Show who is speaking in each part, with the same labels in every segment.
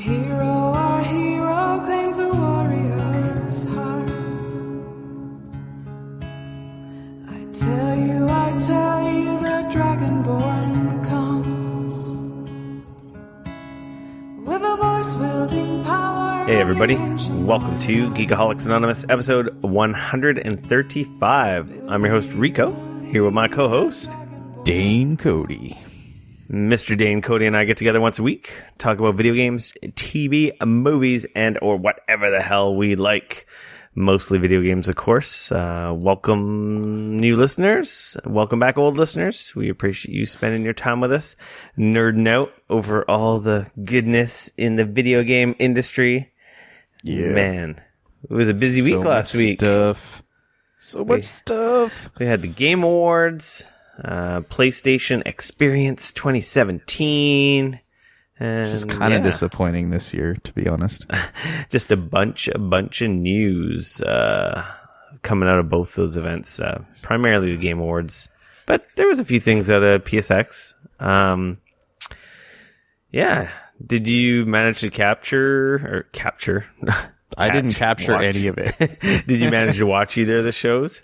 Speaker 1: Our hero claims a warrior's heart. I tell you, the Dragonborn comes with a voice-wielding power.
Speaker 2: Hey everybody, welcome to Geekoholics Anonymous, episode 135. I'm your host, Rico, here with my co-host,
Speaker 3: Dane Cody.
Speaker 2: Mr. Dane Cody and I get together once a week, talk about video games, TV, movies, and or whatever the hell we like. Mostly video games, of course. Welcome, new listeners. Welcome back, old listeners. We appreciate you spending your time with us, nerding out over all the goodness in the video game industry.
Speaker 3: Yeah.
Speaker 2: Man, it was a busy week last week.
Speaker 3: So much stuff.
Speaker 2: We had the Game Awards, PlayStation Experience 2017. And
Speaker 3: Which is kind of disappointing this year, to be honest.
Speaker 2: Just a bunch of news coming out of both those events. Primarily the Game Awards, but there was a few things out of PSX. Yeah. Did you manage to capture?
Speaker 3: I didn't capture any of it.
Speaker 2: Did you manage to watch either of the shows?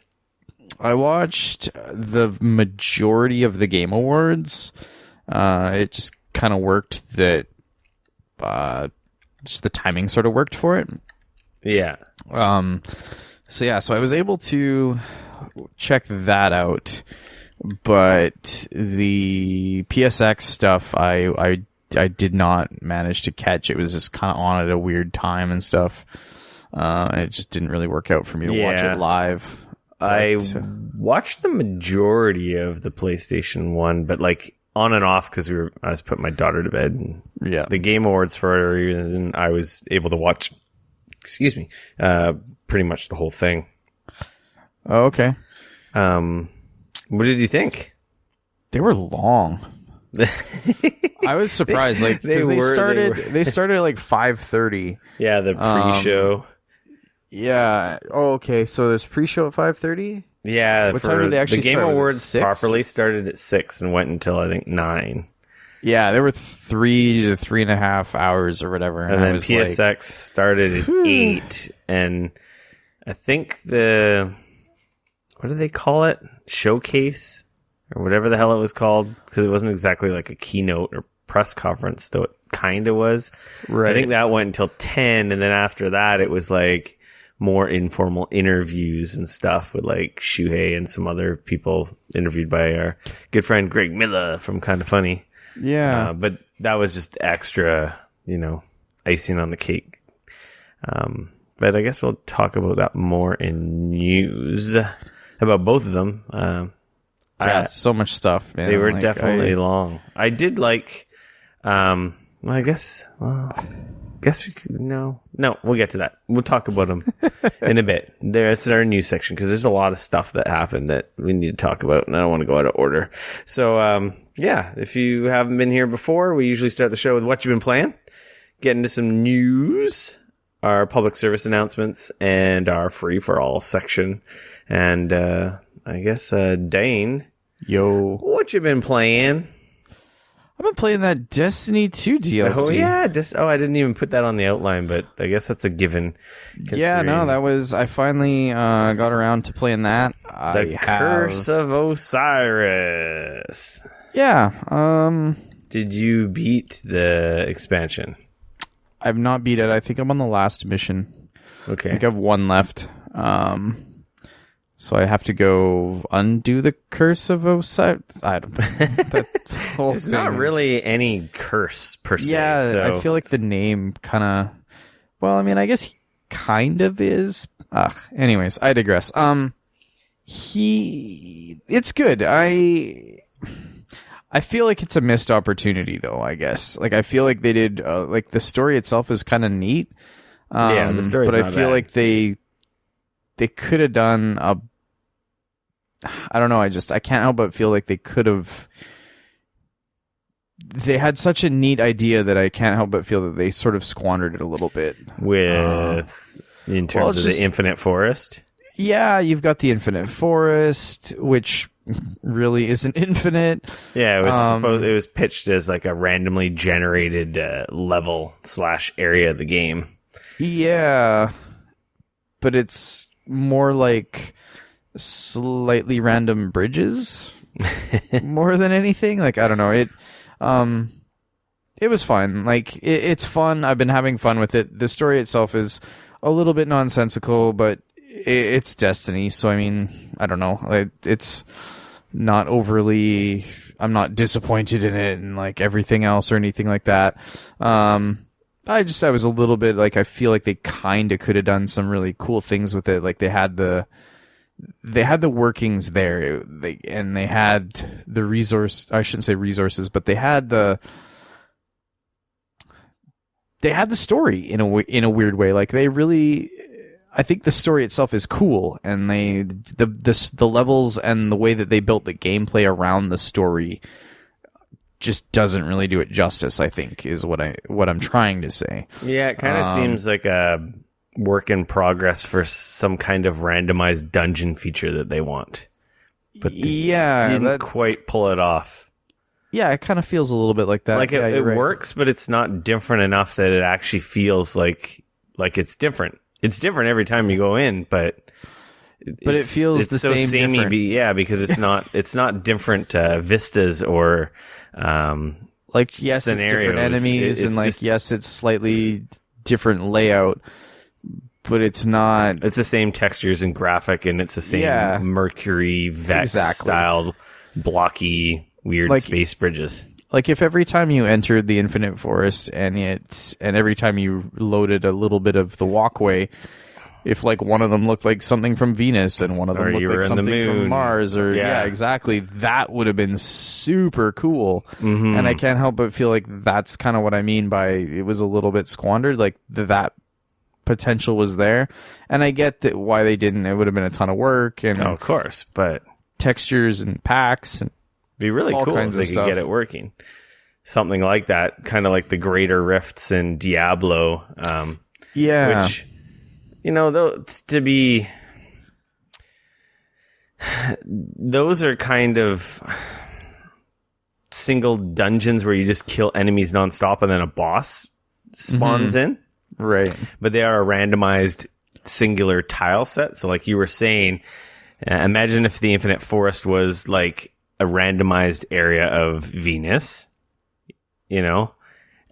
Speaker 3: I watched the majority of the Game Awards. It just kind of worked that just the timing sort of worked for it.
Speaker 2: Yeah.
Speaker 3: So I was able to check that out, but the PSX stuff I did not manage to catch. It was just kind of on at a weird time and stuff. And it just didn't really work out for me to watch it live.
Speaker 2: I watched the majority of the PlayStation one, but like on and off because I was putting my daughter to bed. And the Game Awards, for whatever reason, I was able to watch. Excuse me, pretty much the whole thing.
Speaker 3: Oh, okay.
Speaker 2: What did you think?
Speaker 3: They were long. I was surprised, like they started at like 5:30.
Speaker 2: Yeah, the pre-show.
Speaker 3: Yeah. Oh, okay. So there's pre-show at 5:30.
Speaker 2: Yeah.
Speaker 3: What time did they actually
Speaker 2: the Game
Speaker 3: start?
Speaker 2: Awards properly started at 6 and went until I think 9.
Speaker 3: Yeah, there were 3 to 3.5 hours or whatever,
Speaker 2: and then PSX started at 8, and I think what do they call it? Showcase or whatever the hell it was called, because it wasn't exactly like a keynote or press conference, though it kind of was.
Speaker 3: Right.
Speaker 2: I think that went until 10, and then after that it was like more informal interviews and stuff with like Shuhei and some other people interviewed by our good friend Greg Miller from Kinda Funny.
Speaker 3: Yeah.
Speaker 2: But that was just extra, icing on the cake. But I guess we'll talk about that more in news about both of them.
Speaker 3: So much stuff, man.
Speaker 2: They were definitely long. I did like, we'll get to that. We'll talk about them in a bit. It's our news section because there's a lot of stuff that happened that we need to talk about, and I don't want to go out of order. So, if you haven't been here before, we usually start the show with what you've been playing, get into some news, our public service announcements, and our free for all section. And I guess Dane, what you been playing?
Speaker 3: I've been playing that Destiny 2 DLC.
Speaker 2: Oh, yeah. I didn't even put that on the outline, but I guess that's a given.
Speaker 3: Yeah, no, I finally got around to playing that.
Speaker 2: The Curse of Osiris.
Speaker 3: Yeah.
Speaker 2: Did you beat the expansion?
Speaker 3: I've not beat it. I think I'm on the last mission.
Speaker 2: Okay.
Speaker 3: I think I have one left. So I have to go undo the Curse of Osiris. I don't know.
Speaker 2: There's not really any curse per se.
Speaker 3: Yeah,
Speaker 2: so
Speaker 3: I feel like the name kind of... Well, I mean, I guess he kind of is. Anyways, I digress. It's good. I feel like it's a missed opportunity, though, I guess. Like, I feel like they did... like, the story itself is kind of neat.
Speaker 2: Yeah, the story's
Speaker 3: but
Speaker 2: not
Speaker 3: I feel
Speaker 2: bad.
Speaker 3: like they could have done a... I don't know. I can't help but feel like they could have. They had such a neat idea that I can't help but feel that they sort of squandered it a little bit.
Speaker 2: In terms of the Infinite Forest?
Speaker 3: Yeah, you've got the Infinite Forest, which really isn't infinite.
Speaker 2: Yeah, it was it was pitched as like a randomly generated level / area of the game.
Speaker 3: Yeah, but it's more like slightly random bridges more than anything. Like, I don't know. It was fun. Like, it's fun. I've been having fun with it. The story itself is a little bit nonsensical, but it's Destiny. So, I mean, I don't know. It's not overly... I'm not disappointed in it and like everything else or anything like that. I was a little bit like, I feel like they kind of could have done some really cool things with it. Like, they had the workings there. They had the resource. I shouldn't say resources, but they had the story in a weird way. Like, they really, I think the story itself is cool, and the levels and the way that they built the gameplay around the story just doesn't really do it justice, I think, is what I'm trying to say. Yeah,
Speaker 2: it kind of seems like a work in progress for some kind of randomized dungeon feature that they want. But they didn't quite pull it off.
Speaker 3: Yeah, it kind of feels a little bit like that.
Speaker 2: Like, it works, but it's not different enough that it actually feels like it's different. It's different every time you go in, but
Speaker 3: it feels the same.
Speaker 2: Samey, because it's not different vistas or
Speaker 3: like, yes,
Speaker 2: scenarios.
Speaker 3: It's different enemies, and like, just, yes, it's slightly different layout, but it's not.
Speaker 2: It's the same textures and graphic, and it's the same Mercury Vex style blocky weird space bridges.
Speaker 3: Like, if every time you entered the Infinite Forest and every time you loaded a little bit of the walkway, if like one of them looked like something from Venus and one of them looked like something from Mars, or exactly, that would have been super cool. Mm-hmm. And I can't help but feel like that's kind of what I mean by it was a little bit squandered. Like, that potential was there, and I get that why they didn't. It would have been a ton of work, and
Speaker 2: of course, but
Speaker 3: textures and packs and
Speaker 2: be really cool if they could get it working. Something like that, kind of like the Greater Rifts in Diablo. Which, those are kind of single dungeons where you just kill enemies nonstop and then a boss spawns in.
Speaker 3: Right.
Speaker 2: But they are a randomized singular tile set. So like you were saying, imagine if the Infinite Forest was like a randomized area of Venus, and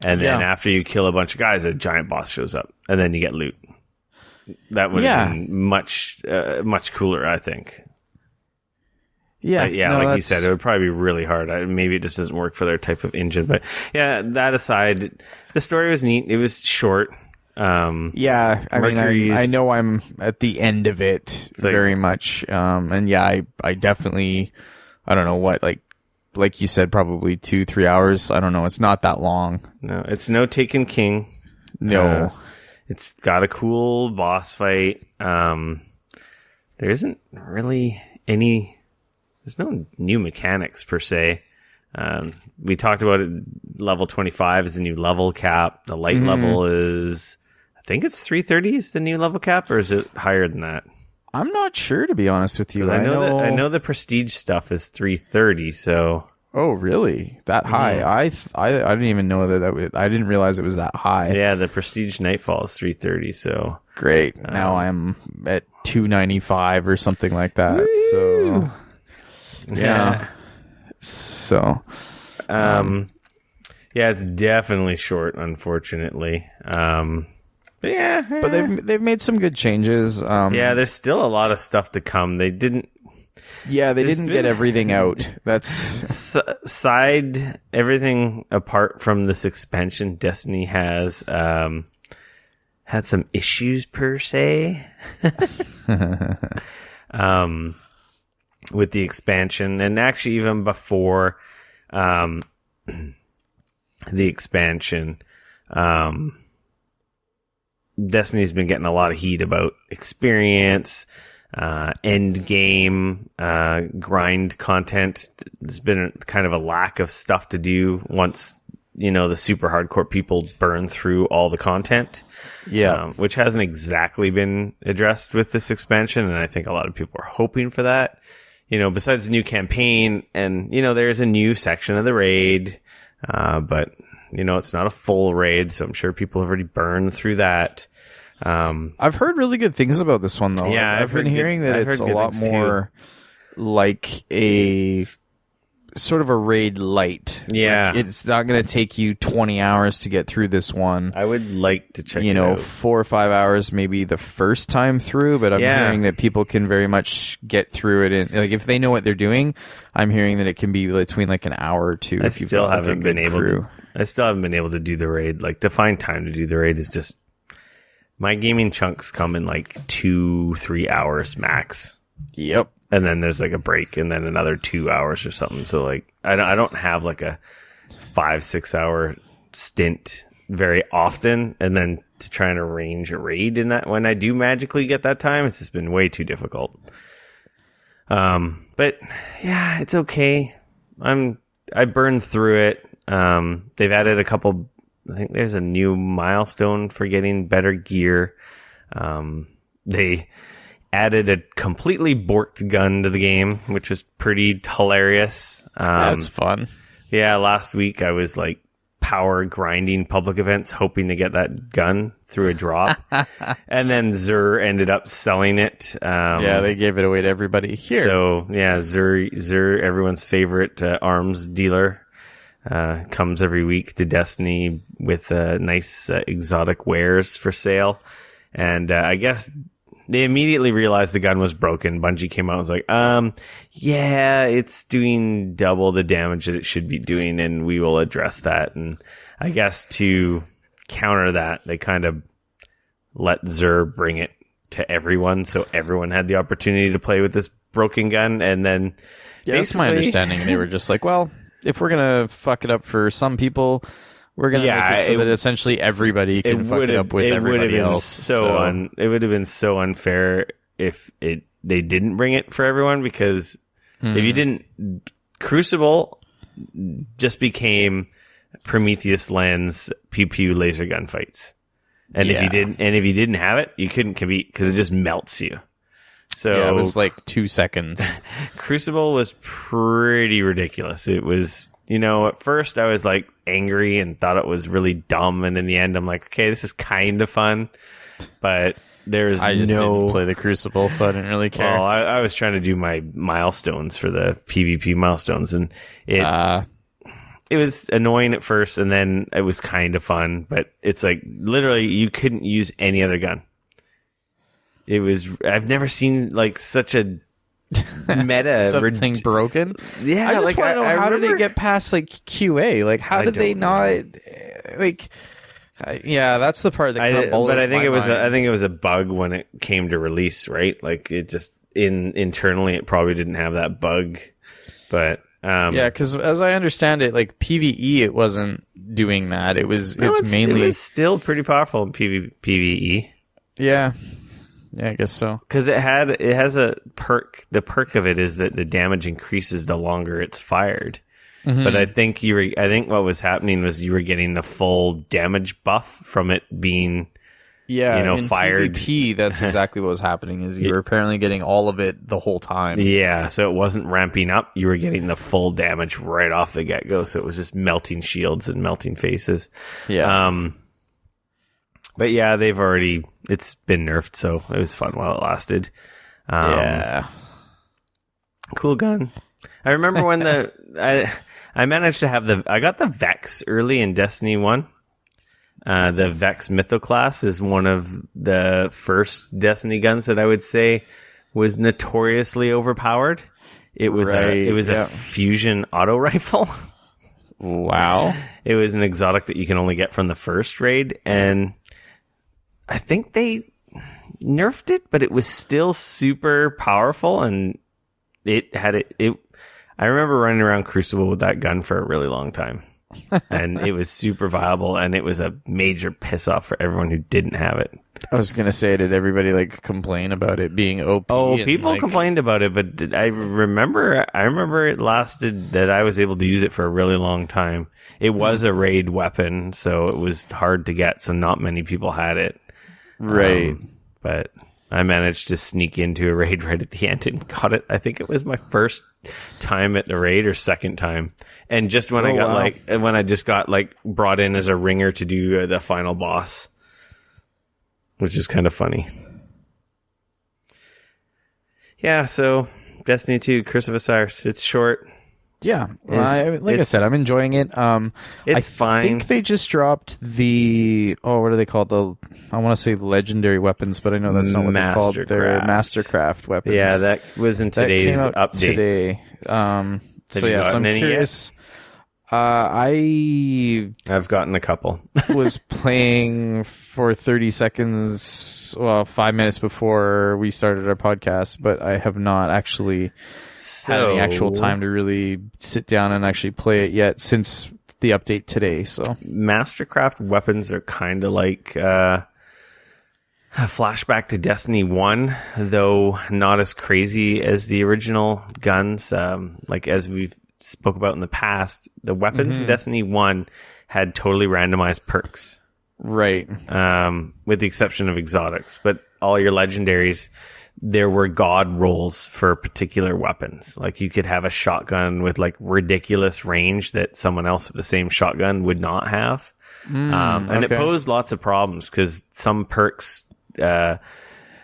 Speaker 2: then after you kill a bunch of guys, a giant boss shows up, and then you get loot. That would have been much cooler, I think.
Speaker 3: Yeah,
Speaker 2: like you said, it would probably be really hard. Maybe it just doesn't work for their type of engine. But yeah, that aside, the story was neat. It was short.
Speaker 3: I mean, I know I'm at the end of it very much. And yeah, I definitely, I don't know what, like you said, probably 2-3 hours. I don't know. It's not that long.
Speaker 2: No, it's no Taken King.
Speaker 3: No.
Speaker 2: It's got a cool boss fight. There isn't really there's no new mechanics per se. We talked about it. Level 25 is the new level cap. The light level is, I think it's 330 is the new level cap, or is it higher than that?
Speaker 3: I'm not sure, to be honest with you.
Speaker 2: I know the prestige stuff is 330. So.
Speaker 3: Oh, really? That high? I didn't even know that I didn't realize it was that high.
Speaker 2: Yeah, the prestige nightfall is 330. So
Speaker 3: great. Now I'm at 295 or something like that. Woo! So yeah. So
Speaker 2: yeah, it's definitely short, unfortunately.
Speaker 3: But they've made some good changes.
Speaker 2: Yeah, there's still a lot of stuff to come. They didn't
Speaker 3: get everything out. That's
Speaker 2: everything apart from this expansion. Destiny has had some issues per se with the expansion, and actually even before the expansion, Destiny's been getting a lot of heat about experience, end game, grind content. There's been kind of a lack of stuff to do once, the super hardcore people burn through all the content.
Speaker 3: Yeah.
Speaker 2: Which hasn't exactly been addressed with this expansion. And I think a lot of people are hoping for that. besides the new campaign, and there's a new section of the raid, but it's not a full raid, so I'm sure people have already burned through that.
Speaker 3: I've heard really good things about this one, though.
Speaker 2: Yeah,
Speaker 3: I've been hearing that it's a lot more like a sort of a raid light.
Speaker 2: Yeah.
Speaker 3: Like, it's not going to take you 20 hours to get through this one.
Speaker 2: I would like to check it out.
Speaker 3: 4 or 5 hours maybe the first time through, but I'm hearing that people can very much get through it. And like if they know what they're doing, I'm hearing that it can be between like an hour or two.
Speaker 2: I still haven't been able to do the raid. Like to find time to do the raid is just, my gaming chunks come in like 2-3 hours max.
Speaker 3: Yep.
Speaker 2: And then there's like a break and then another 2 hours or something. So like, I don't have like a 5-6 hour stint very often. And then to try and arrange a raid in that, when I do magically get that time, it's just been way too difficult. But yeah, it's okay. I burned through it. They've added a couple, I think there's a new milestone for getting better gear. They added a completely borked gun to the game, which was pretty hilarious.
Speaker 3: That's fun.
Speaker 2: Yeah, last week I was like power grinding public events, hoping to get that gun through a drop. And then Zur ended up selling it.
Speaker 3: They gave it away to everybody here.
Speaker 2: So yeah, Zur, everyone's favorite arms dealer, comes every week to Destiny with nice exotic wares for sale. And I guess they immediately realized the gun was broken. Bungie came out and was like, yeah, it's doing double the damage that it should be doing, and we will address that. And I guess to counter that, they kind of let Zur bring it to everyone, so everyone had the opportunity to play with this broken gun. And then
Speaker 3: that's my understanding. They were just like, well, if we're going to fuck it up for some people, we're going to make it so that essentially everybody can fuck it up with everybody else.
Speaker 2: It would have been so unfair if they didn't bring it for everyone, because if you didn't, Crucible just became Prometheus Lens pew pew laser gun fights. And if you didn't have it, you couldn't compete because it just melts you. So
Speaker 3: yeah, it was like 2 seconds.
Speaker 2: Crucible was pretty ridiculous. It was, at first I was like angry and thought it was really dumb, and in the end I'm like, okay, this is kind of fun, but I just didn't play the Crucible, so I didn't really care. Well, I was trying to do my milestones for the PvP milestones, and it was annoying at first, and then it was kind of fun, but it's like literally you couldn't use any other gun. I've never seen like such a meta
Speaker 3: something broken.
Speaker 2: Yeah,
Speaker 3: I just want to know how did it get past like QA? Like how did they not like? Yeah, that's the part that kind of bothers
Speaker 2: But I think it was
Speaker 3: mind.
Speaker 2: I think it was a bug when it came to release, right? Like it just internally it probably didn't have that bug, but yeah, because as I understand it, like PvE, it wasn't doing that. It was it was still pretty powerful in PvE.
Speaker 3: Yeah. Yeah, I guess so.
Speaker 2: Because it has a perk. The perk of it is that the damage increases the longer it's fired. Mm-hmm. But I think what was happening was you were getting the full damage buff from it being,
Speaker 3: in
Speaker 2: fired.
Speaker 3: PvP, that's exactly what was happening. Is you were apparently getting all of it the whole time.
Speaker 2: Yeah, so it wasn't ramping up. You were getting the full damage right off the get go. So it was just melting shields and melting faces.
Speaker 3: Yeah.
Speaker 2: But yeah, it's been nerfed, so it was fun while it lasted.
Speaker 3: Yeah.
Speaker 2: Cool gun. I remember when I managed to have I got the Vex early in Destiny 1. The Vex Mythoclast is one of the first Destiny guns that I would say was notoriously overpowered. It was a fusion auto rifle.
Speaker 3: Wow.
Speaker 2: It was an exotic that you can only get from the first raid, and I think they nerfed it, but it was still super powerful, and I remember running around Crucible with that gun for a really long time, and it was super viable, and it was a major piss off for everyone who didn't have it.
Speaker 3: I was gonna say, did everybody like complain about it being OP?
Speaker 2: Oh, people complained about it, but I remember it lasted, that I was able to use it for a really long time. It was a raid weapon, so it was hard to get, so not many people had it.
Speaker 3: Right.
Speaker 2: But I managed to sneak into a raid right at the end and got it. I think it was my first time at the raid or second time. And just when I just got brought in as a ringer to do the final boss, which is kind of funny. Yeah, so Destiny 2, Curse of Osiris. It's short.
Speaker 3: Yeah, I said, I'm enjoing it.
Speaker 2: It's fine.
Speaker 3: I think they just dropped what are they called? I want to say legendary weapons, but I know that's not what they're called. They're Mastercraft weapons.
Speaker 2: Yeah, that was in today's update.
Speaker 3: Today. So I'm curious.
Speaker 2: I've gotten a couple.
Speaker 3: Was playing for 30 seconds, 5 minutes before we started our podcast, but I have not actually had any actual time to really sit down and actually play it yet since the update today. So
Speaker 2: Mastercraft weapons are kind of like a flashback to Destiny 1, though not as crazy as the original guns. As we've spoke about in the past, the weapons in Destiny 1 had totally randomized perks.
Speaker 3: Right.
Speaker 2: With the exception of exotics. But all your legendaries, there were god rolls for particular weapons. Like you could have a shotgun with ridiculous range that someone else with the same shotgun would not have. And it posed lots of problems because some perks,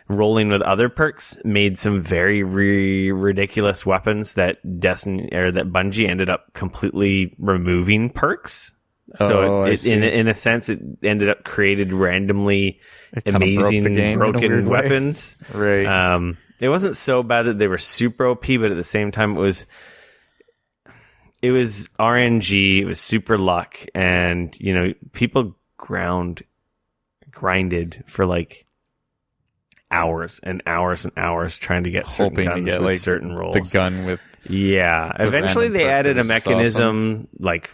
Speaker 2: rolling with other perks made some very ridiculous weapons that that Bungie ended up completely removing perks. So in a sense, it ended up created randomly amazing broken weapons.
Speaker 3: Right.
Speaker 2: It wasn't so bad that they were super OP, but at the same time, it was RNG. It was super luck, and people grinded for hours and hours and hours trying to get certain guns with certain rolls.
Speaker 3: The gun with
Speaker 2: eventually they added a mechanism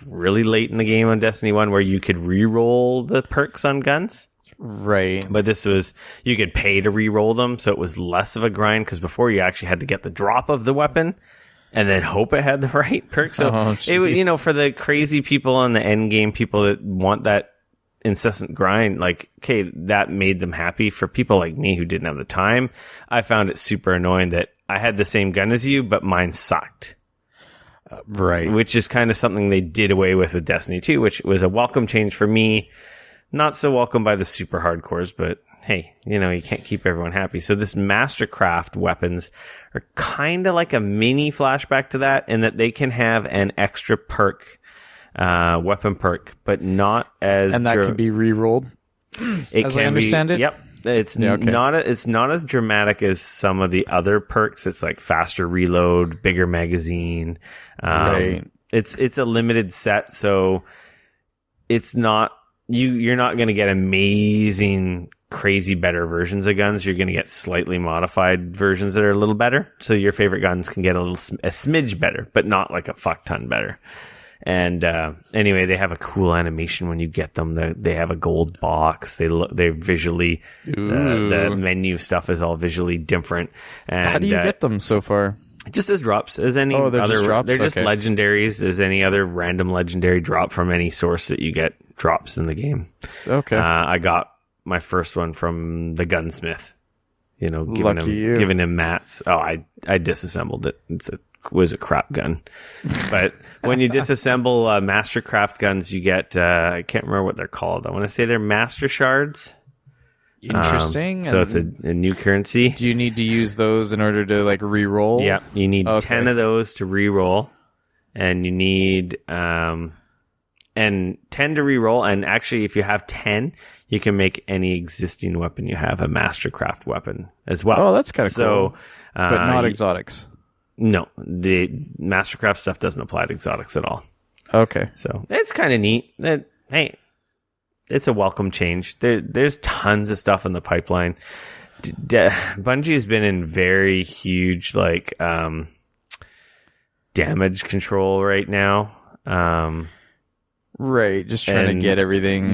Speaker 2: really late in the game on Destiny 1 where you could re-roll the perks on guns.
Speaker 3: Right.
Speaker 2: But this was, you could pay to re-roll them, so it was less of a grind because before you actually had to get the drop of the weapon and then hope it had the right perk. So it was, for the crazy people and the end game people that want that incessant grind, that made them happy. For people like me who didn't have the time, I found it super annoying that I had the same gun as you, but mine sucked.
Speaker 3: Right.
Speaker 2: Which is kind of something they did away with Destiny 2, which was a welcome change for me. Not so welcome by the super hardcores, but hey, you can't keep everyone happy. So this Mastercraft weapons are kind of like a mini flashback to that, in that they can have an extra perk, weapon perk, but not as,
Speaker 3: and that can be re-rolled. As I understand it.
Speaker 2: Yep. It's not as dramatic as some of the other perks. It's faster reload, bigger magazine.
Speaker 3: Right.
Speaker 2: It's a limited set, so it's not you're not going to get amazing, crazy better versions of guns. You're going to get slightly modified versions that are a little better. So your favorite guns can get a smidge better, but not a fuck ton better. And anyway, they have a cool animation when you get them. They have a gold box. They're visually, the menu stuff is all visually different. And
Speaker 3: how do you get them so far?
Speaker 2: Just as drops, as any
Speaker 3: they're
Speaker 2: other.
Speaker 3: Just drops?
Speaker 2: They're just
Speaker 3: okay.
Speaker 2: legendaries, as any other random legendary drop from any source that you get drops in the game.
Speaker 3: Okay.
Speaker 2: I got my first one from the gunsmith. Giving him mats. Oh, I disassembled it. It was a crap gun. But when you disassemble Mastercraft guns, you get I can't remember what they're called. I want to say they're Master Shards.
Speaker 3: Interesting.
Speaker 2: So it's a new currency.
Speaker 3: Do you need to use those in order to re-roll?
Speaker 2: Yeah, you need 10 of those to re-roll, and you need 10 to re-roll. And actually, if you have 10, you can make any existing weapon you have a Mastercraft weapon as well.
Speaker 3: Oh, that's kind of cool. But not exotics.
Speaker 2: No, the Mastercraft stuff doesn't apply to exotics at all.
Speaker 3: Okay.
Speaker 2: So it's kind of neat. Hey, it's a welcome change. There's tons of stuff in the pipeline. Bungie has been in very huge damage control right now.
Speaker 3: Right, just trying to get everything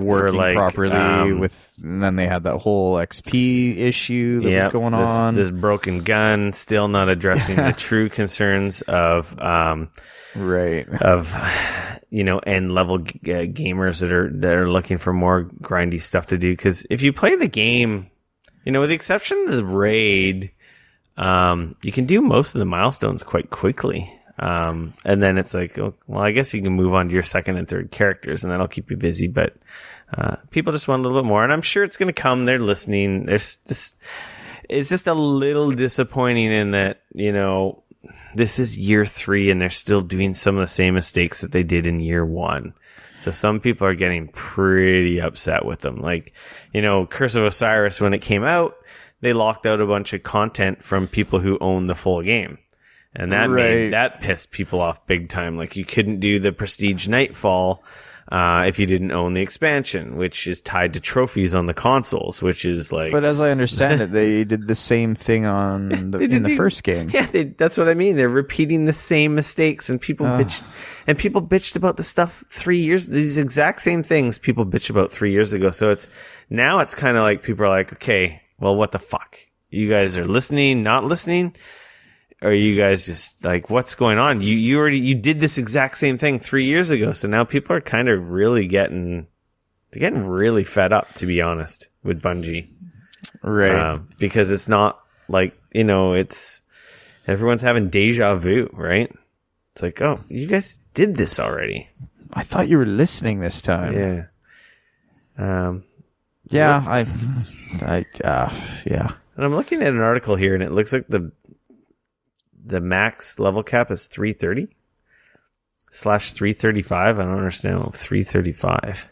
Speaker 3: working properly. And then they had that whole XP issue that was going on.
Speaker 2: This broken gun, still not addressing the true concerns of end level gamers that are looking for more grindy stuff to do. Because if you play the game with the exception of the raid, you can do most of the milestones quite quickly. And then it's like, well, I guess you can move on to your second and third characters, and that'll keep you busy. But people just want a little bit more, and I'm sure it's going to come. They're listening. It's just a little disappointing in that, this is year 3, and they're still doing some of the same mistakes that they did in year 1. So some people are getting pretty upset with them. Like, Curse of Osiris, when it came out, they locked out a bunch of content from people who own the full game. And that pissed people off big time. Like, you couldn't do the Prestige Nightfall if you didn't own the expansion, which is tied to trophies on the consoles, which is like...
Speaker 3: But as I understand it, they did the same thing in the first game.
Speaker 2: Yeah, that's what I mean. They're repeating the same mistakes, and people bitched about the stuff 3 years... These exact same things people bitched about 3 years ago. So it's kind of like people are like, okay, well, what the fuck? You guys are listening, not listening? Or are you guys just like, what's going on? You did this exact same thing 3 years ago. So now people are kind of really getting really fed up, to be honest, with Bungie.
Speaker 3: Right.
Speaker 2: Because it's not like, it's everyone's having deja vu, right? It's like, oh, you guys did this already.
Speaker 3: I thought you were listening this time.
Speaker 2: Yeah.
Speaker 3: Yeah. Yeah.
Speaker 2: And I'm looking at an article here, and it looks like the max level cap is 330 / 335. I don't understand 335.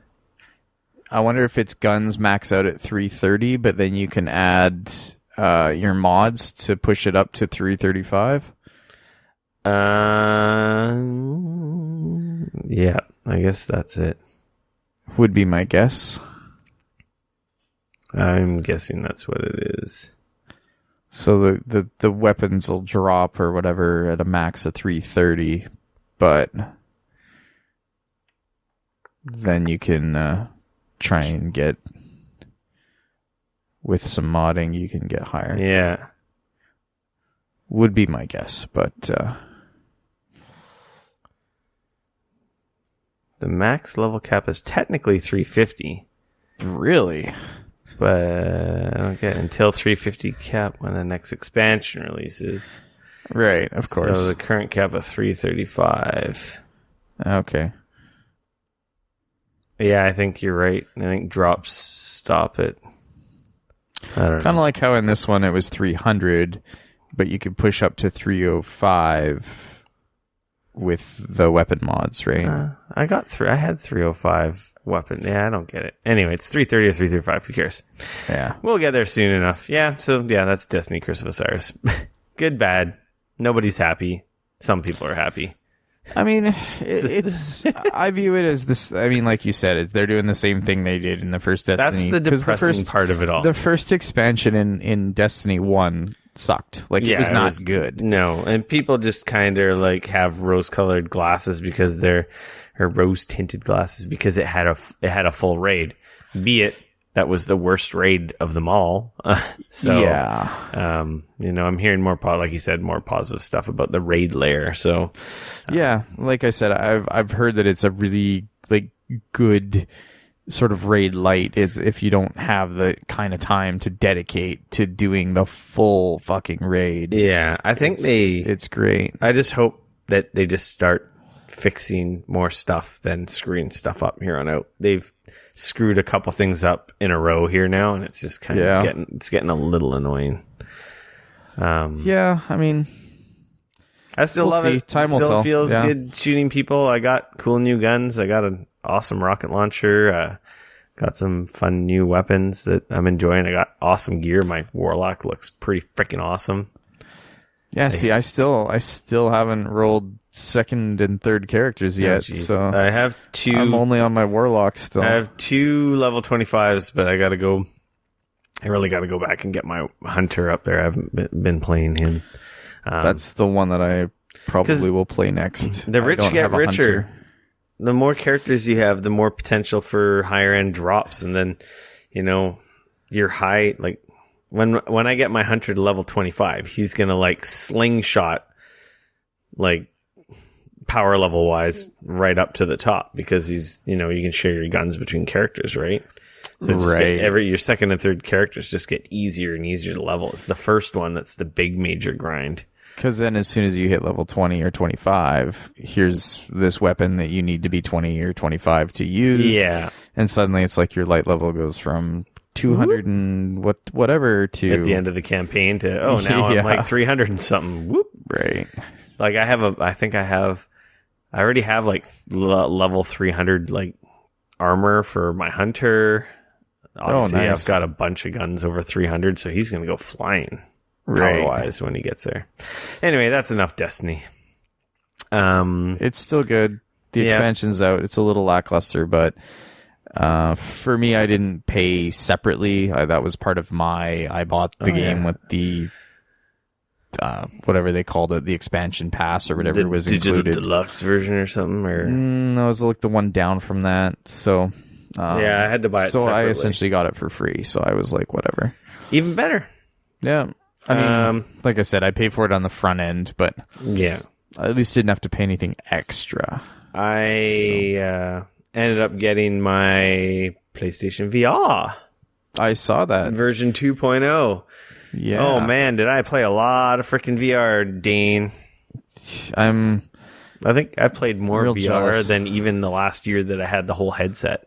Speaker 3: I wonder if its guns max out at 330, but then you can add your mods to push it up to 335.
Speaker 2: Yeah, I guess that's it.
Speaker 3: Would be my guess.
Speaker 2: I'm guessing that's what it is.
Speaker 3: So the weapons will drop or whatever at a max of 330, but then you can try and get, with some modding, you can get higher.
Speaker 2: Yeah.
Speaker 3: Would be my guess, but...
Speaker 2: The max level cap is technically 350.
Speaker 3: Really?
Speaker 2: But I don't get until 350 cap when the next expansion releases.
Speaker 3: Right, of course.
Speaker 2: So the current cap of 335.
Speaker 3: Okay.
Speaker 2: Yeah, I think you're right. I think drops stop it. I don't know.
Speaker 3: Kind of like how in this one it was 300, but you could push up to 305 with the weapon mods, right?
Speaker 2: I had 305 weapon. Yeah, I don't get it. Anyway, it's 330 or 335. Who cares?
Speaker 3: Yeah.
Speaker 2: We'll get there soon enough. Yeah, so yeah, that's Destiny Curse of Osiris. Good, bad. Nobody's happy. Some people are happy.
Speaker 3: I mean, it's I view it as this. I mean, like you said, they're doing the same thing they did in the first Destiny.
Speaker 2: That's the depressing part of it all.
Speaker 3: The first expansion in Destiny 1 sucked. Like, it was not good.
Speaker 2: No, and people just kind of like have rose-colored glasses because they're, or rose-tinted glasses because it had a full raid. Be it that was the worst raid of them all. So
Speaker 3: yeah,
Speaker 2: I'm hearing more, like you said, more positive stuff about the raid layer. So
Speaker 3: yeah, like I said, I've heard that it's a really like good sort of raid light. It's if you don't have the kind of time to dedicate to doing the full fucking raid.
Speaker 2: Yeah, I think
Speaker 3: it's great.
Speaker 2: I just hope that they just start fixing more stuff than screwing stuff up here on out. They've screwed a couple things up in a row here now, and it's just kind of getting a little annoying.
Speaker 3: Yeah, I mean,
Speaker 2: I still love it.
Speaker 3: Time will
Speaker 2: still
Speaker 3: tell.
Speaker 2: Feels good shooting people. I got cool new guns. I got an awesome rocket launcher. Got some fun new weapons that I'm enjoying. I got awesome gear. My warlock looks pretty freaking awesome.
Speaker 3: Yeah, see, I still haven't rolled second and third characters yet, so
Speaker 2: I have 2.
Speaker 3: I'm only on my warlock still.
Speaker 2: I have 2 level 25s, but I really got to go back and get my hunter up there. I haven't been playing him.
Speaker 3: That's the one that I probably will play next.
Speaker 2: The rich get richer.
Speaker 3: Hunter.
Speaker 2: The more characters you have, the more potential for higher end drops, and then your high, like when I get my hunter to level 25, he's gonna like slingshot, like power level wise, right up to the top because he's you can share your guns between characters, right? So just
Speaker 3: Right.
Speaker 2: your second and third characters just get easier and easier to level. It's the first one that's the big major grind.
Speaker 3: Because then as soon as you hit level 20 or 25, here's this weapon that you need to be 20 or 25 to use.
Speaker 2: Yeah.
Speaker 3: And suddenly it's like your light level goes from 200 and whatever to...
Speaker 2: At the end of the campaign to, now
Speaker 3: Yeah.
Speaker 2: I'm like 300 and something. Whoop.
Speaker 3: Right.
Speaker 2: Like I already have like level 300 like armor for my hunter. Obviously,
Speaker 3: nice.
Speaker 2: I've got a bunch of guns over 300, so he's going to go flying.
Speaker 3: Right.
Speaker 2: Power-wise when he gets there. Anyway, that's enough Destiny.
Speaker 3: It's still good. The expansion's out. It's a little lackluster, but for me, I didn't pay separately. That was part of I bought the game with the whatever they called it, the expansion pass or whatever was
Speaker 2: digital
Speaker 3: included.
Speaker 2: deluxe version or something, or
Speaker 3: No, it was like the one down from that. So
Speaker 2: I had to buy it.
Speaker 3: So
Speaker 2: separately.
Speaker 3: I essentially got it for free. So I was like, whatever.
Speaker 2: Even better.
Speaker 3: Yeah. I mean, like I said, I paid for it on the front end, but
Speaker 2: Yeah.
Speaker 3: I at least didn't have to pay anything extra.
Speaker 2: I ended up getting my PlayStation VR
Speaker 3: I saw that.
Speaker 2: version 2.0.
Speaker 3: Yeah.
Speaker 2: Oh man, did I play a lot of freaking VR, Dane? I think I played more
Speaker 3: Real
Speaker 2: VR
Speaker 3: jealous.
Speaker 2: than even the last year that I had the whole headset.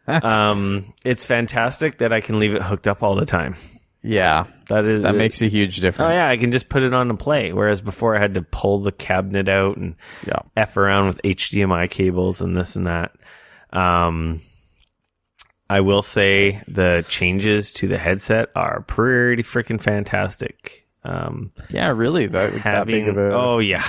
Speaker 2: It's fantastic that I can leave it hooked up all the time.
Speaker 3: Yeah.
Speaker 2: That
Speaker 3: Makes a huge difference.
Speaker 2: Oh yeah, I can just put it on and play. Whereas before I had to pull the cabinet out and F around with HDMI cables and this and that. I will say the changes to the headset are pretty freaking fantastic.
Speaker 3: Yeah, really. That big of a...
Speaker 2: Oh yeah,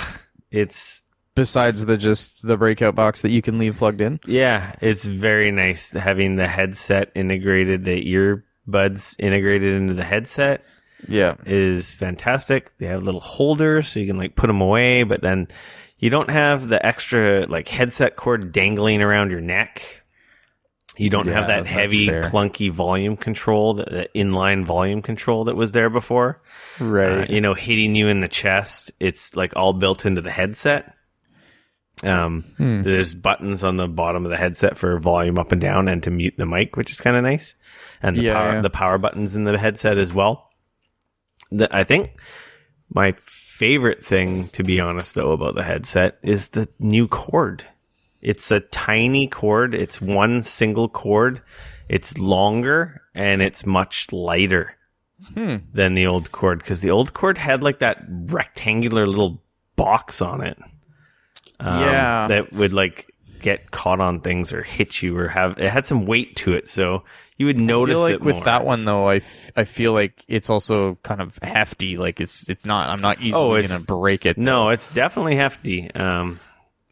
Speaker 2: it's
Speaker 3: Besides the breakout box that you can leave plugged in.
Speaker 2: yeah, it's very nice having the headset integrated, the earbuds integrated into the headset.
Speaker 3: Yeah.
Speaker 2: Is fantastic. They have little holders so you can like put them away, but then you don't have the extra like headset cord dangling around your neck. You don't have that
Speaker 3: that's
Speaker 2: heavy,
Speaker 3: fair.
Speaker 2: clunky volume control, the inline volume control that was there before.
Speaker 3: Right.
Speaker 2: Hitting you in the chest. It's like all built into the headset. There's buttons on the bottom of the headset for volume up and down and to mute the mic, which is kind of nice. And the power buttons in the headset as well. I think my favorite thing, to be honest, though, about the headset is the new cord. It's a tiny cord. It's one single cord. It's longer and it's much lighter than the old cord, because the old cord had like that rectangular little box on it. That would like get caught on things or hit you, or it had some weight to it, so you would notice
Speaker 3: I feel like
Speaker 2: it
Speaker 3: with
Speaker 2: more.
Speaker 3: that one though, I feel like it's also kind of hefty. Like it's not. I'm not easily gonna break it.
Speaker 2: No, it's definitely hefty.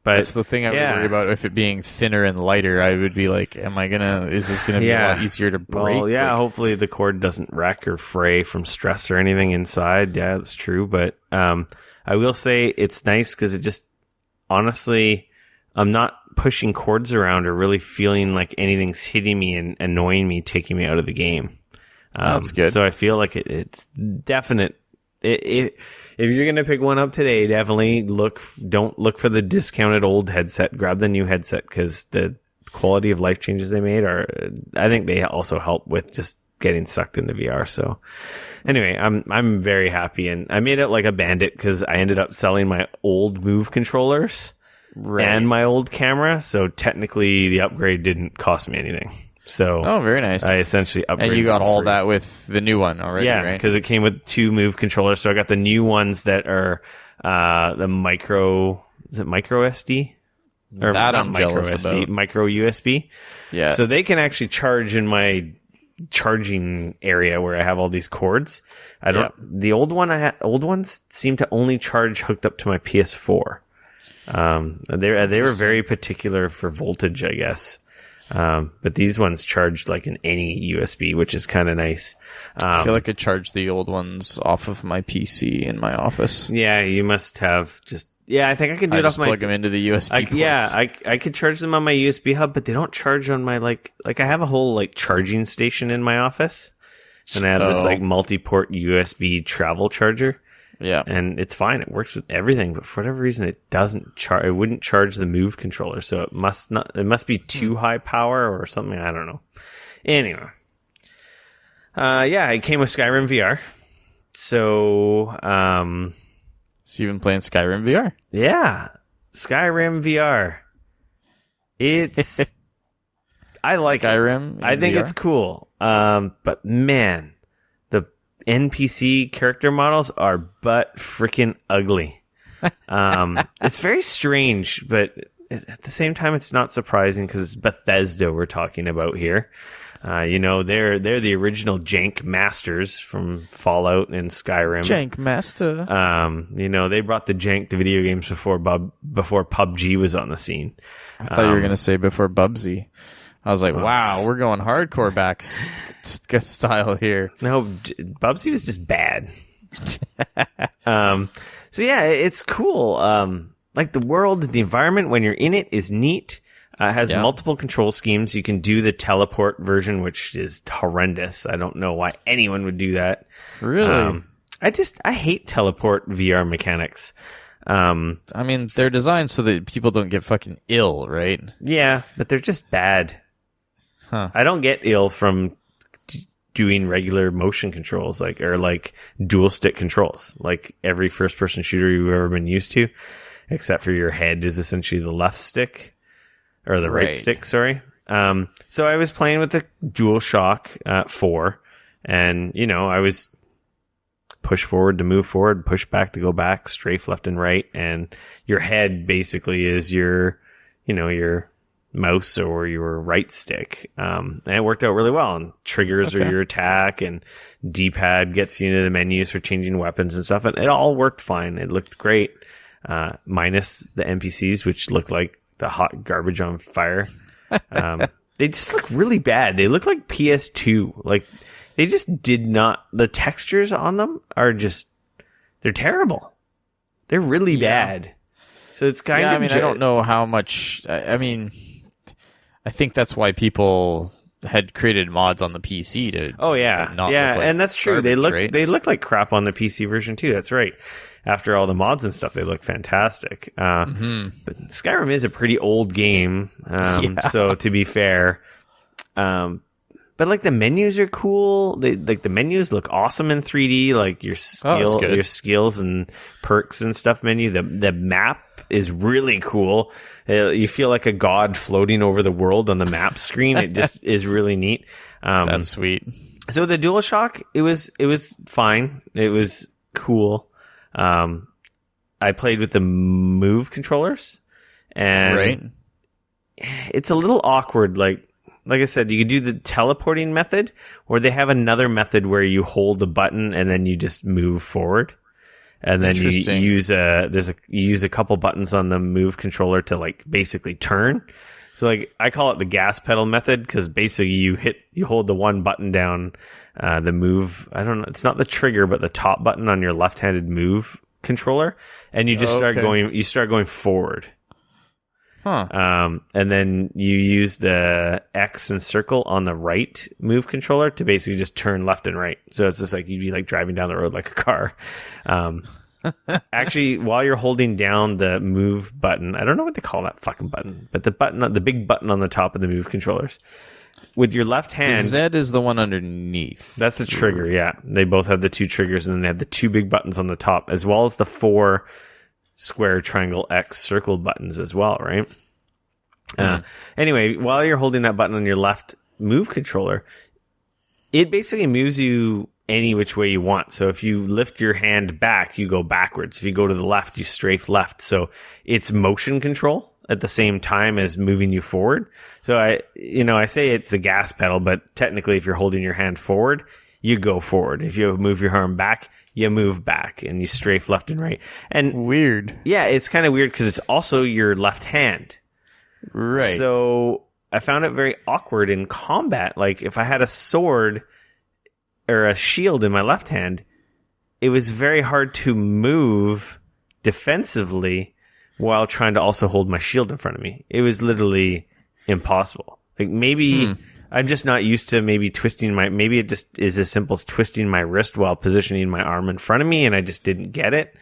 Speaker 2: But
Speaker 3: that's the thing I would worry about. If it being thinner and lighter, I would be like, is this gonna be a lot easier to break?
Speaker 2: Well, yeah,
Speaker 3: Like,
Speaker 2: hopefully the cord doesn't wreck or fray from stress or anything inside. Yeah, that's true. But I will say it's nice because it just, honestly, I'm not pushing cords around or really feeling like anything's hitting me and annoying me, taking me out of the game.
Speaker 3: That's good.
Speaker 2: So I feel like it's definite. If you're gonna pick one up today, definitely don't look for the discounted old headset. Grab the new headset, because the quality of life changes they made I think they also help with just getting sucked into VR. So anyway, I'm very happy, and I made it like a bandit because I ended up selling my old Move controllers and my old camera. So technically, the upgrade didn't cost me anything. So
Speaker 3: very nice.
Speaker 2: I essentially upgraded.
Speaker 3: And you got
Speaker 2: for
Speaker 3: all
Speaker 2: free.
Speaker 3: that with the new one already,
Speaker 2: Yeah,
Speaker 3: right?
Speaker 2: because it came with 2 Move controllers. So I got the new ones that are the micro. Is it micro SD? Or
Speaker 3: That
Speaker 2: not
Speaker 3: I'm
Speaker 2: micro
Speaker 3: jealous
Speaker 2: SD,
Speaker 3: about.
Speaker 2: micro USB.
Speaker 3: Yeah.
Speaker 2: So they can actually charge in my charging area where I have all these cords. I don't. The old ones seem to only charge hooked up to my PS4. They were very particular for voltage, I guess. But these ones charge like in any USB, which is kind of nice.
Speaker 3: I feel like I charged the old ones off of my PC in my office.
Speaker 2: Yeah, you must have just. Yeah, I think I can do it off
Speaker 3: just
Speaker 2: my.
Speaker 3: plug them into the USB ports.
Speaker 2: Yeah, I could charge them on my USB hub, but they don't charge on my like I have a whole like charging station in my office, and I have this like multi-port USB travel charger.
Speaker 3: Yeah.
Speaker 2: And it's fine. It works with everything, but for whatever reason, it doesn't charge. It wouldn't charge the Move controller, so it must be too high power or something. I don't know. Anyway. Yeah, it came with Skyrim VR. So,
Speaker 3: So you've been playing Skyrim VR?
Speaker 2: yeah, Skyrim VR. It's, I like
Speaker 3: Skyrim
Speaker 2: it. I think
Speaker 3: VR?
Speaker 2: it's cool. But man, the NPC character models are butt freaking ugly. It's very strange, but at the same time, it's not surprising because it's Bethesda we're talking about here. They're the original jank masters from Fallout and Skyrim.
Speaker 3: Jank master.
Speaker 2: They brought the jank to video games before PUBG was on the scene.
Speaker 3: I thought you were going to say before Bubsy. I was like, wow, we're going hardcore back style here.
Speaker 2: No, Bubsy was just bad. So yeah, it's cool. Like the world, the environment when you're in it is neat. It has multiple control schemes. You can do the teleport version, which is horrendous. I don't know why anyone would do that.
Speaker 3: Really?
Speaker 2: I hate teleport VR mechanics.
Speaker 3: I mean, they're designed so that people don't get fucking ill, right?
Speaker 2: Yeah, but they're just bad.
Speaker 3: Huh.
Speaker 2: I don't get ill from doing regular motion controls, like dual stick controls, like every first person shooter you've ever been used to, except for your head is essentially the left stick. Or the right stick, sorry. So I was playing with the DualShock 4, and, I was push forward to move forward, push back to go back, strafe left and right, and your head basically is your mouse or your right stick. And it worked out really well, and triggers are your attack, and D-pad gets you into the menus for changing weapons and stuff, and it all worked fine. It looked great, minus the NPCs, which looked like the hot garbage on fire. They just look really bad. They look like PS2. Like, they just did not... The textures on them are just... They're terrible. They're really bad. So it's kind of...
Speaker 3: I don't know how much... I think that's why people had created mods on the PC to...
Speaker 2: Oh, yeah.
Speaker 3: Not look like
Speaker 2: and that's true.
Speaker 3: Garbage,
Speaker 2: They look like crap on the PC version, too. That's right. After all the mods and stuff, they look fantastic. But Skyrim is a pretty old game, so to be fair, but like the menus are cool. The menus look awesome in 3D. Like your skills and perks and stuff menu. The map is really cool. You feel like a god floating over the world on the map screen. It just is really neat.
Speaker 3: That's sweet.
Speaker 2: So the DualShock, it was fine. It was cool. I played with the Move controllers, and it's a little awkward. Like I said, you could do the teleporting method, or they have another method where you hold the button and then you just move forward, and then you use a couple buttons on the Move controller to like basically turn. So like I call it the gas pedal method, because basically you hold the one button down, the Move. I don't know. It's not the trigger, but the top button on your left-handed Move controller, and you just start going. You start going forward. And then you use the X and circle on the right Move controller to basically just turn left and right. So it's just like you'd be like driving down the road like a car. Actually, while you're holding down the Move button, I don't know what they call that fucking button, but the big button on the top of the Move controllers, with your left hand,
Speaker 3: the Z is the one underneath.
Speaker 2: That's the trigger. Yeah, they both have the two triggers, and then they have the two big buttons on the top, as well as the 4 square, triangle, X, circle buttons as well, right? Anyway, while you're holding that button on your left Move controller, it basically moves you any which way you want. So if you lift your hand back, you go backwards. If you go to the left, you strafe left. So it's motion control at the same time as moving you forward. So I say it's a gas pedal, but technically if you're holding your hand forward, you go forward. If you move your arm back, you move back, and you strafe left and right. And
Speaker 3: weird.
Speaker 2: Yeah, it's kind of weird because it's also your left hand.
Speaker 3: Right.
Speaker 2: So I found it very awkward in combat. Like if I had a sword or a shield in my left hand, it was very hard to move defensively while trying to also hold my shield in front of me. It was literally impossible. Like maybe I'm just not used to maybe maybe it just is as simple as twisting my wrist while positioning my arm in front of me, and I just didn't get it.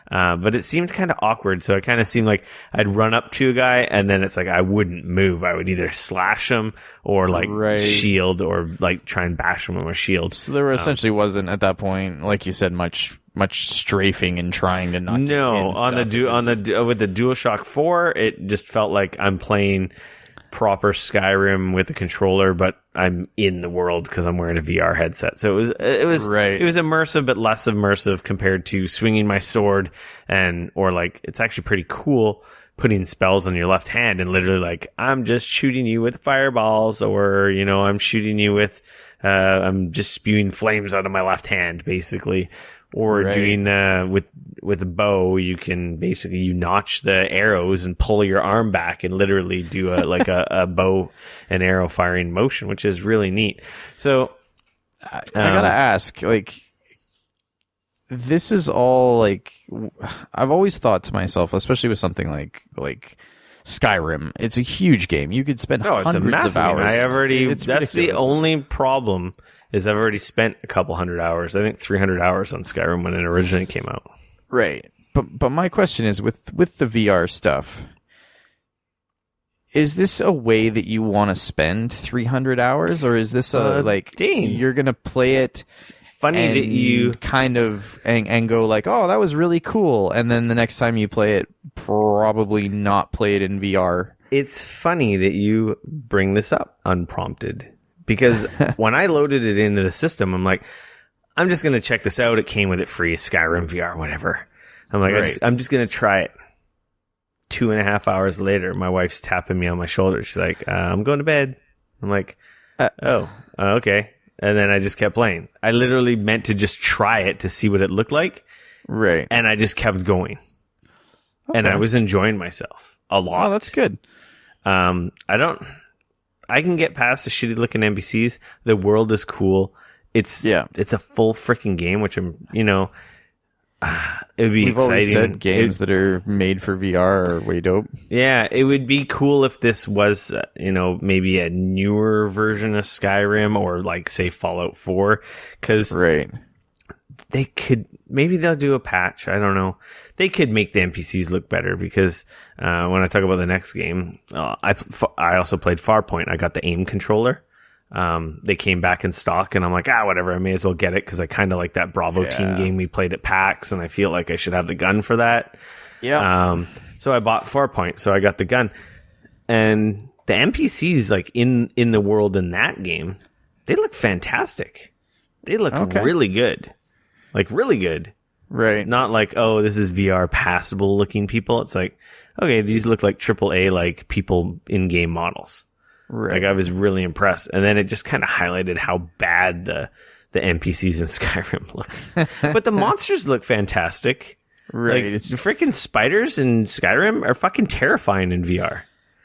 Speaker 2: But it seemed kind of awkward, so it kind of seemed like I'd run up to a guy, and then it's like I wouldn't move. I would either slash him or like shield, or like try and bash him with my shield.
Speaker 3: So there essentially wasn't at that point, like you said, much strafing and trying to not.
Speaker 2: No, with the DualShock 4, it just felt like I'm playing proper Skyrim with the controller, but I'm in the world because I'm wearing a VR headset. So it was immersive, but less immersive compared to swinging my sword, or like it's actually pretty cool putting spells on your left hand and literally like I'm just shooting you with fireballs, or I'm shooting you with I'm just spewing flames out of my left hand basically. Or doing with a bow, you can basically you notch the arrows and pull your arm back and literally do a bow and arrow firing motion, which is really neat. So
Speaker 3: I gotta ask, like, this is all like I've always thought to myself, especially with something like Skyrim. It's a huge game. You could spend hundreds of hours.
Speaker 2: That's the only problem. I've already spent a couple hundred hours. I think 300 hours on Skyrim when it originally came out.
Speaker 3: Right. But my question is, with the VR stuff, is this a way that you want to spend 300 hours? Or is this you're going to play it
Speaker 2: funny that you
Speaker 3: kind of and go like, oh, that was really cool. And then the next time you play it, probably not play it in VR.
Speaker 2: It's funny that you bring this up unprompted. Because when I loaded it into the system, I'm like, I'm just going to check this out. It came with it free, Skyrim VR, whatever. I'm like, I'm just going to try it. 2.5 hours later, my wife's tapping me on my shoulder. She's like, I'm going to bed. I'm like, okay. And then I just kept playing. I literally meant to just try it to see what it looked like.
Speaker 3: Right.
Speaker 2: And I just kept going. Okay. And I was enjoying myself a lot.
Speaker 3: Oh, that's good.
Speaker 2: I can get past the shitty looking NPCs. The world is cool. It's a full freaking game, which it would be
Speaker 3: We've
Speaker 2: exciting.
Speaker 3: Always said games that are made for VR are way dope.
Speaker 2: Yeah, it would be cool if this was, maybe a newer version of Skyrim, or like say Fallout 4, because maybe they'll do a patch. I don't know. They could make the NPCs look better, because when I talk about the next game, I also played Farpoint. I got the aim controller. They came back in stock, and I'm like, whatever. I may as well get it because I kind of like that Bravo team game we played at PAX, and I feel like I should have the gun for that.
Speaker 3: Yeah.
Speaker 2: So I bought Farpoint, so I got the gun, and the NPCs like in the world in that game, they look fantastic. They look really good. Like, really good.
Speaker 3: Right.
Speaker 2: Not like, oh, this is VR passable looking people. It's like, okay, these look like AAA, like people in-game models. Right. Like, I was really impressed. And then it just kind of highlighted how bad the NPCs in Skyrim look. But the monsters look fantastic.
Speaker 3: Right.
Speaker 2: Like, the freaking spiders in Skyrim are fucking terrifying in VR.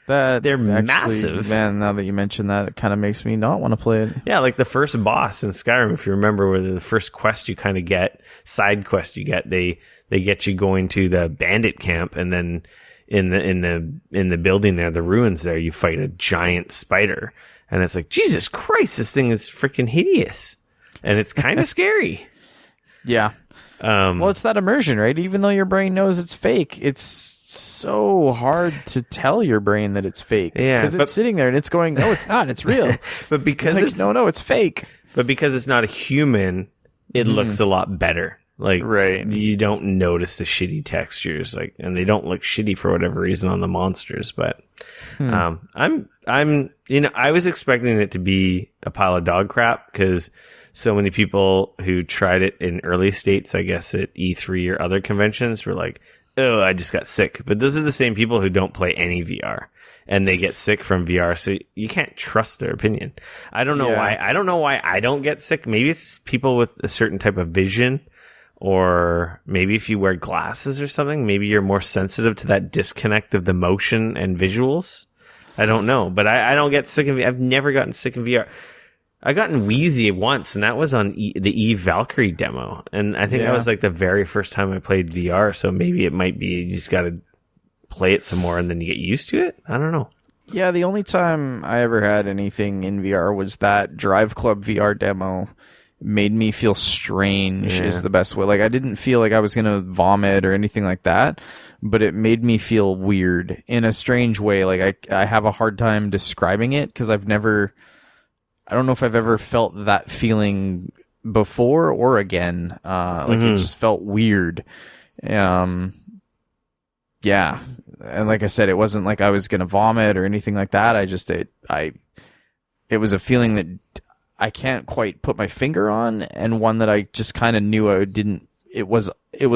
Speaker 2: They're massive.
Speaker 3: Man, now that you mention that, it kind of makes me not want to play it.
Speaker 2: Yeah, like the first boss in Skyrim, if you remember, where the first quest you kind of get, side quest you get, they get you going to the bandit camp, and then in the building there, the ruins there, you fight a giant spider, and it's like, Jesus Christ, this thing is freaking hideous, and it's kind of scary.
Speaker 3: Yeah. Well, it's that immersion, right? Even though your brain knows it's fake, it's so hard to tell your brain that it's fake. Yeah, because it's sitting there and it's going, no, it's not. It's real.
Speaker 2: But because
Speaker 3: like, no, it's fake.
Speaker 2: But because it's not a human, it looks a lot better. Like, you don't notice the shitty textures, like, and they don't look shitty for whatever reason on the monsters. But I was expecting it to be a pile of dog crap, because so many people who tried it in early states, I guess at E3 or other conventions, were like, oh, I just got sick. But those are the same people who don't play any VR, and they get sick from VR. So you can't trust their opinion. I don't know why. I don't know why I don't get sick. Maybe it's just people with a certain type of vision, or maybe if you wear glasses or something, maybe you're more sensitive to that disconnect of the motion and visuals. I don't know, but I don't get sick of it. I've never gotten sick in VR. I gotten wheezy once, and that was on the Eve Valkyrie demo. And I think that was like the very first time I played VR. So maybe it might be you just got to play it some more and then you get used to it. I don't know.
Speaker 3: Yeah, the only time I ever had anything in VR was that Drive Club VR demo made me feel strange is the best way. Like, I didn't feel like I was going to vomit or anything like that, but it made me feel weird in a strange way. Like, I have a hard time describing it because I don't know if I've ever felt that feeling before or again. Like, it just felt weird. Yeah. And like I said, it wasn't like I was going to vomit or anything like that. It was a feeling that I can't quite put my finger on, and one that I just kind of knew it was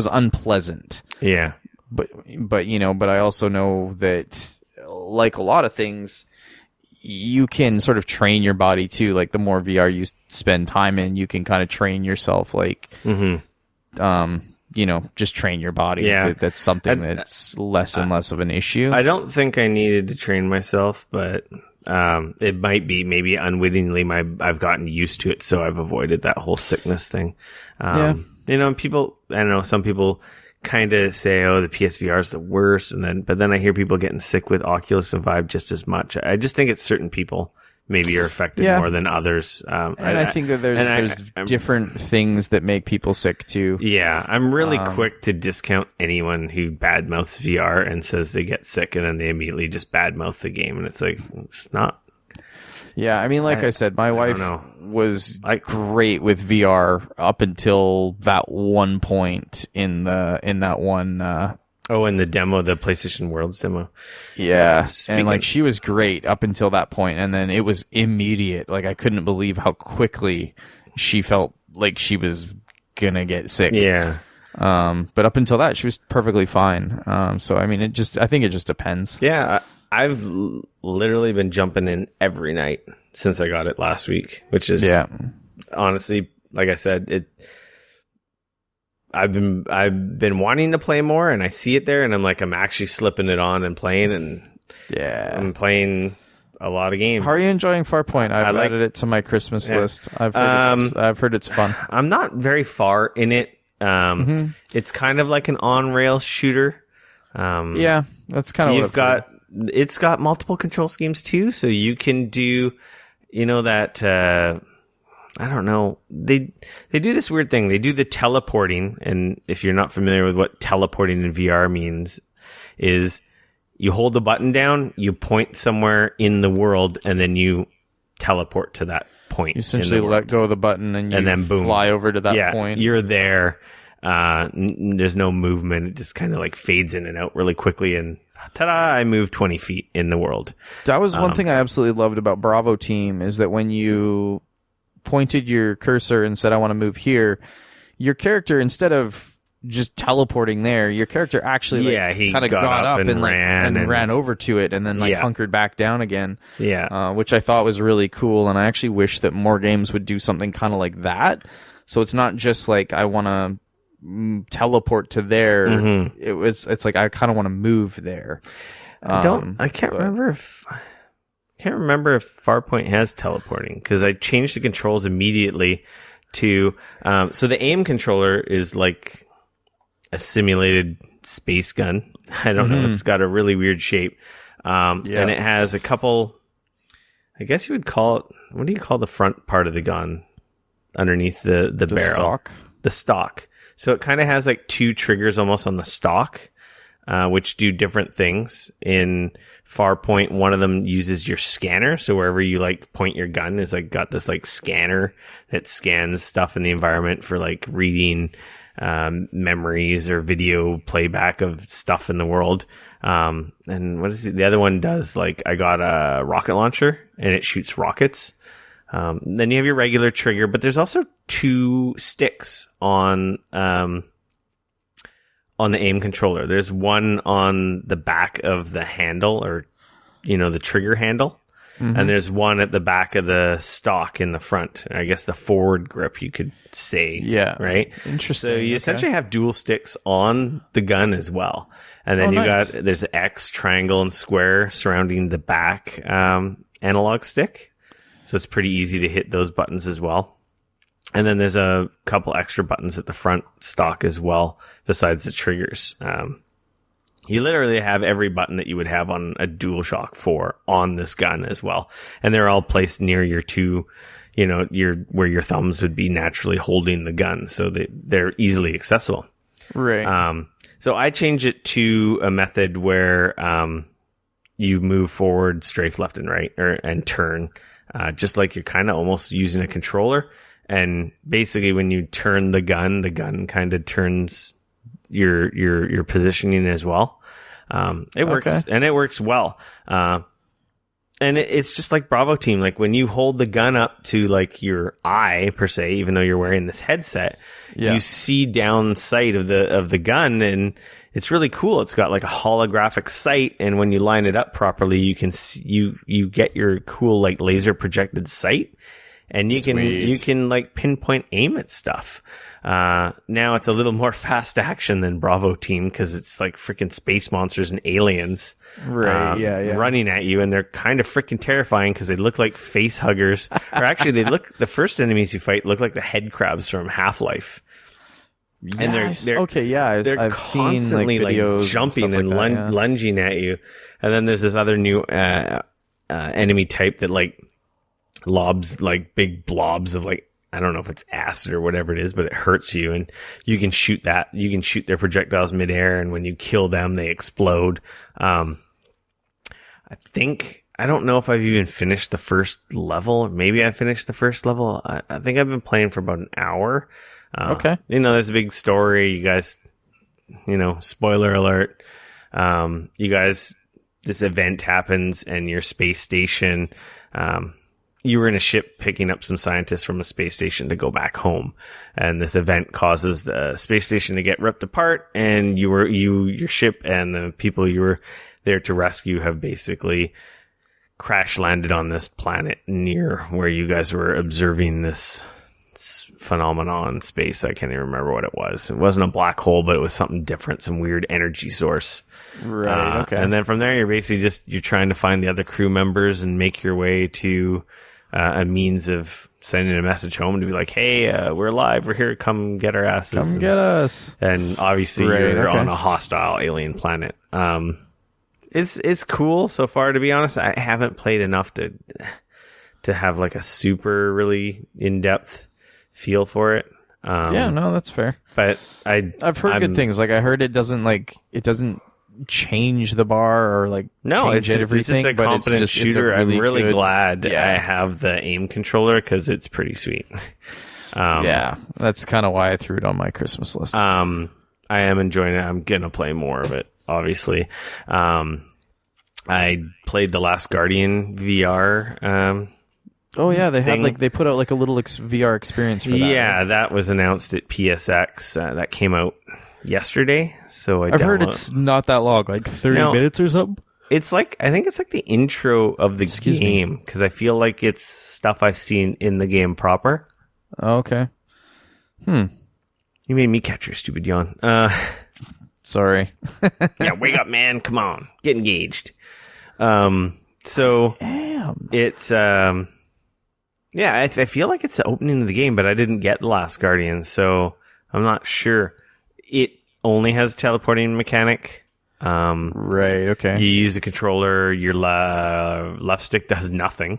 Speaker 3: unpleasant.
Speaker 2: Yeah.
Speaker 3: But I also know that, like a lot of things, you can sort of train your body too. Like, the more VR you spend time in, you can kind of train yourself, like, just train your body.
Speaker 2: Yeah.
Speaker 3: That's something that's less and less of an issue.
Speaker 2: I don't think I needed to train myself, but it might be maybe unwittingly I've gotten used to it, so I've avoided that whole sickness thing. People, I don't know, some people kind of say, oh, the PSVR is the worst, but then I hear people getting sick with Oculus and Vive just as much. I just think it's certain people maybe are affected more than others.
Speaker 3: I think that there's different things that make people sick too.
Speaker 2: Yeah, I'm really quick to discount anyone who badmouths VR and says they get sick, and then they immediately just badmouth the game, and it's like, it's not.
Speaker 3: Yeah, I mean, like I said, my wife was great with VR up until that one point in that one.
Speaker 2: In the demo, the PlayStation Worlds demo.
Speaker 3: Yeah, and like, she was great up until that point, and then it was immediate. Like, I couldn't believe how quickly she felt like she was gonna get sick.
Speaker 2: Yeah.
Speaker 3: But up until that, she was perfectly fine. So I mean, I think it just depends.
Speaker 2: Yeah, I've literally been jumping in every night since I got it last week, which is honestly, like I said, I've been wanting to play more, and I see it there, and I'm like, I'm actually slipping it on and playing, and I'm playing a lot of games.
Speaker 3: How are you enjoying Farpoint? I've added it to my Christmas list. I've heard it's fun.
Speaker 2: I'm not very far in it. It's kind of like an on-rails shooter.
Speaker 3: That's kind of
Speaker 2: it's got multiple control schemes too, so you can do, that. I don't know. They do this weird thing. They do the teleporting, and if you're not familiar with what teleporting in VR means, is you hold the button down, you point somewhere in the world, and then you teleport to that point.
Speaker 3: You essentially let go of the button, and then boom, fly over to that point.
Speaker 2: You're there. There's no movement. It just kind of like fades in and out really quickly, and ta-da, I moved 20 feet in the world.
Speaker 3: That was one thing I absolutely loved about Bravo Team, is that when you pointed your cursor and said, I want to move here, your character, instead of just teleporting there, your character actually he kind of got up and ran over to it, and then hunkered back down again. Which I thought was really cool, and I actually wish that more games would do something kind of like that. So it's not just like, I want to teleport to there. It's like, I kind of want to move there.
Speaker 2: I can't remember if Farpoint has teleporting, because I changed the controls immediately to so the aim controller is like a simulated space gun. I don't know, it's got a really weird shape, and it has a couple, I guess you would call it, what do you call the front part of the gun underneath the barrel? The stock. So it kind of has like two triggers almost on the stock, which do different things. In Farpoint, one of them uses your scanner. So wherever you like point your gun is like got this like scanner that scans stuff in the environment for like reading memories or video playback of stuff in the world. And what is it? The other one does, like, I got a rocket launcher and it shoots rockets. Then you have your regular trigger, but there's also two sticks on the aim controller. There's one on the back of the handle, or, the trigger handle. And there's one at the back of the stock in the front. I guess the forward grip, you could say. Yeah. Right?
Speaker 3: Interesting.
Speaker 2: So you essentially have dual sticks on the gun as well. And then there's X, triangle, and square surrounding the back analog stick. So it's pretty easy to hit those buttons as well. And then there's a couple extra buttons at the front stock as well, besides the triggers. You literally have every button that you would have on a DualShock 4 on this gun as well. And they're all placed near your two, where your thumbs would be naturally holding the gun, so they're easily accessible.
Speaker 3: Right.
Speaker 2: So I changed it to a method where you move forward, strafe left and right, and turn, just like you're kind of almost using a controller. And basically, when you turn the gun kind of turns your positioning as well. It works, and it works well. And it's just like Bravo Team. Like when you hold the gun up to like your eye per se, even though you're wearing this headset, you see down sight of the gun, and it's really cool. It's got like a holographic sight, and when you line it up properly, you can see, you get your cool like laser projected sight, and you can like pinpoint aim at stuff. Now it's a little more fast action than Bravo Team because it's like freaking space monsters and aliens, running at you, and they're kind of freaking terrifying because they look like face huggers, or actually the first enemies you fight look like the head crabs from Half-Life. And they're
Speaker 3: I've
Speaker 2: constantly
Speaker 3: seen like videos
Speaker 2: jumping and lunging at you. And then there's this other new enemy type that like lobs like big blobs of like, I don't know if it's acid or whatever it is, but it hurts you, and you can shoot that. You can shoot their projectiles midair, and when you kill them, they explode. I don't know if I've even finished the first level. Maybe I finished the first level. I think I've been playing for about an hour. There's a big story. You guys, spoiler alert. You guys, this event happens, and your space station, you were in a ship picking up some scientists from a space station to go back home, and this event causes the space station to get ripped apart, and your ship and the people you were there to rescue have basically crash landed on this planet near where you guys were observing this phenomenon in space. I can't even remember what it was. It wasn't a black hole, but it was something different, some weird energy source.
Speaker 3: Right. Okay.
Speaker 2: And then from there, you're basically you're trying to find the other crew members and make your way to a means of sending a message home to be like, hey, we're alive, we're here, come get our asses.
Speaker 3: Come get us.
Speaker 2: And obviously you're on a hostile alien planet. It's cool so far, to be honest. I haven't played enough to have like a super really in-depth feel for it.
Speaker 3: That's fair.
Speaker 2: But
Speaker 3: I've heard good things. Like I heard it doesn't change the bar or like change everything.
Speaker 2: It's just a competent shooter. I'm really glad
Speaker 3: I
Speaker 2: have the aim controller because it's pretty sweet.
Speaker 3: That's kind of why I threw it on my Christmas list.
Speaker 2: I am enjoying it. I'm gonna play more of it, obviously. I played The Last Guardian VR.
Speaker 3: They put out like a little VR experience for that.
Speaker 2: Yeah, that was announced at PSX. That came out yesterday. So
Speaker 3: I've heard it's not that long, like 30 minutes or something.
Speaker 2: It's like, I think it's like the intro of the game, because I feel like it's stuff I've seen in the game proper.
Speaker 3: Okay.
Speaker 2: You made me catch your stupid yawn.
Speaker 3: Sorry.
Speaker 2: Yeah, wake up, man. Come on. Get engaged. So
Speaker 3: damn.
Speaker 2: It's I feel like it's the opening of the game, but I didn't get The Last Guardian, so I'm not sure. It only has a teleporting mechanic.
Speaker 3: Right, okay.
Speaker 2: You use a controller, your left stick does nothing.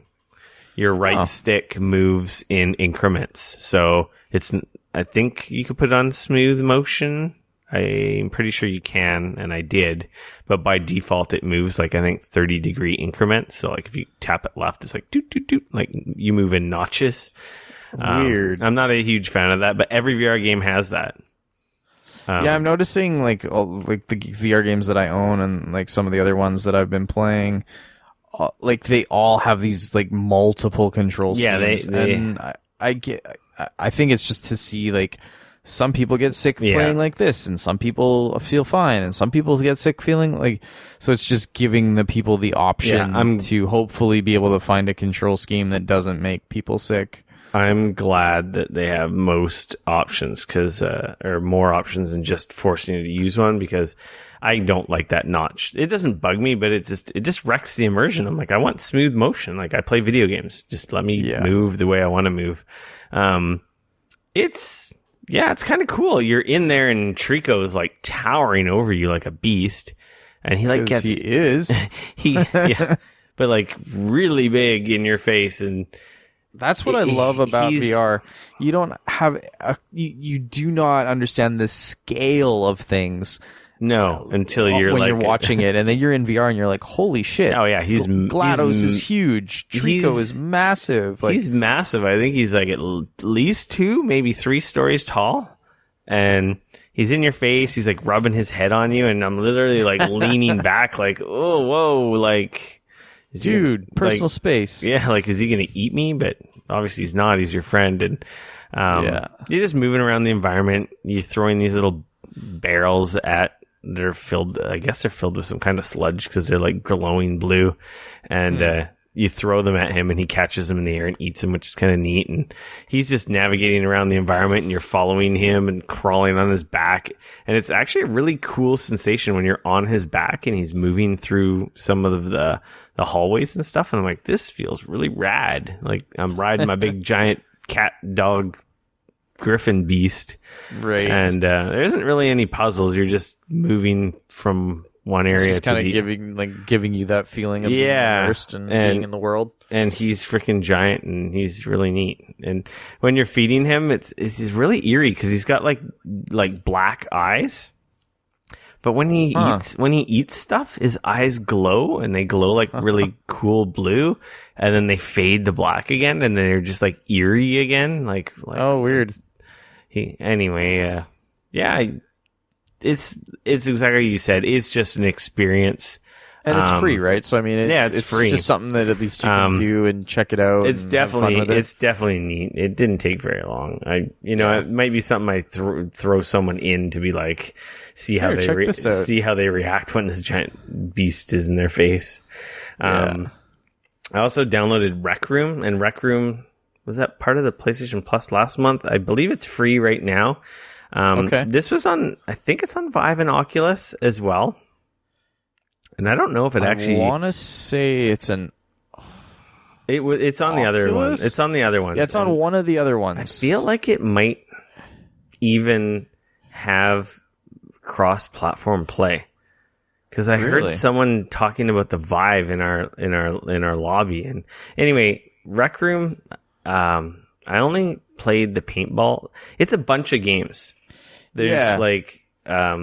Speaker 2: Your right stick moves in increments. So I think you could put it on smooth motion. I'm pretty sure you can, and I did. But by default, it moves like, I think, 30-degree increments. So like if you tap it left, it's like doot, doot, doot. Like you move in notches.
Speaker 3: Weird.
Speaker 2: I'm not a huge fan of that, but every VR game has that.
Speaker 3: I'm noticing like the VR games that I own and like some of the other ones that I've been playing, like they all have these like multiple control schemes. And I think it's just to see like some people get sick playing like this, and some people feel fine, and some people get sick feeling like. So it's just giving the people the option to hopefully be able to find a control scheme that doesn't make people sick.
Speaker 2: I'm glad that they have most options, or more options than just forcing you to use one, because I don't like that notch. It doesn't bug me, but it just wrecks the immersion. I'm like, I want smooth motion. Like I play video games. Just let me move the way I want to move. It's kind of cool. You're in there and Trico is like towering over you like a beast, and he like gets
Speaker 3: he is
Speaker 2: but like really big in your face, and
Speaker 3: That's what I love about
Speaker 2: He's-
Speaker 3: VR. You don't have you do not understand the scale of things
Speaker 2: No, until you're
Speaker 3: when
Speaker 2: like
Speaker 3: you're watching it, and then you're in VR and you're like, holy shit!
Speaker 2: Oh yeah,
Speaker 3: GLaDOS is huge. Trico
Speaker 2: he's-
Speaker 3: is massive. Like,
Speaker 2: he's massive. I think he's like at least 2, maybe 3 stories tall, and he's in your face. He's like rubbing his head on you, and I'm literally like leaning back, like, oh, whoa, like,
Speaker 3: dude, personal space.
Speaker 2: Yeah, like, is he gonna eat me? But obviously he's not. He's your friend, and you're just moving around the environment. You're throwing these little barrels they're filled. I guess they're filled with some kind of sludge because they're like glowing blue, and you throw them at him, and he catches them in the air and eats them, which is kind of neat. And he's just navigating around the environment, and you're following him and crawling on his back. And it's actually a really cool sensation when you're on his back and he's moving through some of the hallways and stuff. And I'm like, this feels really rad. Like I'm riding my big giant cat dog griffin beast,
Speaker 3: Right.
Speaker 2: and there isn't really any puzzles. You're just moving from one area
Speaker 3: It's
Speaker 2: to
Speaker 3: kind of
Speaker 2: the
Speaker 3: giving you that feeling of being immersed and being in the world.
Speaker 2: and he's freaking giant, and he's really neat. And when you're feeding him, he's really eerie because he's got like black eyes. But when he eats stuff, his eyes glow, and they glow like really cool blue, and then they fade to black again, and they're just like eerie again. Like
Speaker 3: Oh, weird.
Speaker 2: It's exactly what you said. It's just an experience.
Speaker 3: And it's free, right? So I mean, it's
Speaker 2: free.
Speaker 3: just something that at least you can do and check it out.
Speaker 2: It's
Speaker 3: and have fun
Speaker 2: definitely
Speaker 3: with it.
Speaker 2: it's definitely neat. It didn't take very long. It might be something I throw someone in to be like, see how
Speaker 3: check this out.
Speaker 2: see how they react when this giant beast is in their face. I also downloaded Rec Room, and Rec Room was that part of the PlayStation Plus last month. I believe it's free right now.
Speaker 3: Okay.
Speaker 2: This was on, I think it's on Vive and Oculus as well. And I don't know if it actually.
Speaker 3: I want to say it's an.
Speaker 2: It's on the other one.
Speaker 3: Oculus?
Speaker 2: It's on the other ones.
Speaker 3: Yeah, it's on one of the other ones.
Speaker 2: I feel like it might even have cross-platform play, because I heard
Speaker 3: Really?
Speaker 2: someone talking about the Vive in our lobby. And anyway, Rec Room. I only played the paintball. It's a bunch of games. There's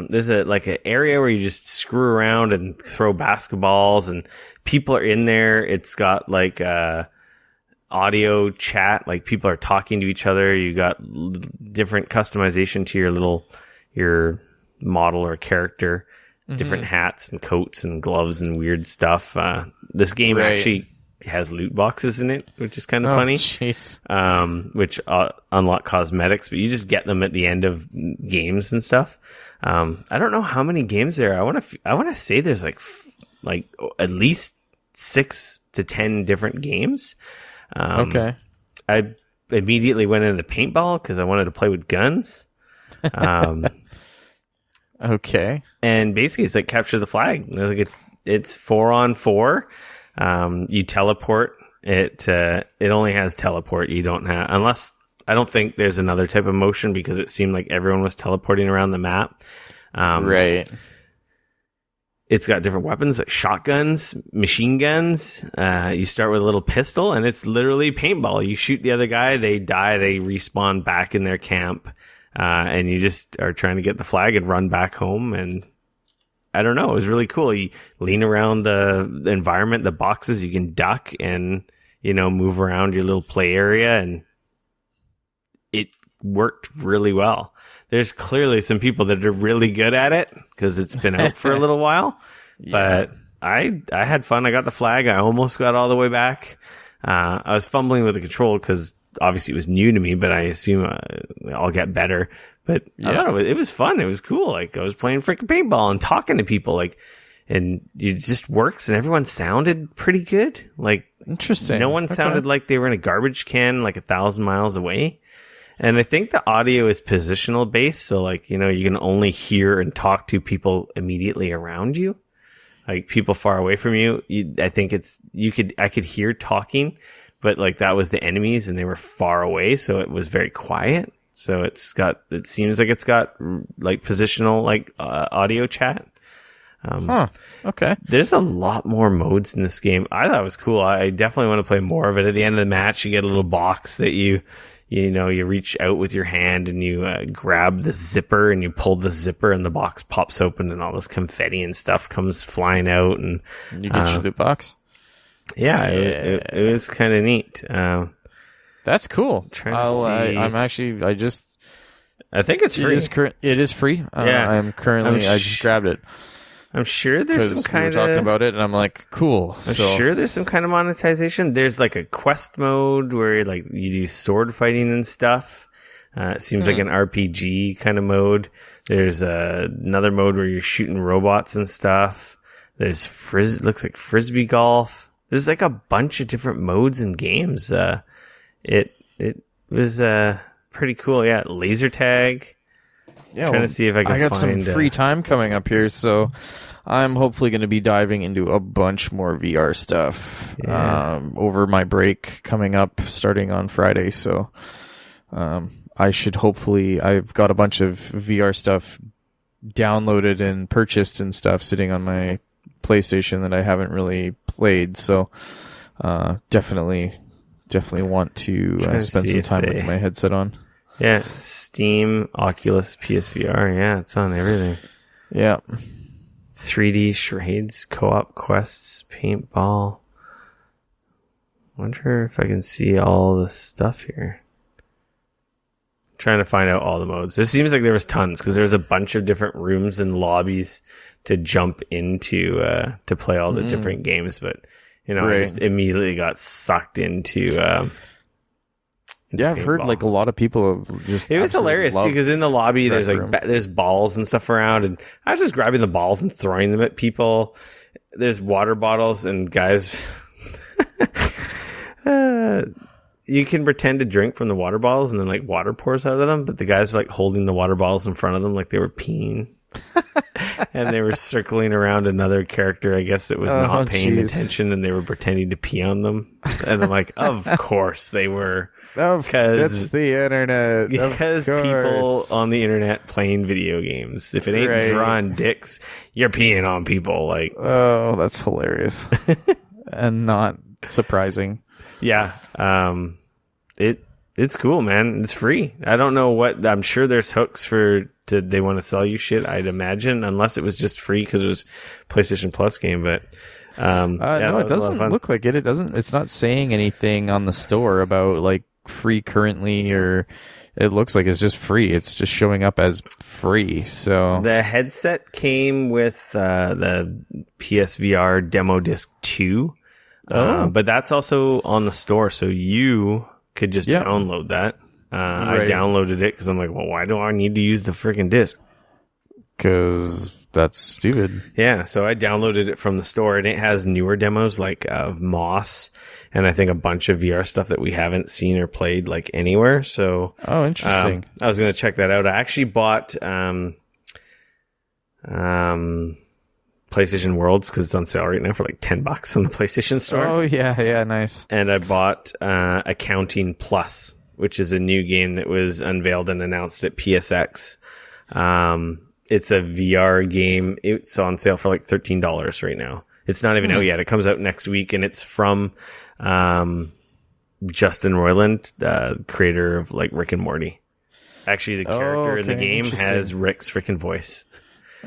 Speaker 2: there's an area where you just screw around and throw basketballs, and people are in there. It's got like audio chat, like people are talking to each other. You got different customization to your model or character, different hats and coats and gloves and weird stuff. This game actually has loot boxes in it, which is kind of funny.
Speaker 3: Jeez.
Speaker 2: Which unlock cosmetics, but you just get them at the end of games and stuff. I don't know how many games there are. I want to say there's like at least 6 to 10 different games.
Speaker 3: Okay.
Speaker 2: I immediately went into paintball because I wanted to play with guns.
Speaker 3: Okay.
Speaker 2: And basically it's like capture the flag. There's like it's 4-on-4. You teleport. It only has teleport. You don't have, unless, I don't think there's another type of motion, because it seemed like everyone was teleporting around the map.
Speaker 3: Right.
Speaker 2: It's got different weapons like shotguns, machine guns. You start with a little pistol, and it's literally paintball. You shoot the other guy, they die, they respawn back in their camp, and you just are trying to get the flag and run back home. And I don't know, it was really cool. You lean around the environment, the boxes, you can duck and, move around your little play area, and it worked really well. There's clearly some people that are really good at it because it's been out for a little while, but I had fun. I got the flag. I almost got all the way back. I was fumbling with the control because obviously it was new to me, but I assume I'll get better. But I thought it was fun. It was cool. Like I was playing freaking paintball and talking to people, and it just works. And everyone sounded pretty good. Like
Speaker 3: Interesting.
Speaker 2: no one sounded like they were in a garbage can like 1,000 miles away. And I think the audio is positional based. So you can only hear and talk to people immediately around you. Like people far away from you. I think I could hear talking, but that was the enemies and they were far away. So it was very quiet. So it seems like it's got positional audio chat.
Speaker 3: Okay.
Speaker 2: There's a lot more modes in this game. I thought it was cool. I definitely want to play more of it. At the end of the match, you get a little box that you reach out with your hand and you grab the zipper and you pull the zipper and the box pops open and all this confetti and stuff comes flying out. And
Speaker 3: you get your loot box?
Speaker 2: Yeah, it was kind of neat.
Speaker 3: That's cool.
Speaker 2: I think it's free.
Speaker 3: It is free.
Speaker 2: Yeah.
Speaker 3: I just grabbed it.
Speaker 2: I'm sure there's some kind of...
Speaker 3: we were talking about it, and I'm like, cool.
Speaker 2: I'm sure there's some kind of monetization. There's like a quest mode where like you do sword fighting and stuff. It seems like an RPG kind of mode. There's another mode where you're shooting robots and stuff. There's looks like frisbee golf. There's like a bunch of different modes and games. It was pretty cool. Yeah, laser tag.
Speaker 3: Yeah,
Speaker 2: trying to see if I
Speaker 3: got some free time coming up here, so I'm hopefully going to be diving into a bunch more VR stuff over my break coming up starting on Friday. So I should hopefully... I've got a bunch of VR stuff downloaded and purchased and stuff sitting on my PlayStation that I haven't really played. So definitely want to spend some time with my headset on.
Speaker 2: Yeah, Steam, Oculus, PSVR. Yeah, it's on everything.
Speaker 3: Yeah.
Speaker 2: 3D charades, co-op quests, paintball. Wonder if I can see all the stuff here. Trying to find out all the modes. It seems like there was tons because there's a bunch of different rooms and lobbies to jump into to play all the different games. But I just immediately got sucked into.
Speaker 3: Yeah, I've heard like a lot of people have just...
Speaker 2: It was hilarious too because in the lobby there's like
Speaker 3: room.
Speaker 2: There's balls and stuff around, and I was just grabbing the balls and throwing them at people. There's water bottles and guys. You can pretend to drink from the water bottles and then like water pours out of them, but the guys are like holding the water bottles in front of them like they were peeing. And they were circling around another character, I guess it was not paying attention, and they were pretending to pee on them. And I'm like, of course they were.
Speaker 3: That's the internet.
Speaker 2: Because people on the internet playing video games. If it ain't drawing dicks, you're peeing on people. Like,
Speaker 3: oh, that's hilarious. And not surprising.
Speaker 2: Yeah. It's cool, man. It's free. I don't know I'm sure there's hooks they want to sell you shit, I'd imagine, unless it was just free because it was PlayStation Plus game, but
Speaker 3: no, it doesn't look like it. It's not saying anything on the store about like free currently, or it looks like it's just free. It's just showing up as free. So
Speaker 2: the headset came with the PSVR demo disc 2. But that's also on the store, so you could just download that. I downloaded it because I'm like, well, why do I need to use the freaking disc?
Speaker 3: Because that's stupid.
Speaker 2: Yeah, so I downloaded it from the store, and it has newer demos like of Moss, and I think a bunch of VR stuff that we haven't seen or played like anywhere. So,
Speaker 3: interesting.
Speaker 2: I was going to check that out. I actually bought PlayStation Worlds because it's on sale right now for like $10 on the PlayStation Store.
Speaker 3: Oh yeah, nice.
Speaker 2: And I bought Accounting Plus, which is a new game that was unveiled and announced at PSX. It's a VR game. It's on sale for like $13 right now. It's not even out yet. It comes out next week, and it's from Justin Roiland, creator of like Rick and Morty. Actually, the character in the game has Rick's freaking voice.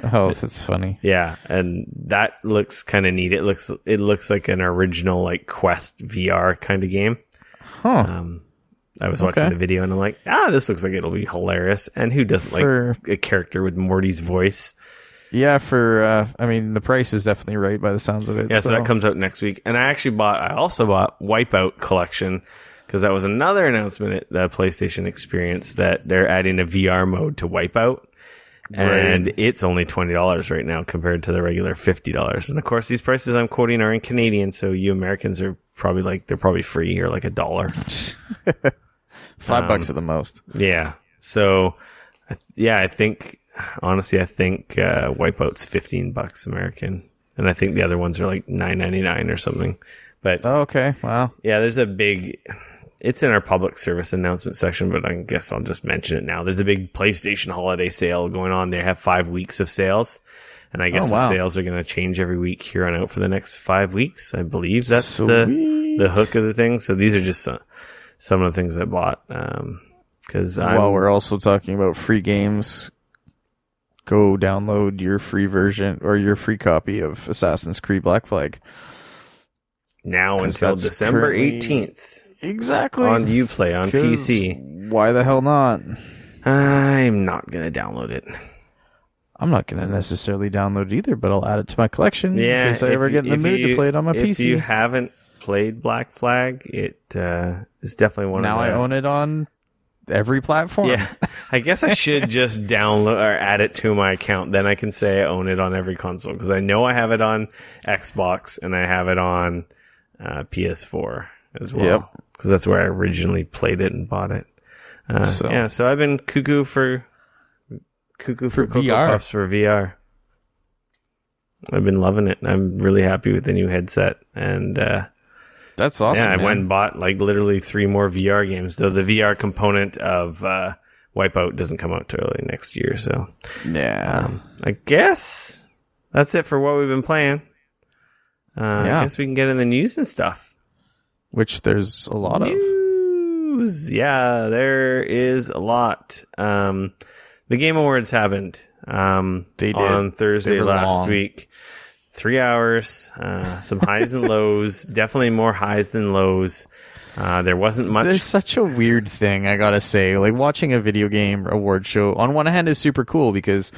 Speaker 3: Oh, that's funny.
Speaker 2: Yeah, and that looks kind of neat. It looks like an original like Quest VR kind of game.
Speaker 3: Huh.
Speaker 2: I was watching the video and I'm like, this looks like it'll be hilarious. And who doesn't like a character with Morty's voice?
Speaker 3: Yeah, the price is definitely right by the sounds of it.
Speaker 2: Yeah, so that comes out next week. And I also bought Wipeout Collection because that was another announcement at the PlayStation Experience that they're adding a VR mode to Wipeout. And it's only $20 right now compared to the regular $50. And of course, these prices I'm quoting are in Canadian, so you Americans are probably they're probably free or like $1.
Speaker 3: $5 at the most.
Speaker 2: Yeah. So, I think Wipeout's $15 American, and I think the other ones are like $9.99 or something. But
Speaker 3: okay, wow.
Speaker 2: Yeah, there's a big. It's in our public service announcement section, but I guess I'll just mention it now. There's a big PlayStation holiday sale going on. They have 5 weeks of sales. And I guess
Speaker 3: wow.
Speaker 2: the sales are going to change every week here on out for the next 5 weeks. I believe that's
Speaker 3: Sweet.
Speaker 2: the hook of the thing. So these are just some of the things I bought. Because
Speaker 3: while we're also talking about free games, go download your free version or your free copy of Assassin's Creed Black Flag.
Speaker 2: Now until December 18th.
Speaker 3: Exactly.
Speaker 2: On Uplay, on PC.
Speaker 3: Why the hell not?
Speaker 2: I'm not going to download it.
Speaker 3: I'm not going to necessarily download it either, but I'll add it to my collection in case I ever get in the mood to play it on my PC.
Speaker 2: If you haven't played Black Flag, it is definitely one of the...
Speaker 3: Now I own it on every platform.
Speaker 2: Yeah, I guess I should just download or add it to my account. Then I can say I own it on every console, because I know I have it on Xbox and I have it on PS4 as well.
Speaker 3: Yep.
Speaker 2: Because that's where I originally played it and bought it. So I've been cuckoo for Cocoa
Speaker 3: VR.
Speaker 2: Puffs for VR. I've been loving it. I'm really happy with the new headset, and
Speaker 3: that's awesome.
Speaker 2: Yeah, I
Speaker 3: man.
Speaker 2: went and bought like literally 3 more VR games. Though the VR component of Wipeout doesn't come out till early next year, so
Speaker 3: yeah.
Speaker 2: I guess that's it for what we've been playing. I guess we can get in the news and stuff. Which
Speaker 3: there's a lot of.
Speaker 2: Yeah, there is a lot. The Game Awards happened
Speaker 3: they did.
Speaker 2: On Thursday last
Speaker 3: long.
Speaker 2: week. 3 hours, some highs and lows, definitely more highs than lows. There wasn't much.
Speaker 3: There's such a weird thing, I gotta say. Like, watching a video game award show, on one hand, is super cool because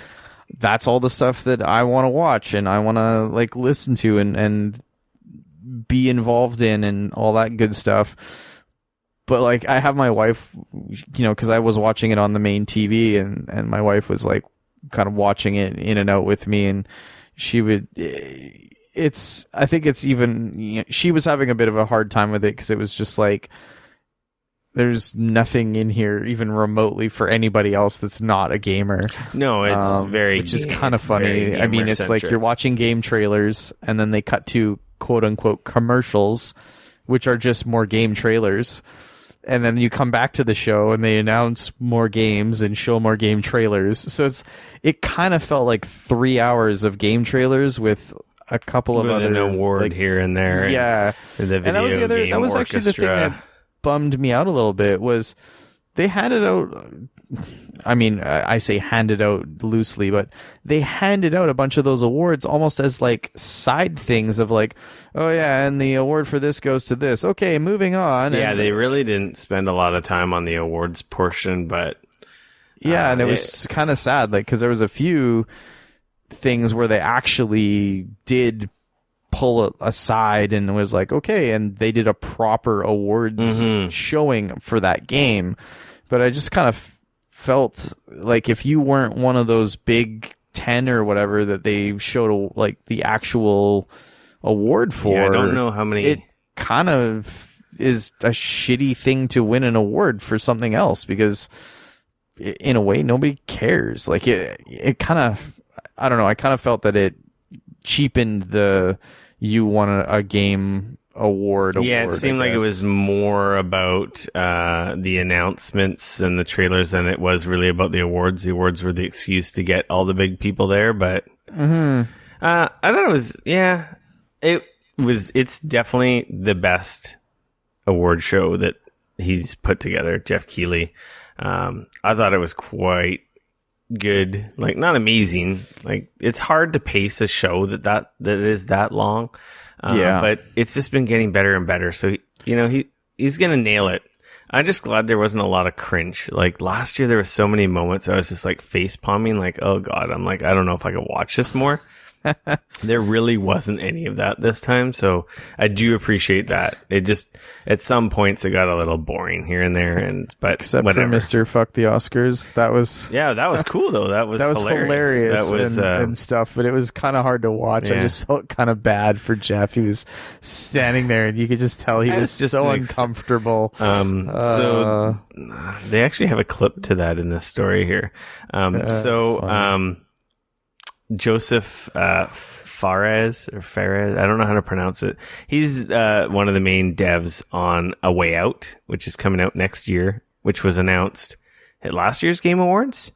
Speaker 3: that's all the stuff that I want to watch and I want to like listen to and be involved in and all that good stuff. But like, I have my wife, because I was watching it on the main TV, and my wife was like kind of watching it in and out with me, and she would. I think it's even. She was having a bit of a hard time with it because it was just like, there's nothing in here even remotely for anybody else that's not a gamer.
Speaker 2: No, it's
Speaker 3: which is kind of funny. I mean, it's like you're watching game trailers, and then they cut to quote unquote commercials, which are just more game trailers. And then you come back to the show and they announce more games and show more game trailers. So it kind of felt like 3 hours of game trailers with a couple of other
Speaker 2: an award like, here and there.
Speaker 3: Yeah.
Speaker 2: And the video
Speaker 3: and that was the other. That was actually the thing that bummed me out a little bit was they handed out. I mean, I say handed out loosely, but they handed out a bunch of those awards almost as like side things of like, oh yeah, and the award for this goes to this. Okay, moving on.
Speaker 2: Yeah,
Speaker 3: and
Speaker 2: they really didn't spend a lot of time on the awards portion, but
Speaker 3: yeah, and it was kind of sad, like because there was a few things where they actually did pull aside and was like, okay, and they did a proper awards showing for that game, but I just kind of felt like if you weren't one of those big 10 or whatever that they showed like the actual award for,
Speaker 2: I don't know how many.
Speaker 3: It kind of is a shitty thing to win an award for something else because in a way nobody cares. Like it kind of, I don't know, I kind of felt that it cheapened the you won a game award.
Speaker 2: Yeah, it seemed like it was more about the announcements and the trailers than it was really about the awards. The awards were the excuse to get all the big people there, but I thought it was, it's definitely the best award show that he's put together, Jeff Keighley. I thought it was quite good, like not amazing. Like it's hard to pace a show that is that long. But it's just been getting better and better. So, he's going to nail it. I'm just glad there wasn't a lot of cringe. Like last year, there were so many moments I was just like face palming, like, oh God, I'm like, I don't know if I could watch this more. There really wasn't any of that this time. So I do appreciate that. It just, at some points, it got a little boring here and there. But
Speaker 3: except
Speaker 2: whatever.
Speaker 3: for Mr. Fuck the Oscars. That was
Speaker 2: cool though. That was
Speaker 3: hilarious
Speaker 2: that was,
Speaker 3: and stuff, but it was kind of hard to watch.
Speaker 2: Yeah.
Speaker 3: I just felt kind of bad for Jeff. He was standing there and you could just tell he was so uncomfortable.
Speaker 2: So they actually have a clip to that in this story here. Joseph Fares, I don't know how to pronounce it. He's one of the main devs on A Way Out, which is coming out next year, which was announced at last year's Game Awards.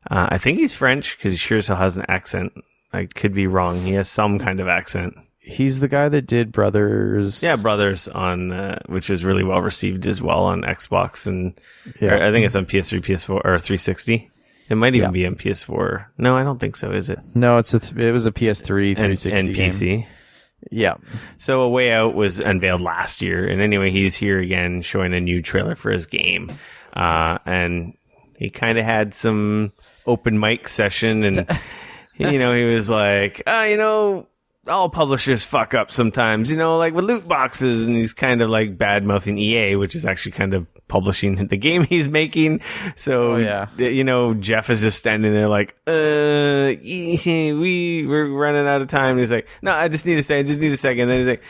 Speaker 2: I think he's French because he sure as hell has an accent. I could be wrong. He has some kind of accent.
Speaker 3: He's the guy that did Brothers.
Speaker 2: Yeah, Brothers on which was really well received as well on Xbox, and I think it's on PS3, PS4, or 360. It might even be on PS4. No, I don't think so. Is it?
Speaker 3: No, it was a PS3, 360
Speaker 2: and PC.
Speaker 3: game. Yeah.
Speaker 2: So A Way Out was unveiled last year, and anyway, he's here again showing a new trailer for his game, and he kind of had some open mic session, and he was like, all publishers fuck up sometimes, like with loot boxes, and he's kind of like bad mouthing EA, which is actually kind of publishing the game he's making. So, Jeff is just standing there like, we're running out of time. And he's like, no, I just need a second. And then he's like,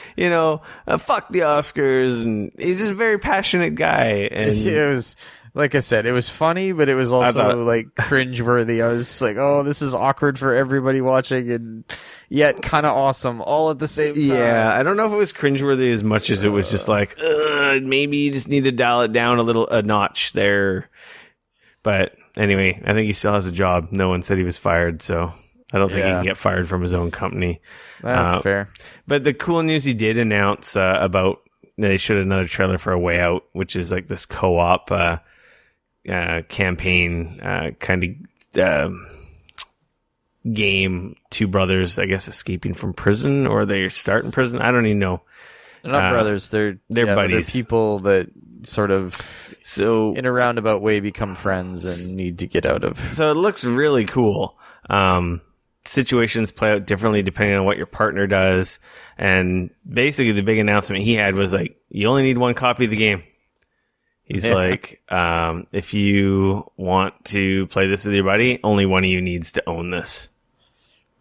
Speaker 2: fuck the Oscars. And he's just a very passionate guy. And
Speaker 3: it was, like I said, it was funny, but it was also like cringeworthy. I was like, oh, this is awkward for everybody watching, and yet kind of awesome all at the same time.
Speaker 2: Yeah, I don't know if it was cringeworthy as much as it was just like, maybe you just need to dial it down a notch there. But anyway, I think he still has a job. No one said he was fired, so I don't think he can get fired from his own company.
Speaker 3: That's fair.
Speaker 2: But the cool news he did announce about, they showed another trailer for A Way Out, which is like this co-op campaign kind of game. Two brothers, I guess, escaping from prison, or they start in prison. I don't even know.
Speaker 3: They're not brothers. They're buddies. They're people that sort of, in a roundabout way, become friends and need to get out of.
Speaker 2: So it looks really cool. Situations play out differently depending on what your partner does. And basically the big announcement he had was like, you only need one copy of the game. He's like, if you want to play this with your buddy, only one of you needs to own this.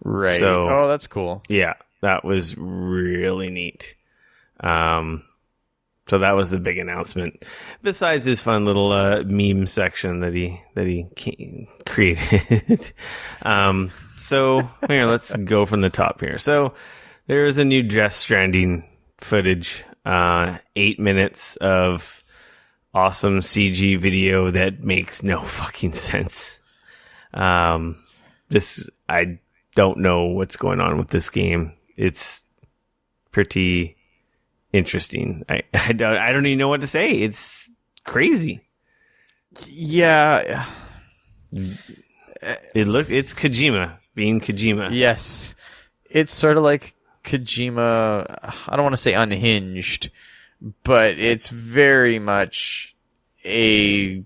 Speaker 3: Right.
Speaker 2: So,
Speaker 3: that's cool.
Speaker 2: Yeah, that was really neat. So that was the big announcement. Besides his fun little meme section that he created. So here, let's go from the top here. So there is a new Death Stranding footage, 8 minutes of awesome CG video that makes no fucking sense. I don't know what's going on with this game. It's pretty interesting. I don't even know what to say. It's crazy.
Speaker 3: Yeah.
Speaker 2: It's Kojima being Kojima.
Speaker 3: Yes. It's sort of like Kojima, I don't want to say unhinged, but it's very much it's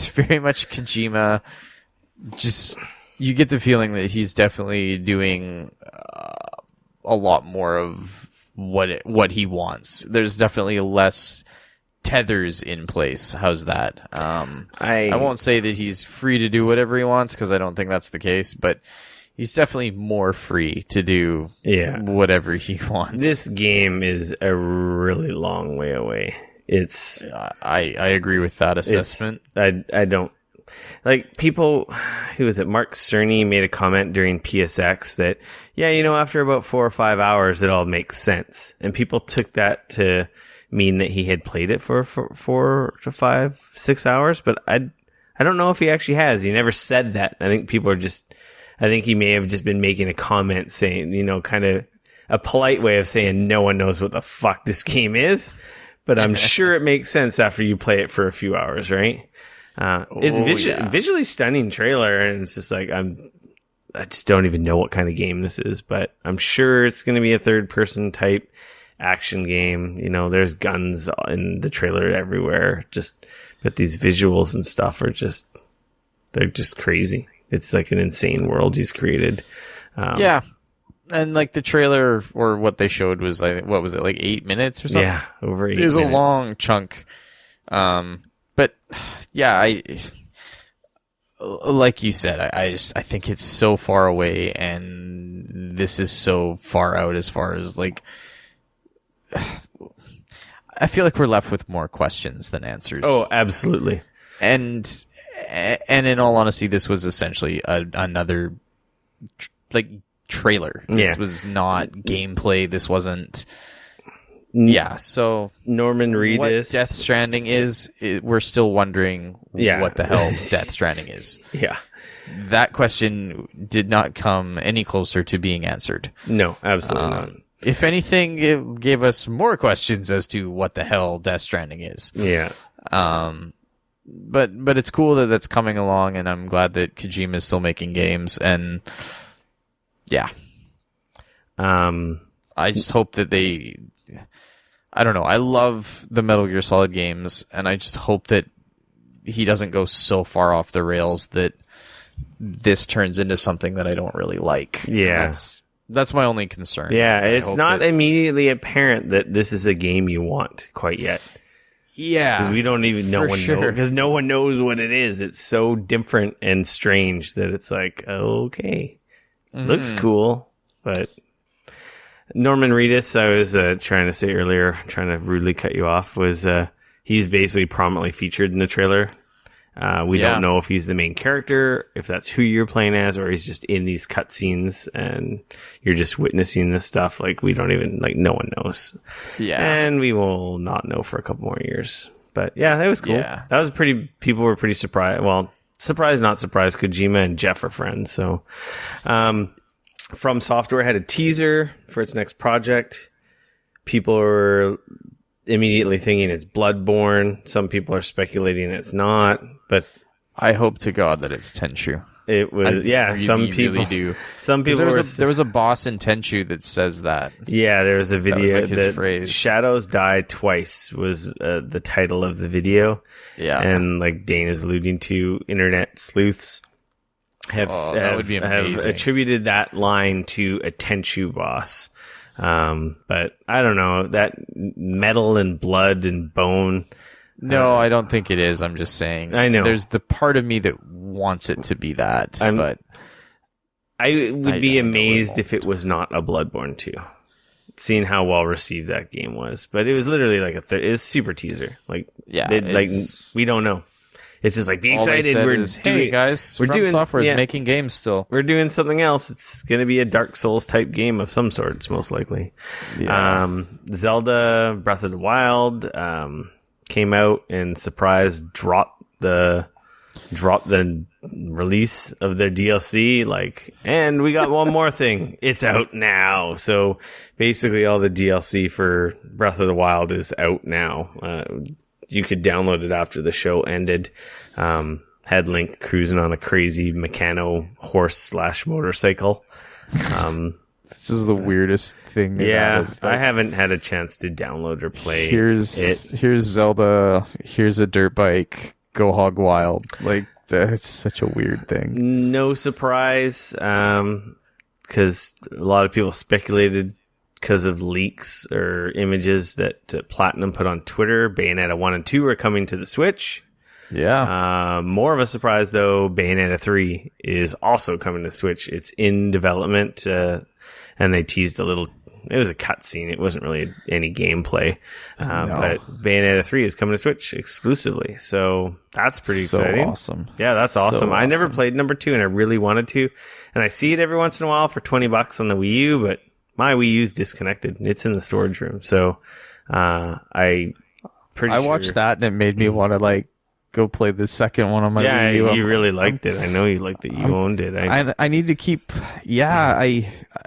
Speaker 3: very much Kojima. Just, you get the feeling that he's definitely doing a lot more of what he wants. There's definitely less tethers in place. How's that? I won't say that he's free to do whatever he wants, because I don't think that's the case, but he's definitely more free to do whatever he wants.
Speaker 2: This game is a really long way away. It's
Speaker 3: I agree with that assessment.
Speaker 2: I don't like people. Who was it? Mark Cerny made a comment during PSX that after about 4 or 5 hours it all makes sense, and people took that to mean that he had played it for 4 to 5, 6 hours. But I don't know if he actually has. He never said that. I think I think he may have just been making a comment saying, kind of a polite way of saying no one knows what the fuck this game is. But I'm sure it makes sense after you play it for a few hours, right? It's visually stunning trailer, and it's just like I just don't even know what kind of game this is, but I'm sure it's going to be a third-person type action game. There's guns in the trailer everywhere. But these visuals and stuff they're just crazy. It's like an insane world he's created. And
Speaker 3: like the trailer, or what they showed was, what was it, like 8 minutes or something?
Speaker 2: Yeah, over 8 minutes.
Speaker 3: It was a long chunk. But yeah, like you said, I think it's so far away, and this is so far out as far as like, I feel like we're left with more questions than answers.
Speaker 2: Oh, absolutely.
Speaker 3: And in all honesty, this was essentially another trailer. This was not gameplay. This wasn't Yeah, so
Speaker 2: Norman Reedus.
Speaker 3: What Death Stranding is, we're still wondering what the hell Death Stranding is.
Speaker 2: Yeah.
Speaker 3: That question did not come any closer to being answered.
Speaker 2: No, absolutely not.
Speaker 3: If anything, it gave us more questions as to what the hell Death Stranding is.
Speaker 2: Yeah.
Speaker 3: But it's cool that that's coming along, and I'm glad that Kojima is still making games, and yeah. I just hope that I don't know. I love the Metal Gear Solid games, and I just hope that he doesn't go so far off the rails that this turns into something that I don't really like.
Speaker 2: Yeah.
Speaker 3: That's my only concern.
Speaker 2: Yeah, it's not immediately apparent that this is a game you want quite yet.
Speaker 3: Yeah.
Speaker 2: Because we don't even know because no one knows what it is. It's so different and strange that it's like, okay, looks cool, but... Norman Reedus, I was trying to say earlier, trying to rudely cut you off, was he's basically prominently featured in the trailer. We don't know if he's the main character, if that's who you're playing as, or he's just in these cutscenes and you're just witnessing this stuff. Like, we don't even, like, no one knows.
Speaker 3: Yeah.
Speaker 2: And we will not know for a couple more years. But yeah, that was cool.
Speaker 3: Yeah.
Speaker 2: That was people were pretty surprised. Well, surprised, not surprised. Kojima and Jeff are friends. So, From Software had a teaser for its next project. People are immediately thinking it's Bloodborne. Some people are speculating it's not, but
Speaker 3: I hope to God that it's Tenchu.
Speaker 2: It was, some people
Speaker 3: really do.
Speaker 2: Some people
Speaker 3: there was a boss in Tenchu that says that.
Speaker 2: Yeah, there was a video
Speaker 3: like his phrase.
Speaker 2: Shadows Die Twice was the title of the video.
Speaker 3: Yeah,
Speaker 2: and like Dane is alluding to, internet sleuths have attributed that line to a Tenchu boss. But I don't know, that metal and blood and bone.
Speaker 3: No, I don't think it is. I'm just saying.
Speaker 2: I know.
Speaker 3: There's the part of me that wants it to be that, but
Speaker 2: I would be amazed if it was not a Bloodborne 2. Seeing how well received that game was. But it was literally like it was super teaser. Like, we don't know. It's just like, be excited.
Speaker 3: Hey guys, we're doing Software is making games still.
Speaker 2: We're doing something else. It's going to be a Dark Souls type game of some sorts, most likely.
Speaker 3: Yeah.
Speaker 2: Zelda Breath of the Wild came out and dropped the release of their DLC. And we got one more thing. It's out now. So basically, all the DLC for Breath of the Wild is out now. You could download it after the show ended. Had Link cruising on a crazy mechano horse / motorcycle.
Speaker 3: This is the weirdest thing.
Speaker 2: I haven't had a chance to download or play
Speaker 3: Here's Zelda. Here's a dirt bike. Go hog wild. Like, that's such a weird thing.
Speaker 2: No surprise, because a lot of people speculated because of leaks or images that Platinum put on Twitter. Bayonetta 1 and 2 are coming to the Switch.
Speaker 3: Yeah.
Speaker 2: More of a surprise, though, Bayonetta 3 is also coming to Switch. It's in development, and they teased a little. It was a cutscene. It wasn't really any gameplay. But Bayonetta 3 is coming to Switch exclusively. So that's pretty exciting.
Speaker 3: Awesome.
Speaker 2: Yeah, that's awesome.
Speaker 3: So
Speaker 2: I never played number 2, and I really wanted to. And I see it every once in a while for $20 on the Wii U, but my Wii U's disconnected. It's in the storage room. So I
Speaker 3: watched that, and it made me want to go play the second one on my Wii U.
Speaker 2: Yeah, you really liked it. I know you liked it. You owned it.
Speaker 3: I need to keep... Yeah,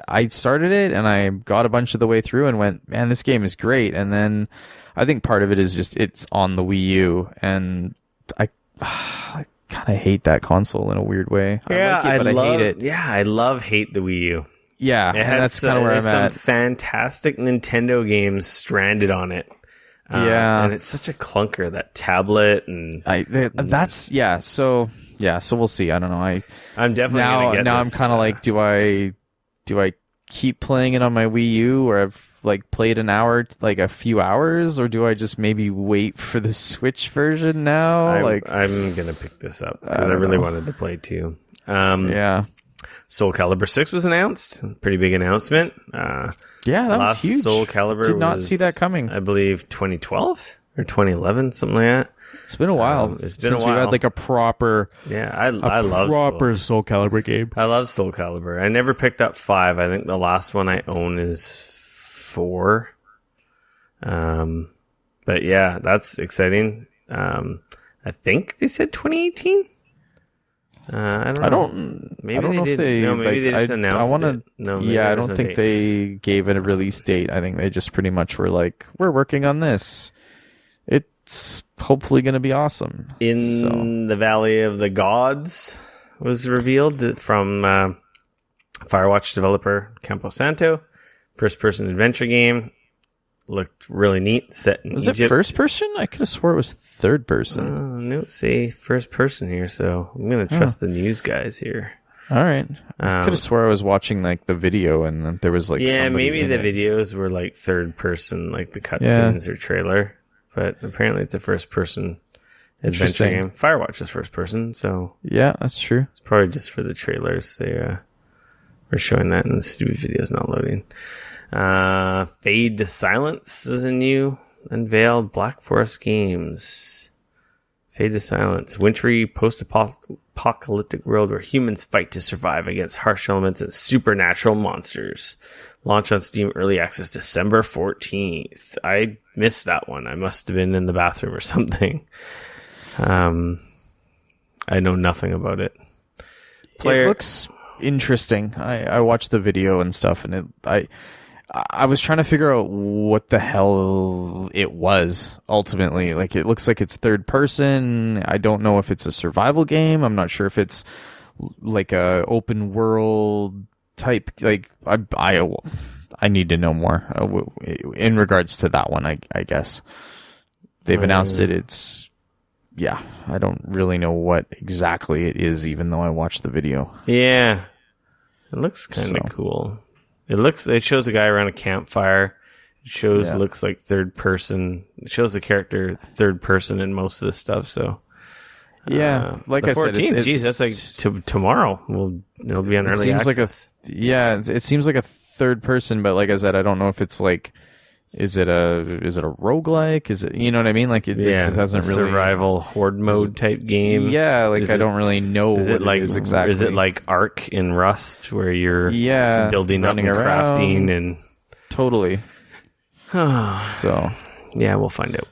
Speaker 3: I started it, and I got a bunch of the way through and went, man, this game is great. And then I think part of it is just it's on the Wii U, and I kind of hate that console in a weird way.
Speaker 2: Yeah,
Speaker 3: I like it, but I hate it.
Speaker 2: Yeah, I hate the Wii U.
Speaker 3: Yeah, and that's kind of where I'm at.
Speaker 2: Some fantastic Nintendo games stranded on it. And it's such a clunker, that tablet, and
Speaker 3: So we'll see. I don't know.
Speaker 2: I'm definitely gonna get
Speaker 3: now.
Speaker 2: This,
Speaker 3: I'm kind of like, do I keep playing it on my Wii U, or I've played an hour, a few hours, or do I just maybe wait for the Switch version now?
Speaker 2: I'm gonna pick this up because I really wanted to play too. Soul Calibur 6 was announced. Pretty big announcement.
Speaker 3: That was huge.
Speaker 2: Soul Calibur
Speaker 3: did not see that coming.
Speaker 2: I believe 2012 or 2011, something like that.
Speaker 3: It's been a while.
Speaker 2: It's been a while.
Speaker 3: We've had a proper.
Speaker 2: Yeah, I love
Speaker 3: proper Soul Calibur game.
Speaker 2: I love Soul Calibur. I never picked up 5. I think the last one I own is 4. But yeah, that's exciting. I think they said 2018. I don't know. Maybe
Speaker 3: I don't know
Speaker 2: they
Speaker 3: if
Speaker 2: did.
Speaker 3: they.
Speaker 2: No, maybe they just announced
Speaker 3: I want
Speaker 2: it.
Speaker 3: to.
Speaker 2: No, maybe
Speaker 3: yeah, I
Speaker 2: there's
Speaker 3: don't
Speaker 2: no
Speaker 3: think
Speaker 2: date.
Speaker 3: they gave it a release date. I think they just pretty much were like, "We're working on this. It's hopefully going to be awesome."
Speaker 2: In the Valley of the Gods was revealed from Firewatch developer Campo Santo. First-person adventure game. Looked really neat. Set in
Speaker 3: Was
Speaker 2: Egypt.
Speaker 3: it first person? I could have swore it was third person.
Speaker 2: Notes say first person here, so I'm going to trust the news guys here.
Speaker 3: All right. I could have swore I was watching like the video and then there was like
Speaker 2: maybe the
Speaker 3: it.
Speaker 2: videos were like third person, like the cutscenes or trailer. But apparently it's a first person adventure
Speaker 3: Interesting.
Speaker 2: game. Firewatch is first person, so
Speaker 3: Yeah, that's true.
Speaker 2: it's probably just for the trailers. They were showing that, and the stupid video's not loading. Fade to Silence is a new unveiled Black Forest Games. Fade to Silence, wintry post-apocalyptic world where humans fight to survive against harsh elements and supernatural monsters. Launch on Steam Early Access December 14th. I missed that one. I must have been in the bathroom or something. I know nothing about it.
Speaker 3: It looks interesting. I watched the video and stuff, and I was trying to figure out what the hell it was ultimately. Like, it looks like it's third person. I don't know if it's a survival game. I'm not sure if it's like a open world type. Like, I need to know more in regards to that one. I guess they've announced it. It's I don't really know what exactly it is, even though I watched the video.
Speaker 2: Yeah, it looks kind of cool. It shows a guy around a campfire. It looks like third person. It shows the character third person in most of the stuff. So
Speaker 3: like
Speaker 2: the
Speaker 3: I
Speaker 2: 14th,
Speaker 3: said,
Speaker 2: geez, that's like tomorrow. It'll be on early access.
Speaker 3: It seems like a third person, but like I said, I don't know if it's like, is it a roguelike? Is it, you know what I mean? Like it hasn't really
Speaker 2: survival horde mode type game.
Speaker 3: Yeah, like I don't really know
Speaker 2: is
Speaker 3: what
Speaker 2: it like
Speaker 3: it is exactly.
Speaker 2: Is it like Ark in Rust where you're building up and
Speaker 3: running
Speaker 2: crafting and
Speaker 3: totally. So
Speaker 2: yeah, we'll find out.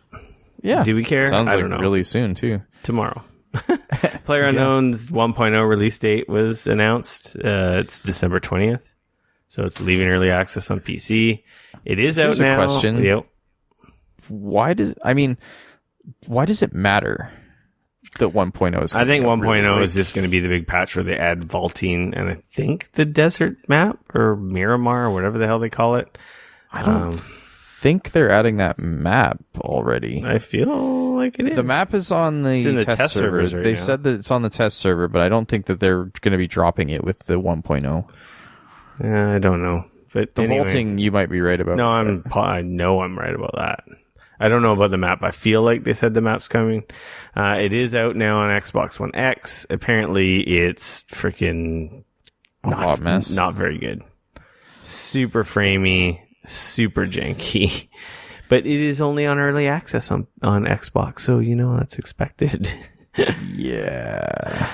Speaker 3: Yeah,
Speaker 2: do we care?
Speaker 3: Sounds
Speaker 2: I
Speaker 3: like
Speaker 2: don't know.
Speaker 3: really soon too.
Speaker 2: Tomorrow. PlayerUnknown's 1.0 release date was announced. It's December 20th. So it's leaving early access on PC. It is
Speaker 3: Here's
Speaker 2: out now.
Speaker 3: a question.
Speaker 2: Yep.
Speaker 3: Why does it matter that 1.0 is
Speaker 2: I think 1.0
Speaker 3: really
Speaker 2: is just going to be the big patch where they add vaulting and I think the desert map or Miramar or whatever the hell they call it.
Speaker 3: I don't think they're adding that map already.
Speaker 2: I feel like it is.
Speaker 3: The map is on the,
Speaker 2: in the
Speaker 3: test server.
Speaker 2: servers right
Speaker 3: They
Speaker 2: now.
Speaker 3: said that it's on the test server, but I don't think that they're going to be dropping it with the 1.0.
Speaker 2: I don't know. But
Speaker 3: The
Speaker 2: anyway.
Speaker 3: vaulting, you might be right about.
Speaker 2: No, I know I'm right about that. I don't know about the map. I feel like they said the map's coming. It is out now on Xbox One X. Apparently, it's freaking
Speaker 3: hot mess.
Speaker 2: Not very good. Super framey, super janky. But it is only on early access on Xbox, so that's expected.
Speaker 3: Yeah.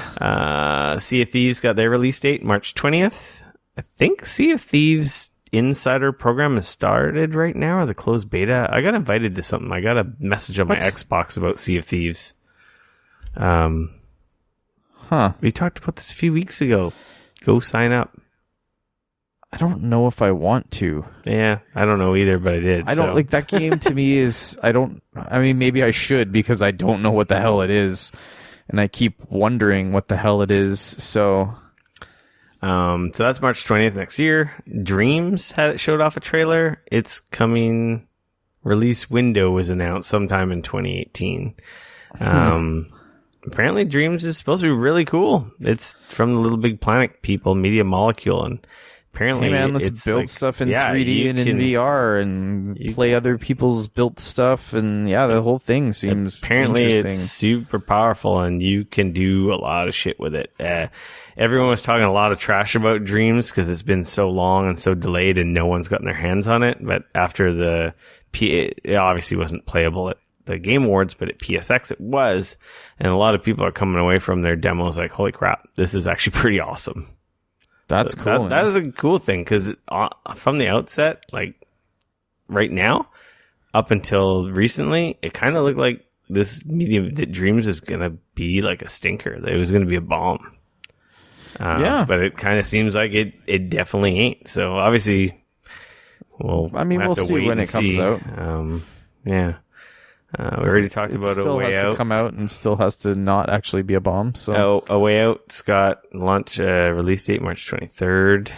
Speaker 2: Sea of Thieves got their release date, March 20th. I think Sea of Thieves Insider program has started right now, or the closed beta. I got invited to something. I got a message on my Xbox about Sea of Thieves. We talked about this a few weeks ago. Go sign up.
Speaker 3: I don't know if I want to.
Speaker 2: Yeah, I don't know either, but I did.
Speaker 3: I don't like that game. To me, maybe I should, because I don't know what the hell it is, and I keep wondering what the hell it is. So
Speaker 2: that's March 20th next year. Dreams showed off a trailer. It's coming. Release window was announced sometime in 2018. Apparently Dreams is supposed to be really cool. It's from the Little Big Planet people, Media Molecule, and apparently
Speaker 3: let's build stuff in 3D and in VR and play other people's built stuff, and the whole thing seems
Speaker 2: apparently
Speaker 3: interesting.
Speaker 2: it's super powerful and you can do a lot of shit with it. Everyone was talking a lot of trash about Dreams because it's been so long and so delayed and no one's gotten their hands on it. But after it obviously wasn't playable at the Game Awards, but at PSX it was, and a lot of people are coming away from their demos like, holy crap, this is actually pretty awesome.
Speaker 3: That's cool.
Speaker 2: That is a cool thing, because from the outset, like right now, up until recently, it kind of looked like this Medium Dreams is going to be like a stinker. That it was going to be a bomb. But it kind of seems like it definitely ain't. So obviously, we'll
Speaker 3: see when it comes out.
Speaker 2: Yeah. We already talked about A Way Out. It
Speaker 3: still has to come out and still has to not actually be a bomb. So
Speaker 2: A Way Out's got launch release date March 23rd.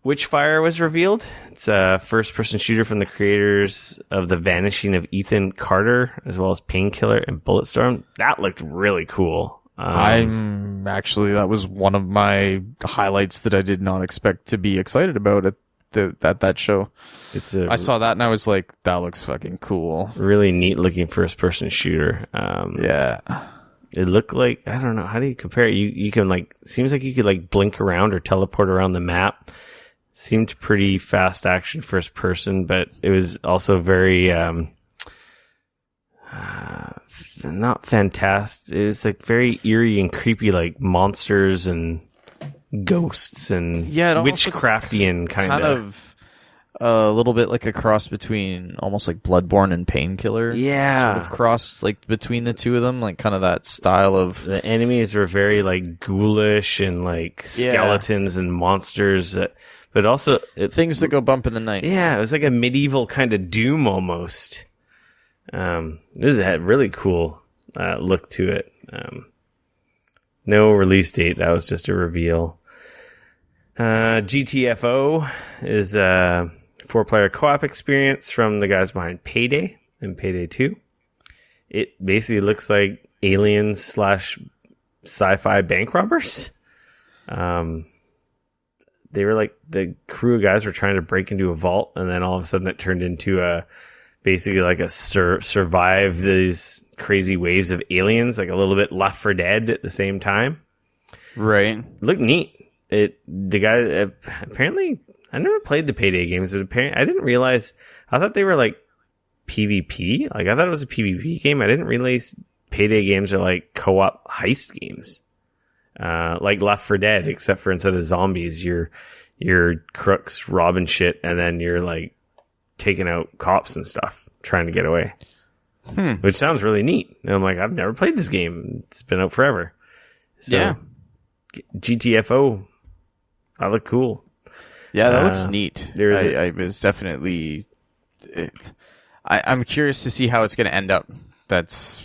Speaker 2: Witchfire was revealed. It's a first-person shooter from the creators of The Vanishing of Ethan Carter, as well as Painkiller and Bulletstorm. That looked really cool.
Speaker 3: That was one of my highlights that I did not expect to be excited about at that show. I saw that and I was like, that looks fucking cool.
Speaker 2: Really neat looking first person shooter. It looked like, I don't know, how do you compare it? You can seems like you could blink around or teleport around the map. Seemed pretty fast action first person, but it was also very not fantastic. It was very eerie and creepy, like monsters and ghosts and witchcraftian kind of
Speaker 3: a little bit like a cross between almost like Bloodborne and Painkiller.
Speaker 2: Yeah,
Speaker 3: sort of cross between the two of them, kind of that style of.
Speaker 2: The enemies were very ghoulish and skeletons and monsters, but also
Speaker 3: things that go bump in the night.
Speaker 2: Yeah, it was like a medieval kind of Doom almost. This had really cool look to it. No release date. That was just a reveal. GTFO is a 4-player co-op experience from the guys behind Payday and Payday 2. It basically looks like aliens / sci-fi bank robbers. They were the crew of guys were trying to break into a vault, and then all of a sudden it turned into basically survive these crazy waves of aliens, a little bit Left 4 Dead at the same time.
Speaker 3: Right.
Speaker 2: Looked neat. The guy apparently, I never played the Payday games, but apparently I didn't realize. I thought they were PvP. I thought it was a PvP game. I didn't realize Payday games are co-op heist games, like Left 4 Dead, except for instead of zombies, you're crooks robbing shit, and then you're taking out cops and stuff, trying to get away. Which sounds really neat. And I'm I've never played this game. It's been out forever. So,
Speaker 3: yeah.
Speaker 2: GTFO. That looked cool.
Speaker 3: Yeah, that looks neat. I was definitely. I'm curious to see how it's going to end up. That's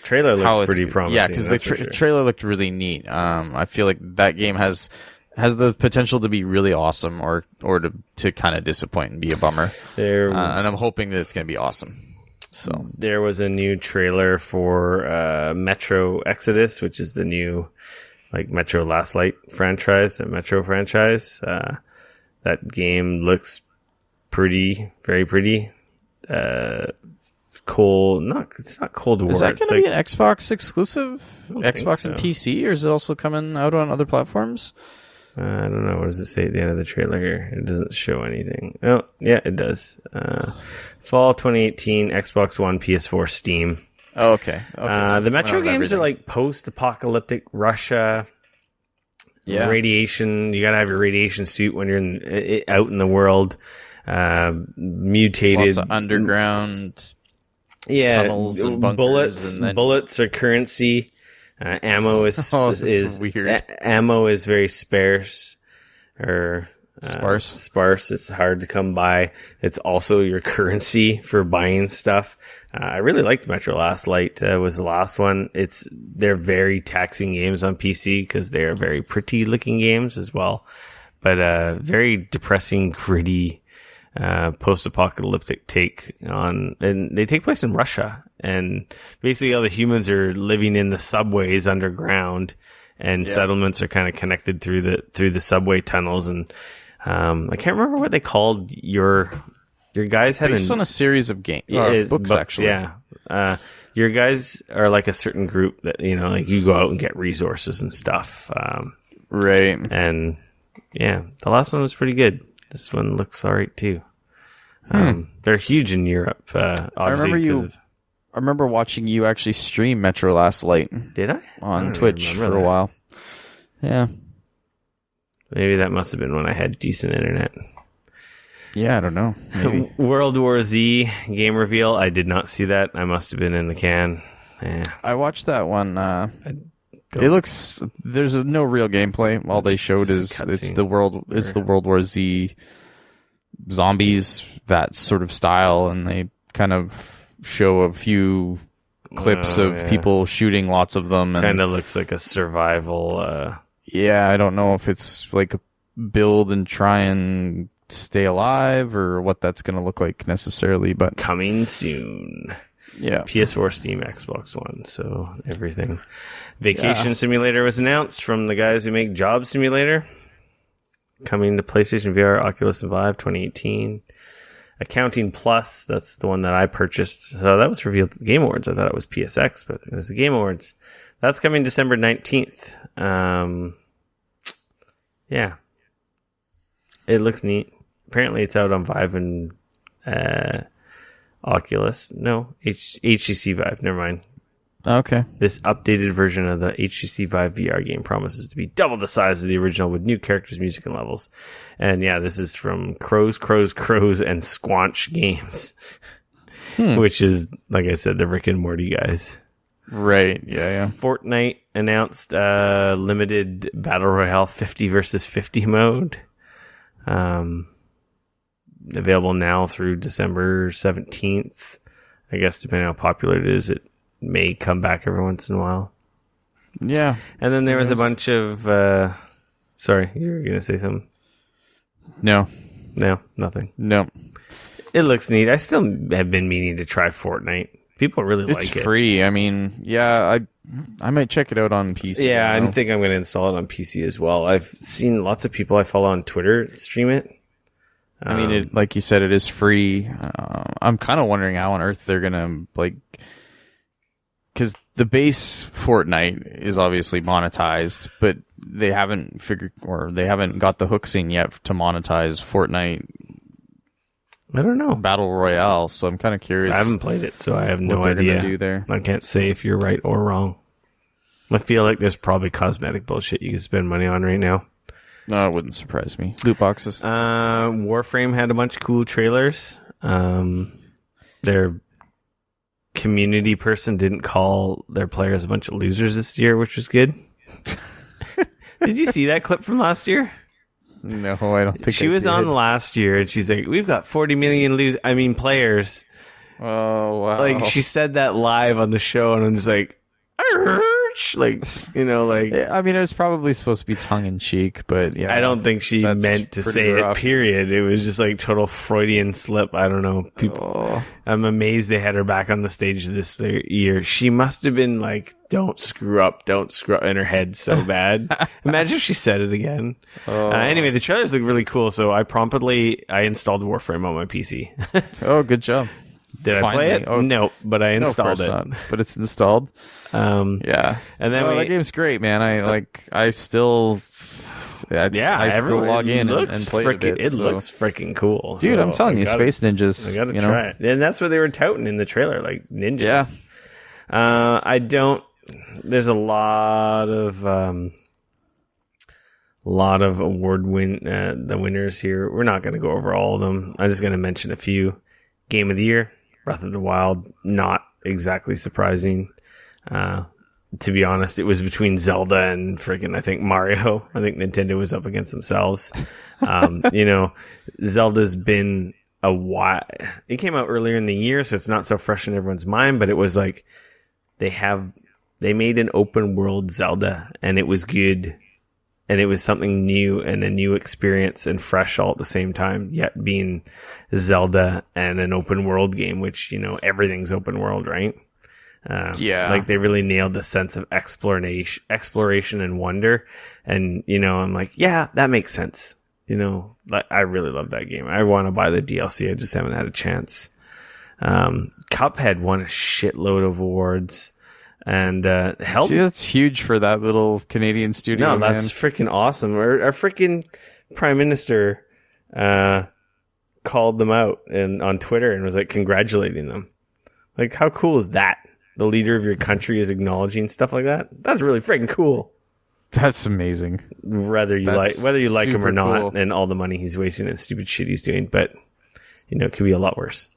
Speaker 2: trailer looks pretty promising.
Speaker 3: Yeah, because the trailer looked really neat. I feel like that game has the potential to be really awesome, or to kind of disappoint and be a bummer. And I'm hoping that it's going to be awesome. So
Speaker 2: there was a new trailer for Metro Exodus, which is the new Metro Last Light franchise, the Metro franchise. That game looks pretty, very pretty. It's not Cold War.
Speaker 3: Is that going to be an Xbox exclusive? Xbox and PC, or is it also coming out on other platforms?
Speaker 2: I don't know. What does it say at the end of the trailer here? It doesn't show anything. Oh, yeah, it does. Fall 2018, Xbox One, PS4, Steam.
Speaker 3: Oh, okay. So
Speaker 2: the Metro games are post-apocalyptic Russia.
Speaker 3: Yeah.
Speaker 2: Radiation. You gotta have your radiation suit when you're out in the world. Mutated.
Speaker 3: Lots of underground tunnels and bunkers.
Speaker 2: Bullets are currency. Ammo is
Speaker 3: weird.
Speaker 2: Ammo is very sparse. Or sparse. It's hard to come by. It's also your currency for buying stuff. I really liked Metro Last Light. Was the last one. They're very taxing games on PC because they are very pretty looking games as well, but very depressing, gritty, post-apocalyptic take on, and they take place in Russia, and basically all the humans are living in the subways underground, and settlements are kind of connected through the subway tunnels, and I can't remember what they called your guys had
Speaker 3: based on a series of books actually.
Speaker 2: Yeah. Your guys are a certain group that, you go out and get resources and stuff.
Speaker 3: Right.
Speaker 2: And yeah, the last one was pretty good. This one looks alright too. They're huge in Europe.
Speaker 3: I remember watching you actually stream Metro Last Light.
Speaker 2: Did I?
Speaker 3: On Twitch for a while. Yeah.
Speaker 2: Maybe that must have been when I had decent internet.
Speaker 3: Yeah, I don't know. Maybe.
Speaker 2: World War Z game reveal. I did not see that. I must have been in the can.
Speaker 3: I watched that one. It looks. There's no real gameplay. All they showed is it's the World War Z zombies, that sort of style, and they kind of show a few clips of people shooting lots of them.
Speaker 2: Kind of looks like a survival.
Speaker 3: Yeah, I don't know if it's like a build and try and stay alive or what that's going to look like necessarily, but
Speaker 2: coming soon.
Speaker 3: Yeah.
Speaker 2: PS4, Steam, Xbox One, so everything. Vacation Simulator was announced from the guys who make Job Simulator. Coming to PlayStation VR, Oculus and Vive 2018. Accounting Plus, that's the one that I purchased. So that was revealed at the Game Awards. I thought it was PSX, but it was the Game Awards. That's coming December 19th. Yeah. It looks neat. Apparently it's out on Vive and Oculus. No, HTC Vive. Never mind.
Speaker 3: Okay.
Speaker 2: This updated version of the HTC Vive VR game promises to be double the size of the original with new characters, music, and levels. And yeah, this is from Crows, and Squanch Games, which is, like I said, the Rick and Morty guys.
Speaker 3: Right. Yeah.
Speaker 2: Fortnite announced limited Battle Royale 50 versus 50 mode. Available now through December 17th. I guess depending on how popular it is, it may come back every once in a while.
Speaker 3: Yeah.
Speaker 2: And then there was a bunch of... sorry, you were going to say something?
Speaker 3: No,
Speaker 2: nothing.
Speaker 3: No.
Speaker 2: It looks neat. I still have been meaning to try Fortnite. People really like it.
Speaker 3: It's free. I mean, yeah, I might check it out on PC.
Speaker 2: Yeah, I think I'm going to install it on PC as well. I've seen lots of people I follow on Twitter stream it.
Speaker 3: I mean, like you said, it is free. I'm kind of wondering how on earth they're going to, like... Because the base Fortnite is obviously monetized, but they haven't got the hooks in yet to monetize Fortnite.
Speaker 2: I don't know.
Speaker 3: Battle Royale, so I'm kind of curious.
Speaker 2: I haven't played it, so I have no
Speaker 3: what they're
Speaker 2: idea.
Speaker 3: Gonna do there.
Speaker 2: I can't say if you're right or wrong. I feel like there's probably cosmetic bullshit you can spend money on right now.
Speaker 3: No, it wouldn't surprise me. Loot boxes.
Speaker 2: Warframe had a bunch of cool trailers. Their community person didn't call their players a bunch of losers this year, which was good. Did you see that clip from last year?
Speaker 3: No, I don't think
Speaker 2: she was on last year, and she's like, "We've got 40 million players."
Speaker 3: Oh wow!
Speaker 2: Like she said that live on the show, and I'm just like, like, you know, like.
Speaker 3: I mean, it was probably supposed to be tongue in cheek, but yeah,
Speaker 2: I don't think she meant to say
Speaker 3: rough.
Speaker 2: it. Period. It was just like total Freudian slip. I don't know. People. I'm amazed they had her back on the stage this year. She must have been like, "Don't screw up," in her head so bad. Imagine if she said it again. Anyway, the trailers look really cool, so I installed Warframe on my PC.
Speaker 3: Oh, good job.
Speaker 2: Did I play it? No, but I installed it.
Speaker 3: Not. But it's installed. Yeah, and then that game's great, man. I still log in and play it.
Speaker 2: It looks freaking cool,
Speaker 3: dude. So I'm telling you, Space Ninjas.
Speaker 2: I gotta try it, and that's what they were touting in the trailer, like ninjas. Yeah. There's a lot of the winners here. We're not going to go over all of them. I'm just going to mention a few. Game of the Year, Breath of the Wild, not exactly surprising. To be honest, it was between Zelda and freaking, I think, Mario. I think Nintendo was up against themselves. Zelda's been a while. It came out earlier in the year, so it's not so fresh in everyone's mind, but it was like they made an open world Zelda, and it was good. And it was something new and a new experience and fresh all at the same time, yet being Zelda and an open world game, which, everything's open world, right? Like they really nailed the sense of exploration and wonder. And, I'm like, yeah, that makes sense. I really love that game. I want to buy the DLC. I just haven't had a chance. Cuphead won a shitload of awards. And
Speaker 3: see, that's huge for that little Canadian studio.
Speaker 2: No, that's freaking awesome. Our freaking prime minister called them out on Twitter and was like congratulating them. Like, how cool is that? The leader of your country is acknowledging stuff like that. That's really freaking cool.
Speaker 3: That's amazing.
Speaker 2: Whether you
Speaker 3: That's
Speaker 2: like him or
Speaker 3: super
Speaker 2: not,
Speaker 3: cool.
Speaker 2: and all the money he's wasting and stupid shit he's doing, but it could be a lot worse.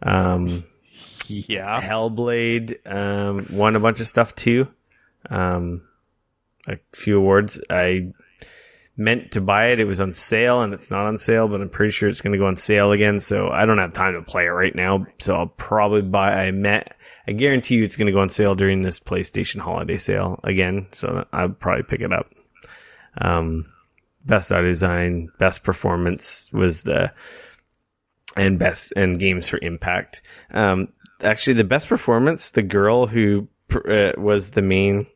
Speaker 3: Yeah.
Speaker 2: Hellblade won a bunch of stuff too. A few awards. I meant to buy it. It was on sale, and it's not on sale, but I'm pretty sure it's going to go on sale again. So I don't have time to play it right now. So I'll probably buy. I guarantee you it's going to go on sale during this PlayStation holiday sale again. So I'll probably pick it up. Best audio design, best performance was and games for impact. Actually, the best performance, the girl who was the main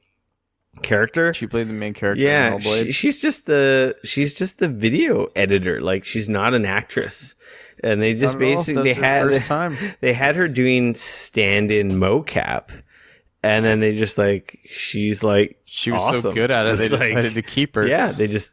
Speaker 2: character.
Speaker 3: She played the main character.
Speaker 2: Yeah,
Speaker 3: in Hellblade.
Speaker 2: she's just the video editor. Like, she's not an actress. And they just basically
Speaker 3: first time.
Speaker 2: They had her doing stand-in mocap, and then they just she's like
Speaker 3: She was
Speaker 2: awesome.
Speaker 3: so good at it,
Speaker 2: It's
Speaker 3: they decided to keep her.
Speaker 2: Yeah, they just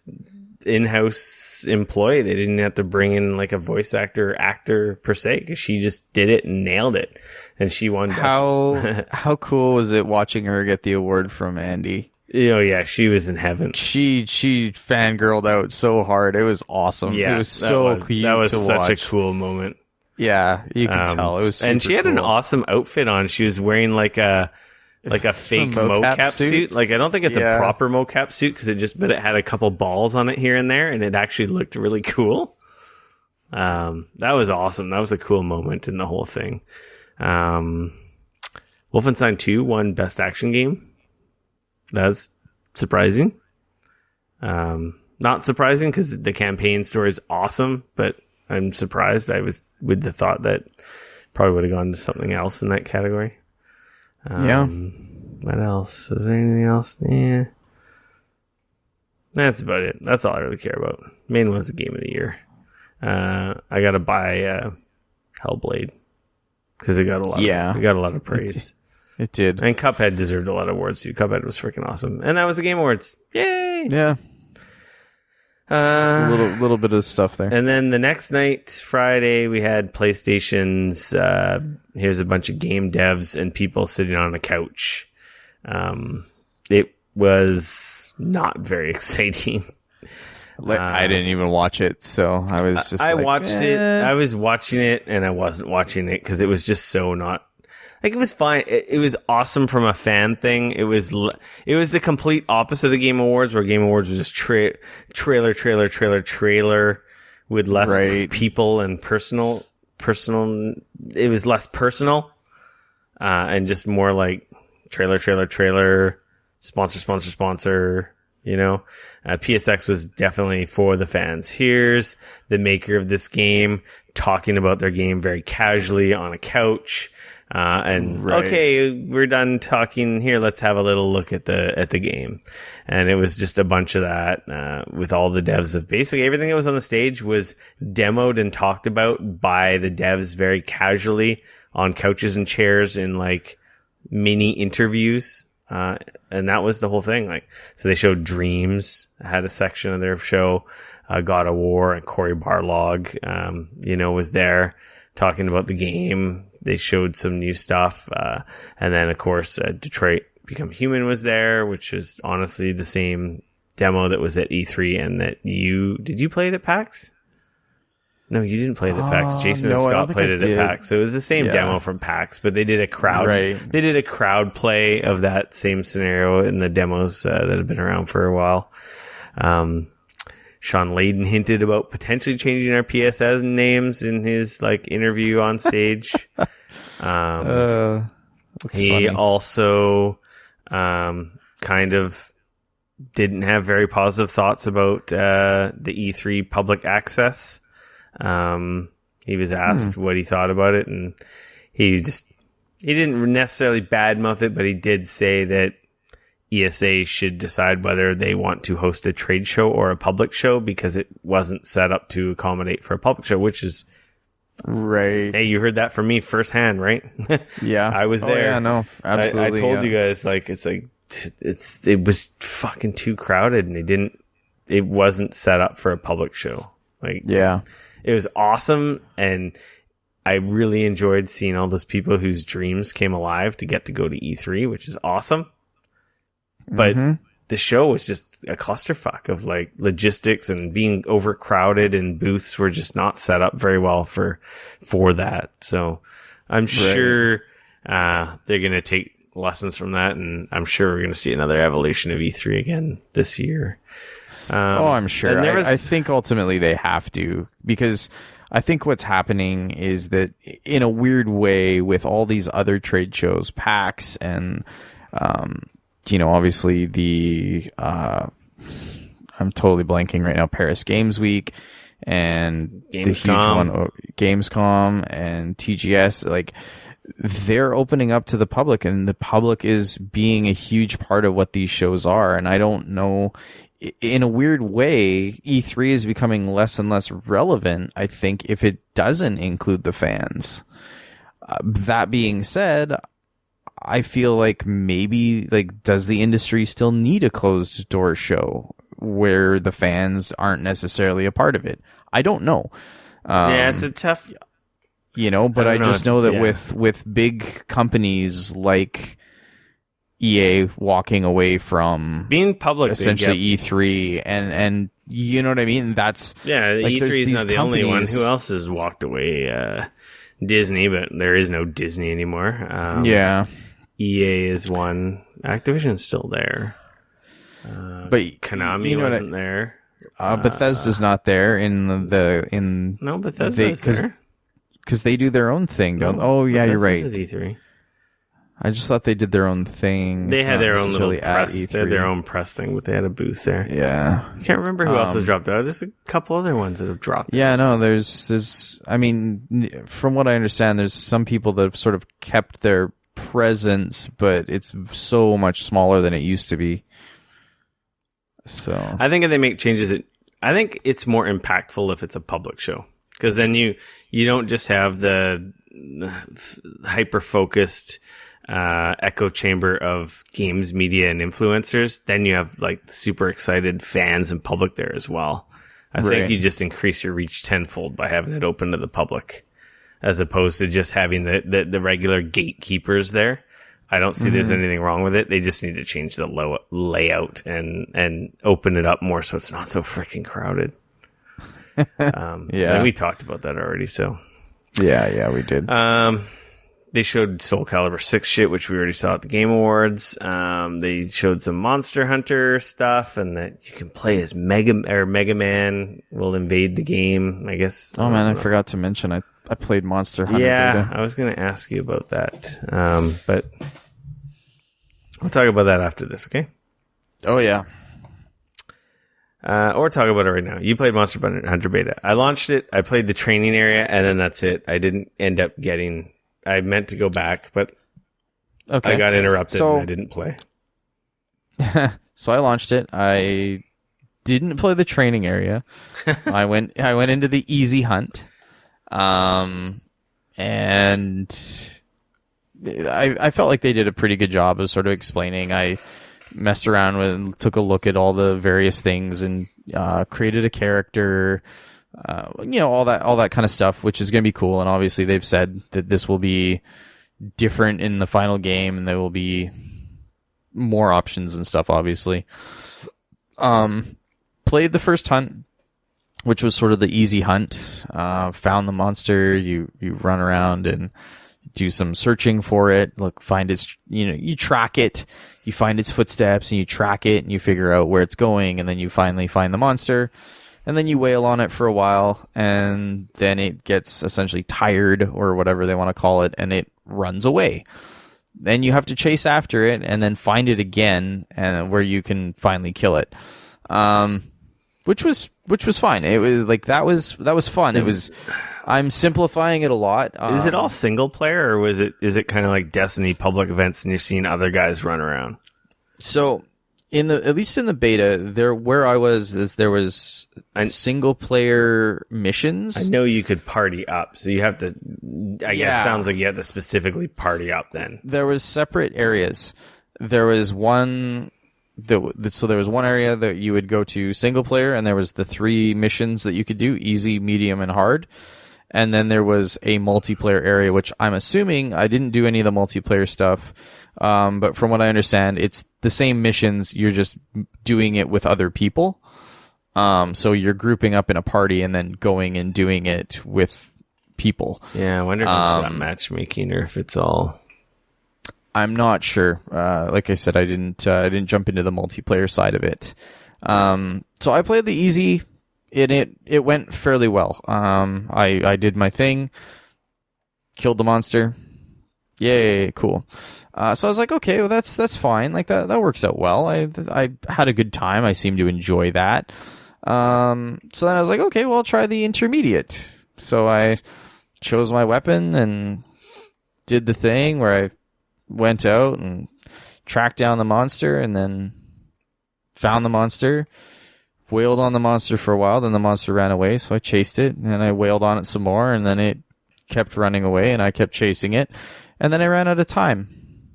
Speaker 2: in-house employee. They didn't have to bring in a voice actor per se, because she just did it and nailed it, and she won.
Speaker 3: How cool was it watching her get the award from Andy?
Speaker 2: Yeah, she was in heaven.
Speaker 3: She fangirled out so hard. It was awesome.
Speaker 2: Yeah,
Speaker 3: it was so cute.
Speaker 2: That was
Speaker 3: to
Speaker 2: such
Speaker 3: watch.
Speaker 2: a cool moment.
Speaker 3: Yeah, you can tell it was. Super
Speaker 2: and she had an
Speaker 3: cool.
Speaker 2: awesome outfit on. She was wearing a fake mocap suit. I don't think it's a proper mocap suit, but it had a couple balls on it here and there, and it actually looked really cool. That was awesome. That was a cool moment in the whole thing. Wolfenstein 2 won Best Action Game. That's surprising. Not surprising, because the campaign story is awesome, but I'm surprised. I was with the thought that probably would have gone to something else in that category.
Speaker 3: Yeah.
Speaker 2: What else? Is there anything else? Yeah. That's about it. That's all I really care about. Main was the game of the year. I gotta buy Hellblade, because it got a lot. It got a lot of praise.
Speaker 3: It did.
Speaker 2: And Cuphead deserved a lot of awards too. Cuphead was freaking awesome, and that was the Game Awards. Yay!
Speaker 3: Yeah. Just a little bit of stuff there.
Speaker 2: And then the next night, Friday, we had PlayStation's. Here's a bunch of game devs and people sitting on a couch. It was not very exciting.
Speaker 3: I didn't even watch it, so I was just.
Speaker 2: I watched it. I was watching it, and I wasn't watching it because it was just so not. It was fine. It was awesome from a fan thing. It was the complete opposite of Game Awards, where Game Awards was just trailer with less people and personal. It was less personal, and just more like trailer, sponsor. PSX was definitely for the fans. Here's the maker of this game talking about their game very casually on a couch. Okay, we're done talking here. Let's have a little look at the game. And it was just a bunch of that, with all the devs of basically everything that was on the stage was demoed and talked about by the devs very casually on couches and chairs in mini interviews. And that was the whole thing. So they showed Dreams, had a section of their show, God of War, and Cory Barlog, was there talking about the game. They showed some new stuff. And then, of course, Detroit Become Human was there, which is honestly the same demo that was at E3 and that did you play it at PAX? No, you didn't play it at PAX. Jason and Scott played it at PAX. So it was the same demo from PAX, but they did a crowd. Right. They did a crowd play of that same scenario in the demos that have been around for a while. Sean Layden hinted about potentially changing our PSS names in his interview on stage. He funny. Also kind of didn't have very positive thoughts about the E3 public access. He was asked what he thought about it, and he didn't necessarily badmouth it, but he did say that ESA should decide whether they want to host a trade show or a public show, because it wasn't set up to accommodate for a public show, which is
Speaker 3: right.
Speaker 2: Hey, you heard that from me firsthand, right?
Speaker 3: Yeah.
Speaker 2: I was there.
Speaker 3: Yeah, no, absolutely.
Speaker 2: I told you guys, it was fucking too crowded, and it wasn't set up for a public show. It was awesome, and I really enjoyed seeing all those people whose dreams came alive to get to go to E3, which is awesome. But the show was just a clusterfuck of like logistics and being overcrowded, and booths were just not set up very well for that. So I'm sure they're going to take lessons from that, and I'm sure we're going to see another evolution of E3 again this year.
Speaker 3: I'm sure. I think ultimately they have to, because I think what's happening is that in a weird way with all these other trade shows, PAX and obviously the I'm totally blanking right now, Paris Games Week and the huge one, Gamescom and TGS, like they're opening up to the public, and the public is being a huge part of what these shows are. And I don't know, in a weird way, E3 is becoming less and less relevant, I think, if it doesn't include the fans. That being said, I feel like maybe, like, does the industry still need a closed door show where the fans aren't necessarily a part of it? I don't know.
Speaker 2: Yeah, it's a tough...
Speaker 3: but I just know that with big companies like EA walking away from
Speaker 2: being public,
Speaker 3: essentially E3, and you know what I mean? That's like,
Speaker 2: E3 is not the only one. Who else has walked away? Disney, but there is no Disney anymore. EA is one. Activision's still there,
Speaker 3: but
Speaker 2: Konami wasn't there.
Speaker 3: Bethesda's not there
Speaker 2: No, Bethesda's there.
Speaker 3: Because they do their own thing, don't? Oh, yeah, you're right.
Speaker 2: E3.
Speaker 3: I just thought they did their own thing.
Speaker 2: They had their own little press. They had their own press thing, but they had a booth there.
Speaker 3: Yeah,
Speaker 2: I can't remember who else has dropped out. There's a couple other ones that have dropped.
Speaker 3: Yeah, no, there's. I mean, from what I understand, there's some people that have sort of kept their presence, but it's so much smaller than it used to be. So
Speaker 2: I think if they make changes, I think it's more impactful if it's a public show. Because then you don't just have the hyper-focused echo chamber of games, media, and influencers. Then you have like super excited fans and public there as well. I think you just increase your reach tenfold by having it open to the public, as opposed to just having the regular gatekeepers there. I don't see there's anything wrong with it. They just need to change the layout and open it up more so it's not so freaking crowded. And we talked about that already, so
Speaker 3: yeah, we did.
Speaker 2: They showed Soul Calibur 6 shit, which we already saw at the Game Awards. They showed some Monster Hunter stuff, and that you can play as Mega Man will invade the game, I guess.
Speaker 3: Oh man, I forgot to mention I played Monster Hunter
Speaker 2: beta.
Speaker 3: beta.
Speaker 2: I was going to ask you about that, but we'll talk about that after this, okay?
Speaker 3: Oh yeah.
Speaker 2: Or talk about it right now. You played Monster Hunter Beta. I launched it. I played the training area, and then that's it. I didn't end up getting... I meant to go back, but I got interrupted and I didn't play.
Speaker 3: So I launched it. I didn't play the training area. I went into the easy hunt. And I felt like they did a pretty good job of sort of explaining. I messed around with, took a look at all the various things, and created a character, all that kind of stuff, which is going to be cool. And obviously they've said that this will be different in the final game, and there will be more options and stuff, obviously. Played the first hunt, which was sort of the easy hunt. Found the monster, you run around and do some searching for it, find its, you track it, you find its footsteps, and you track it, and you figure out where it's going, and then you finally find the monster, and then you wail on it for a while, and then it gets essentially tired, or whatever they want to call it, and it runs away. Then you have to chase after it, and then find it again, and where you can finally kill it. Which was fine. It was like, that was fun. I'm simplifying it a lot.
Speaker 2: Is it all single player, or is it kind of like Destiny public events and you're seeing other guys run around?
Speaker 3: So at least in the beta, there was single player missions.
Speaker 2: I know you could party up, so you have to. I guess sounds like you have to specifically party up. Then
Speaker 3: there was separate areas. There was one. So there was one area that you would go to single player, and there was the 3 missions that you could do: easy, medium, and hard. And then there was a multiplayer area, which I'm assuming, I didn't do any of the multiplayer stuff. But from what I understand, it's the same missions. You're just doing it with other people. So you're grouping up in a party and then going and doing it with people.
Speaker 2: Yeah, I wonder if it's about matchmaking or if it's all...
Speaker 3: I'm not sure. Like I said, I didn't jump into the multiplayer side of it. So I played the easy. It went fairly well. I did my thing, killed the monster. Yay, cool. So I was like, okay, well that's fine. Like that works out well. I had a good time. I seemed to enjoy that. So then I was like, okay, well I'll try the intermediate. So I chose my weapon and did the thing where I went out and tracked down the monster and then found the monster, wailed on the monster for a while, then the monster ran away, so I chased it, and then I wailed on it some more, and then it kept running away, and I kept chasing it, and then I ran out of time.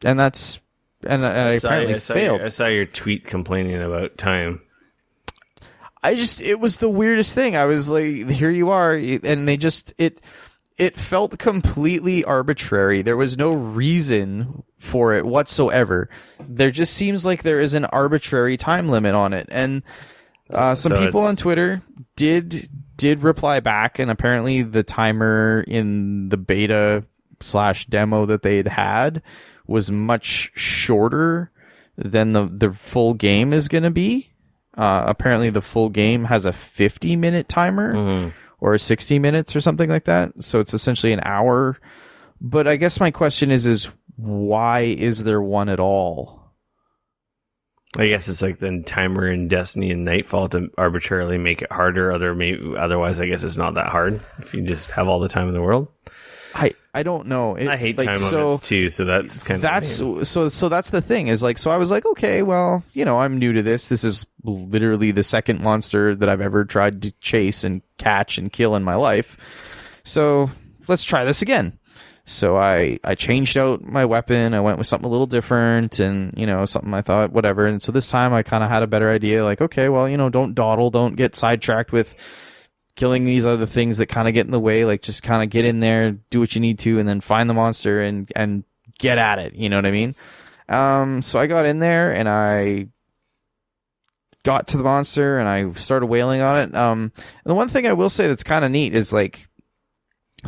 Speaker 3: And that's... And I apparently failed.
Speaker 2: I saw your tweet complaining about time.
Speaker 3: It was the weirdest thing. I was like, here you are, and they just... It felt completely arbitrary. There was no reason for it whatsoever. There just seems like there is an arbitrary time limit on it. And some people on Twitter did reply back, and apparently the timer in the beta/demo that they had was much shorter than the full game is going to be. Apparently the full game has a 50-minute timer. Mm-hmm. Or 60 minutes or something like that. So it's essentially an hour. But I guess my question is why is there one at all?
Speaker 2: I guess it's like the timer in Destiny and Nightfall to arbitrarily make it harder. Otherwise, I guess it's not that hard if you just have all the time in the world.
Speaker 3: I don't know.
Speaker 2: I hate time limits too, so that's kind of
Speaker 3: so that's the thing is like, so I was like, okay, well, I'm new to this. This is literally the second monster that I've ever tried to chase and catch and kill in my life. So let's try this again. So I changed out my weapon. I went with something a little different and, something I thought, whatever. And so this time I kind of had a better idea. Like, okay, well, don't dawdle. Don't get sidetracked with killing these other things that kind of get in the way. Like, just kind of get in there, do what you need to, and then find the monster and get at it. You know what I mean? So I got in there and I got to the monster and I started wailing on it. And the one thing I will say that's kind of neat is, like,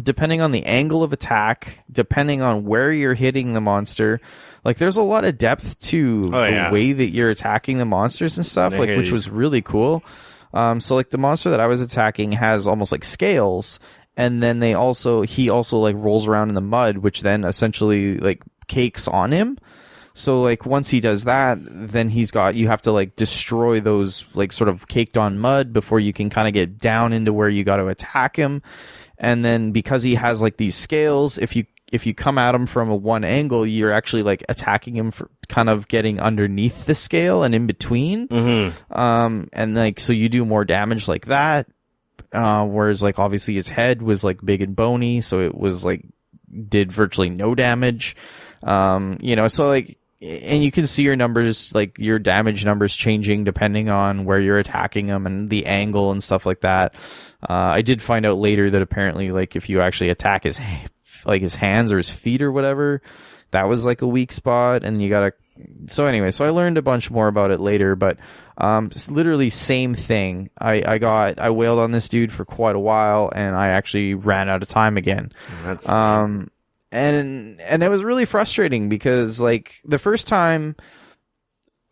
Speaker 3: depending on the angle of attack, depending on where you're hitting the monster, like, there's a lot of depth to the way that you're attacking the monsters and stuff, like, which was really cool. So like the monster that I was attacking has almost like scales, and then he also like rolls around in the mud, which then essentially like cakes on him. So like once he does that, then you have to like destroy those like sort of caked on mud before you can kind of get down into where you got to attack him. And then because he has like these scales, if you come at him from a one angle, you're actually like attacking him for kind of getting underneath the scale and in between. Mm-hmm. And like, so you do more damage like that. Whereas like obviously his head was like big and bony. So it was like, did virtually no damage. So like, and you can see your numbers, like your damage numbers changing depending on where you're attacking him and the angle and stuff like that. I did find out later that apparently like if you actually attack his hands or his feet or whatever, that was like a weak spot, and you gotta. So anyway, so I learned a bunch more about it later, but it's literally same thing. I wailed on this dude for quite a while, and I actually ran out of time again.
Speaker 2: That's
Speaker 3: and it was really frustrating because like the first time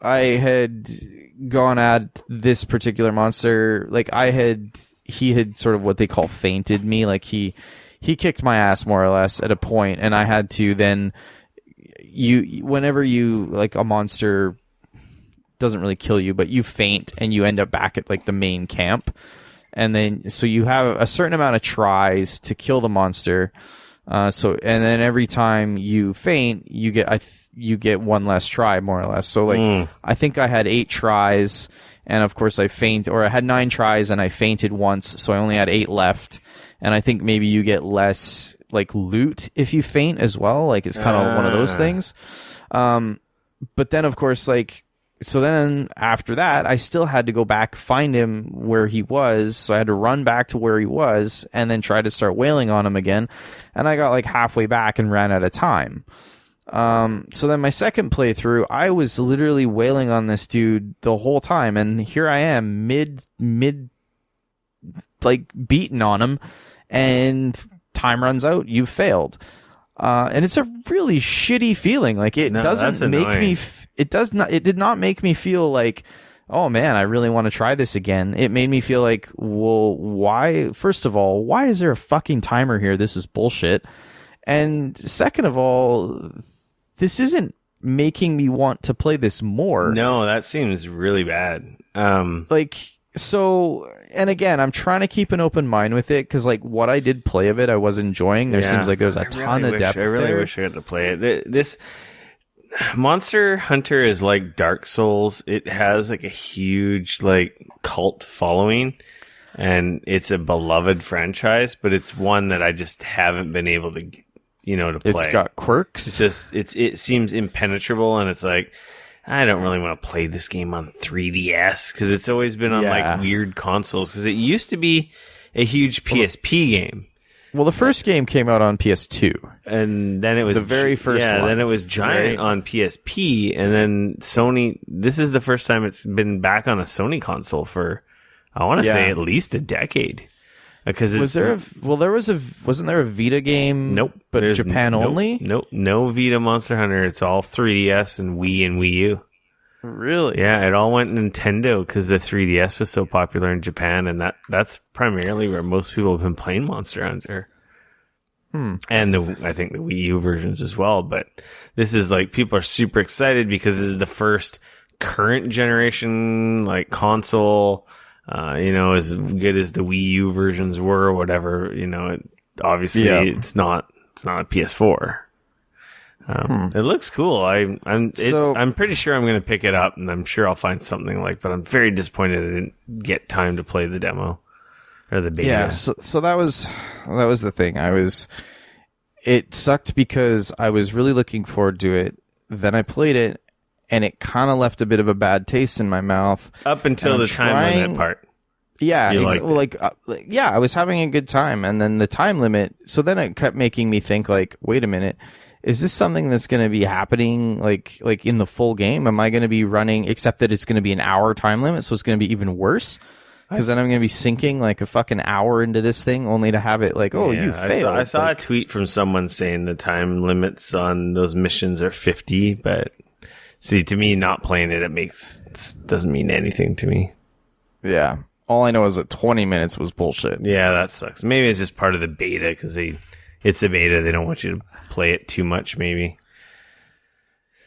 Speaker 3: I had gone at this particular monster, like he had sort of what they call fainted me, like he kicked my ass more or less at a point, and I had to then whenever you like a monster doesn't really kill you, but you faint and you end up back at like the main camp, and then so you have a certain amount of tries to kill the monster. And then every time you faint, you get one less try more or less. So like I think I had 8 tries, and of course I had 9 tries and I fainted once, so I only had 8 left. And I think maybe you get less like loot if you faint as well. Like it's kind of one of those things. But then of course, like so then after that, I still had to go back, find him where he was. So I had to run back to where he was and then try to start wailing on him again. And I got like halfway back and ran out of time. So then my second playthrough, I was literally wailing on this dude the whole time. And here I am mid, like beating on him, and time runs out. You've failed. And it's a really shitty feeling. Like it doesn't make me, it did not make me feel like, oh man, I really want to try this again. It made me feel like, well, why, first of all, why is there a fucking timer here? This is bullshit. And second of all, this isn't making me want to play this more.
Speaker 2: No, that seems really bad.
Speaker 3: So, and again, I'm trying to keep an open mind with it, because like what I did play of it, I was enjoying. There seems like there's a ton of depth.
Speaker 2: I really wish I got to play it. This Monster Hunter is like Dark Souls. It has like a huge like cult following, and it's a beloved franchise, but it's one that I just haven't been able to, to play.
Speaker 3: It's got quirks.
Speaker 2: It's just it seems impenetrable, and it's like, I don't really want to play this game on 3DS, because it's always been on like weird consoles, because it used to be a huge PSP game.
Speaker 3: Well, the first game came out on PS2.
Speaker 2: And then it was
Speaker 3: the very first one.
Speaker 2: Then it was giant on PSP, and then Sony, this is the first time it's been back on a Sony console for, I want to say, at least a decade. Because wasn't there a Vita game? Nope.
Speaker 3: But Japan only?
Speaker 2: Nope. No Vita Monster Hunter. It's all 3DS and Wii and Wii U.
Speaker 3: Really?
Speaker 2: Yeah, it all went Nintendo because the 3DS was so popular in Japan, and that's primarily where most people have been playing Monster Hunter. And I think the Wii U versions as well. But this is like, people are super excited because this is the first current generation like console. As good as the Wii U versions were, or whatever, obviously it's not a PS4. It looks cool. I'm pretty sure I'm going to pick it up, and I'm sure I'll find something but I'm very disappointed I didn't get time to play the demo or the beta.
Speaker 3: Yeah. So that was the thing. It sucked because I was really looking forward to it. Then I played it, and it kind of left a bit of a bad taste in my mouth.
Speaker 2: Up until the time limit part.
Speaker 3: Yeah, I was having a good time, and then the time limit. So then it kept making me think, like, wait a minute, is this something that's going to be happening, like in the full game? Am I going to be running? Except that it's going to be an hour time limit, so it's going to be even worse. Because then I'm going to be sinking like a fucking hour into this thing, only to have it like, you failed.
Speaker 2: I saw a tweet from someone saying the time limits on those missions are 50, but. See, to me, not playing it doesn't mean anything to me.
Speaker 3: Yeah. All I know is that 20 minutes was bullshit.
Speaker 2: Yeah, that sucks. Maybe it's just part of the beta, because it's a beta. They don't want you to play it too much, maybe.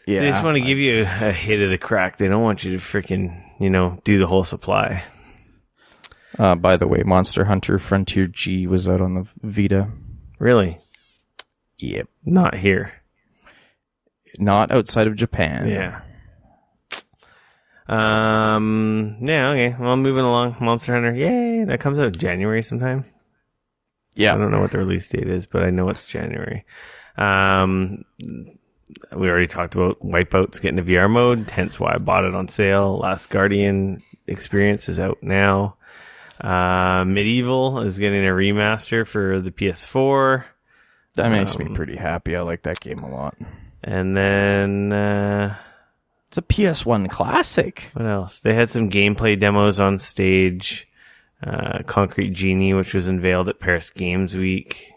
Speaker 2: Yeah. They just want to give you a hit of the crack. They don't want you to freaking, do the whole supply.
Speaker 3: By the way, Monster Hunter Frontier G was out on the Vita.
Speaker 2: Really?
Speaker 3: Yep.
Speaker 2: Not here.
Speaker 3: Not outside of Japan.
Speaker 2: Yeah. Okay. Well, moving along. Monster Hunter. Yay. That comes out in January sometime.
Speaker 3: Yeah.
Speaker 2: I don't know what the release date is, but I know it's January. We already talked about Wipeout's getting a VR mode, hence why I bought it on sale. Last Guardian experience is out now. Medieval is getting a remaster for the PS4.
Speaker 3: That makes me pretty happy. I like that game a lot.
Speaker 2: And then
Speaker 3: it's a PS1 classic.
Speaker 2: What else? They had some gameplay demos on stage. Concrete Genie, which was unveiled at Paris Games Week,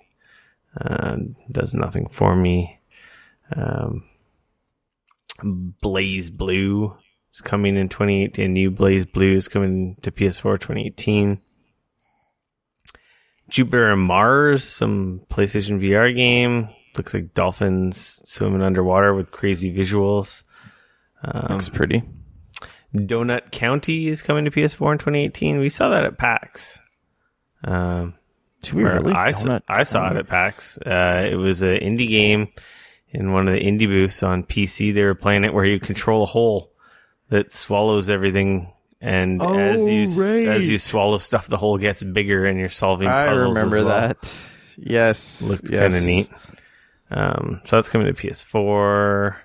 Speaker 2: does nothing for me. Blaze Blue is coming in 2018. New Blaze Blue is coming to PS4 2018. Jupiter and Mars, some PlayStation VR game. Looks like dolphins swimming underwater with crazy visuals.
Speaker 3: Looks pretty.
Speaker 2: Donut County is coming to PS4 in 2018. We saw that at PAX.
Speaker 3: Really?
Speaker 2: I saw it at PAX. It was an indie game in one of the indie booths on PC. They were playing it where you control a hole that swallows everything, and as you swallow stuff, the hole gets bigger, and you're solving puzzles.
Speaker 3: I remember
Speaker 2: as well.
Speaker 3: that. Yes,
Speaker 2: looked kind of neat. So that's coming to PS4.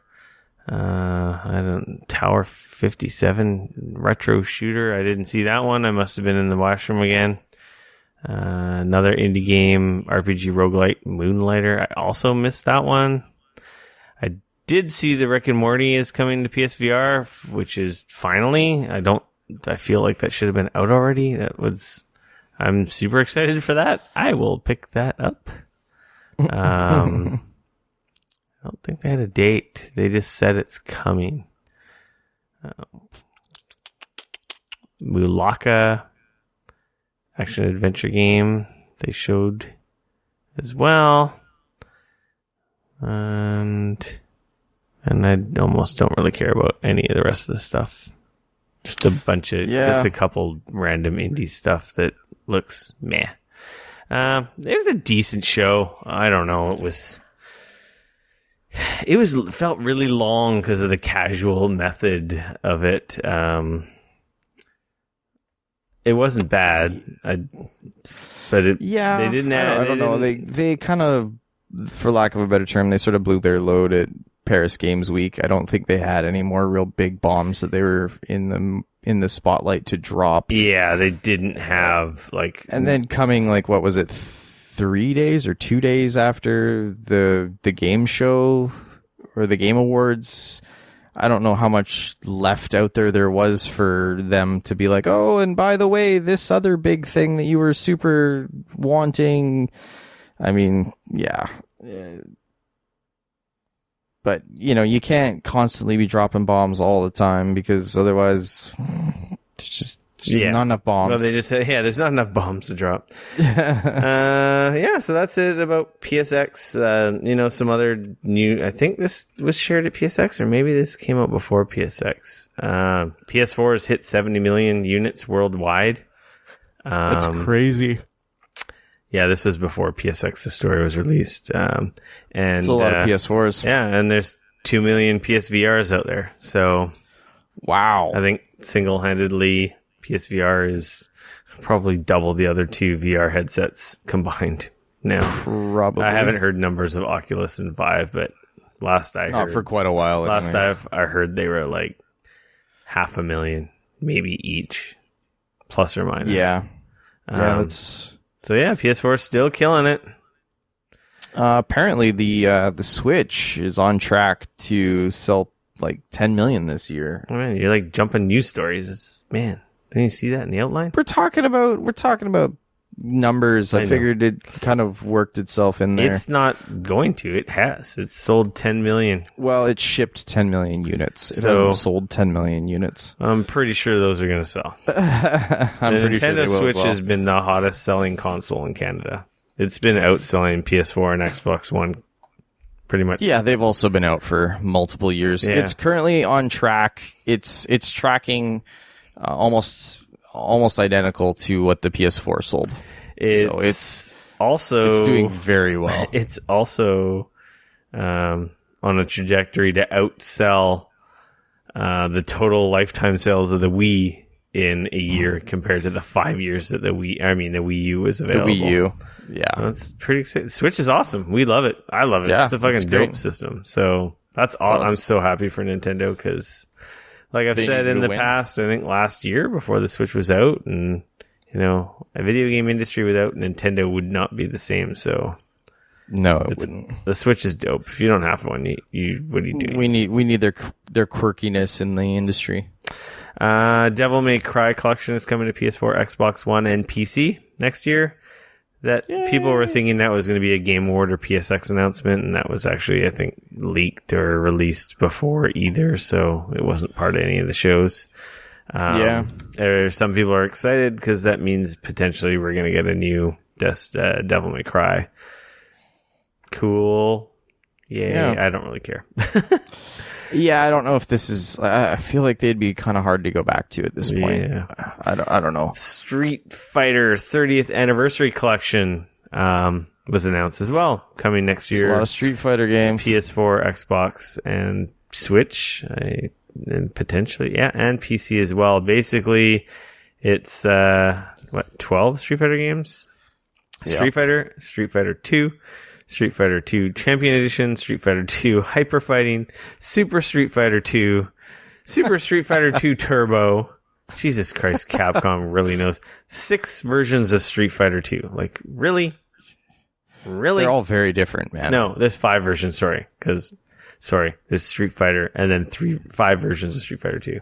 Speaker 2: Tower 57 retro shooter. I didn't see that one. I must have been in the washroom again. Another indie game, RPG roguelite, Moonlighter. I also missed that one. I did see the Rick and Morty is coming to PSVR, which is finally. I feel like that should have been out already. I'm super excited for that. I will pick that up. I don't think they had a date. They just said it's coming. Mulaka action adventure game they showed as well. And I almost don't really care about any of the rest of the stuff. Just a bunch of, just a couple random indie stuff that looks meh. It was a decent show. I don't know. It felt really long because of the casual method of it. It wasn't bad, but they didn't add.
Speaker 3: I don't know. They kind of, for lack of a better term, they sort of blew their load at Paris Games Week. I don't think they had any more real big bombs that they were in the spotlight to drop.
Speaker 2: Yeah, they didn't have
Speaker 3: And then coming what was it, 3 days or 2 days after the game show or the Game Awards? I don't know how much left out there was for them to be like, oh, and by the way, this other big thing that you were super wanting. I mean, yeah. But, you can't constantly be dropping bombs all the time because otherwise it's just not enough bombs.
Speaker 2: Well, they just said, there's not enough bombs to drop. So that's it about PSX. Some other new, I think this was shared at PSX, or maybe this came out before PSX. PS4 has hit 70 million units worldwide.
Speaker 3: That's crazy.
Speaker 2: Yeah, this was before PSX's story was released. And
Speaker 3: it's a lot of PS4s.
Speaker 2: Yeah, and there's 2 million PSVRs out there. So,
Speaker 3: wow.
Speaker 2: I think single-handedly, PSVR is probably double the other two VR headsets combined now.
Speaker 3: Probably.
Speaker 2: I haven't heard numbers of Oculus and Vive, but last I heard...
Speaker 3: Not for quite a while.
Speaker 2: Last I heard they were 500,000, maybe each, plus or minus.
Speaker 3: Yeah. That's...
Speaker 2: So yeah, PS4 is still killing it.
Speaker 3: Apparently the Switch is on track to sell 10 million this year.
Speaker 2: Oh, man, you're jumping news stories. Didn't you see that in the outline?
Speaker 3: We're talking about numbers. I figured it kind of worked itself in there.
Speaker 2: It's not going to. It has. It's sold 10 million.
Speaker 3: Well, it shipped 10 million units. It hasn't sold 10 million units.
Speaker 2: I'm pretty sure those are going to sell.
Speaker 3: I'm pretty sure they will.
Speaker 2: Nintendo Switch has been the hottest selling console in Canada. It's been outselling PS4 and Xbox One pretty much.
Speaker 3: Yeah, they've also been out for multiple years. Yeah. It's currently on track. It's tracking almost identical to what the PS4 sold. It's doing very well.
Speaker 2: It's also on a trajectory to outsell the total lifetime sales of the Wii in a year compared to the 5 years that the Wii U was available.
Speaker 3: The Wii U. Yeah.
Speaker 2: So that's pretty exciting. Switch is awesome. We love it. I love it.
Speaker 3: Yeah,
Speaker 2: it's a fucking dope system. So that's all. I'm so happy for Nintendo because, like I've said in the past, I think last year before the Switch was out, and a video game industry without Nintendo would not be the same. So
Speaker 3: no, it wouldn't.
Speaker 2: The Switch is dope. If you don't have one, you what are you doing?
Speaker 3: We need their quirkiness in the industry.
Speaker 2: Devil May Cry Collection is coming to PS4, Xbox One, and PC next year. People were thinking that was going to be a Game Award or PSX announcement, and that was actually, I think, leaked or released before either, so it wasn't part of any of the shows. Some people are excited because that means potentially we're going to get a new Devil May Cry. Cool. Yay. Yeah. I don't really care.
Speaker 3: Yeah, I don't know if this is... I feel like they'd be kind of hard to go back to at this point.
Speaker 2: Yeah.
Speaker 3: I don't know.
Speaker 2: Street Fighter 30th Anniversary Collection was announced as well, coming next year.
Speaker 3: A lot of Street Fighter games.
Speaker 2: PS4, Xbox, and Switch, and potentially, and PC as well. Basically, it's 12 Street Fighter games?
Speaker 3: Yeah.
Speaker 2: Street Fighter 2, Street Fighter 2 Champion Edition, Street Fighter 2 Hyper Fighting, Super Street Fighter 2, Super Street Fighter 2 Turbo. Jesus Christ, Capcom really knows. 6 versions of Street Fighter 2. Like, really? Really?
Speaker 3: They're all very different, man.
Speaker 2: No, there's 5 versions, there's Street Fighter, and then 5 versions of Street Fighter 2.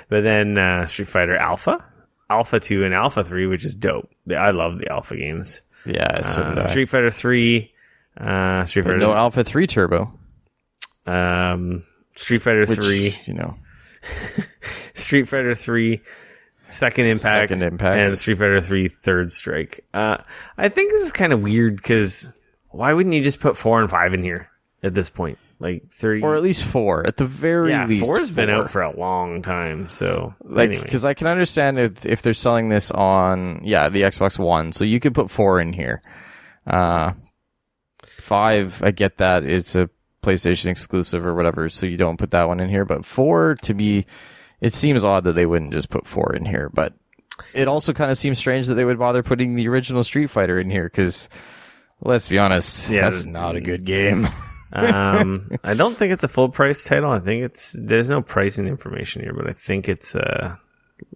Speaker 2: But then Street Fighter Alpha, Alpha 2, and Alpha 3, which is dope. I love the Alpha games.
Speaker 3: Yeah, so did I.
Speaker 2: Street Fighter 3, Street Fighter...
Speaker 3: no Alpha 3 Turbo.
Speaker 2: Street Fighter
Speaker 3: Which,
Speaker 2: 3... Street Fighter 3 Second Impact, and Street Fighter 3 Third Strike. I think this is kind of weird because why wouldn't you just put 4 and 5 in here at this point? Like 30,
Speaker 3: or at least 4 at the very least.
Speaker 2: 4's been out for a long time, so
Speaker 3: like because I can understand if they're selling this on the Xbox One, so you could put 4 in here. 5, I get that it's a PlayStation exclusive or whatever, so you don't put that one in here. But 4, to me, it seems odd that they wouldn't just put 4 in here. But it also kind of seems strange that they would bother putting the original Street Fighter in here because, let's be honest, that's not a good game.
Speaker 2: I don't think it's a full price title. I think there's no pricing information here, but I think it's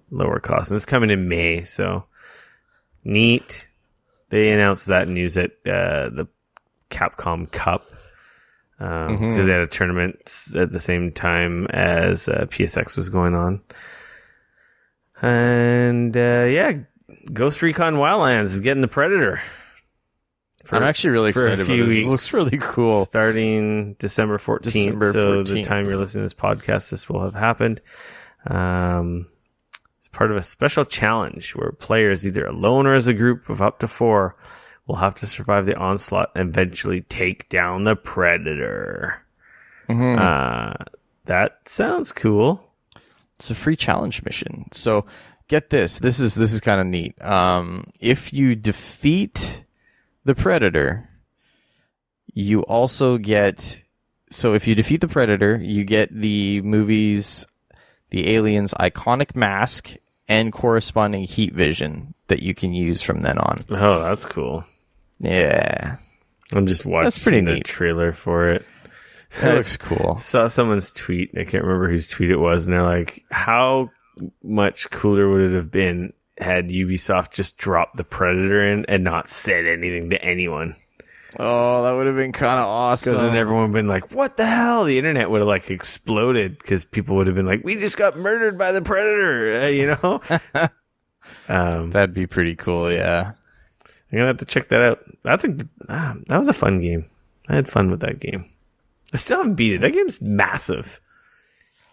Speaker 2: lower cost, and it's coming in May. So neat. They announced that news at the Capcom Cup. Because they had a tournament at the same time as PSX was going on. And Ghost Recon Wildlands is getting the Predator.
Speaker 3: I'm actually really excited about this. It looks really cool.
Speaker 2: Starting December 14th. So the time you're listening to this podcast, this will have happened. It's part of a special challenge where players, either alone or as a group of up to 4, will have to survive the onslaught and eventually take down the Predator. That sounds cool.
Speaker 3: It's a free challenge mission. So get this. This is kind of neat. If you defeat the Predator, you also get... So if you defeat the Predator, you get the movie's, the alien's iconic mask and corresponding heat vision that you can use from then on.
Speaker 2: Oh, that's cool.
Speaker 3: Yeah.
Speaker 2: I'm just watching
Speaker 3: That's pretty
Speaker 2: the
Speaker 3: neat.
Speaker 2: trailer for it.
Speaker 3: It looks cool.
Speaker 2: Saw someone's tweet. I can't remember whose tweet it was. And they're like, how much cooler would it have been had Ubisoft just dropped the Predator in and not said anything to anyone?
Speaker 3: Oh, that would have been kind of awesome.
Speaker 2: Because then everyone would have been like, what the hell? The internet would have like exploded because people would have been like, we just got murdered by the Predator, you know?
Speaker 3: That'd be pretty cool, yeah.
Speaker 2: I'm going to have to check that out. That was a fun game. I had fun with that game. I still haven't beat it. That game's massive.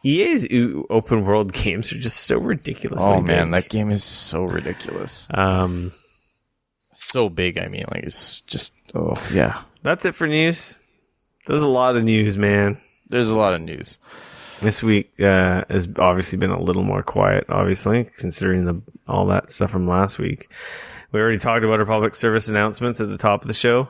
Speaker 2: EA's open world games are just so ridiculous.
Speaker 3: Oh, man, that game is so ridiculous. So big, I mean, like, it's just, oh, yeah.
Speaker 2: That's it for news. There's a lot of news, man.
Speaker 3: There's a lot of news.
Speaker 2: This week has obviously been a little more quiet, obviously, considering all that stuff from last week. We already talked about our public service announcements at the top of the show,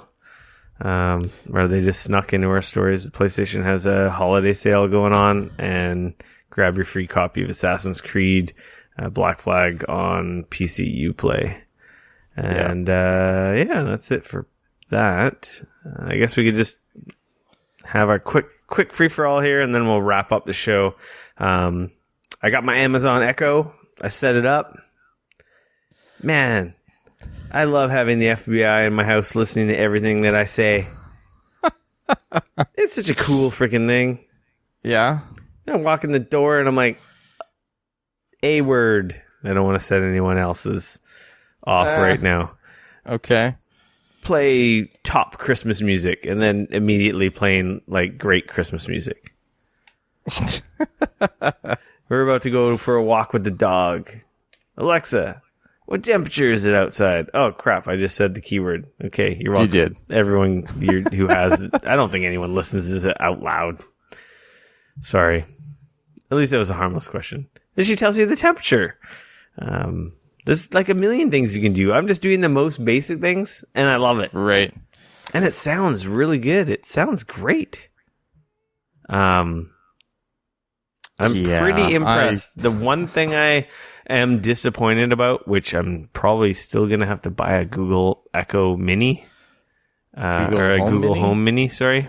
Speaker 2: where they just snuck into our stories. The PlayStation has a holiday sale going on, and grab your free copy of Assassin's Creed Black Flag on PC Uplay. And that's it for that. I guess we could just have our quick free-for-all here, and then we'll wrap up the show. I got my Amazon Echo. I set it up. Man, I love having the FBI in my house listening to everything that I say. It's such a cool freaking thing.
Speaker 3: Yeah.
Speaker 2: I walk in the door and I'm like, A word. I don't want to set anyone else's off right now.
Speaker 3: Okay.
Speaker 2: Play top Christmas music, and then immediately playing like great Christmas music. We're about to go for a walk with the dog. Alexa, what temperature is it outside? Oh, crap. I just said the keyword. Okay, you're welcome.
Speaker 3: You did.
Speaker 2: Everyone who has... I don't think anyone listens to this out loud. Sorry. At least that was a harmless question. Then she tells you the temperature. There's like a million things you can do. I'm just doing the most basic things, and I love it.
Speaker 3: Right.
Speaker 2: And it sounds really good. It sounds great. I'm pretty impressed. The one thing I am disappointed about, which I'm probably still going to have to buy a Google Echo Mini, Google Home Mini. Sorry.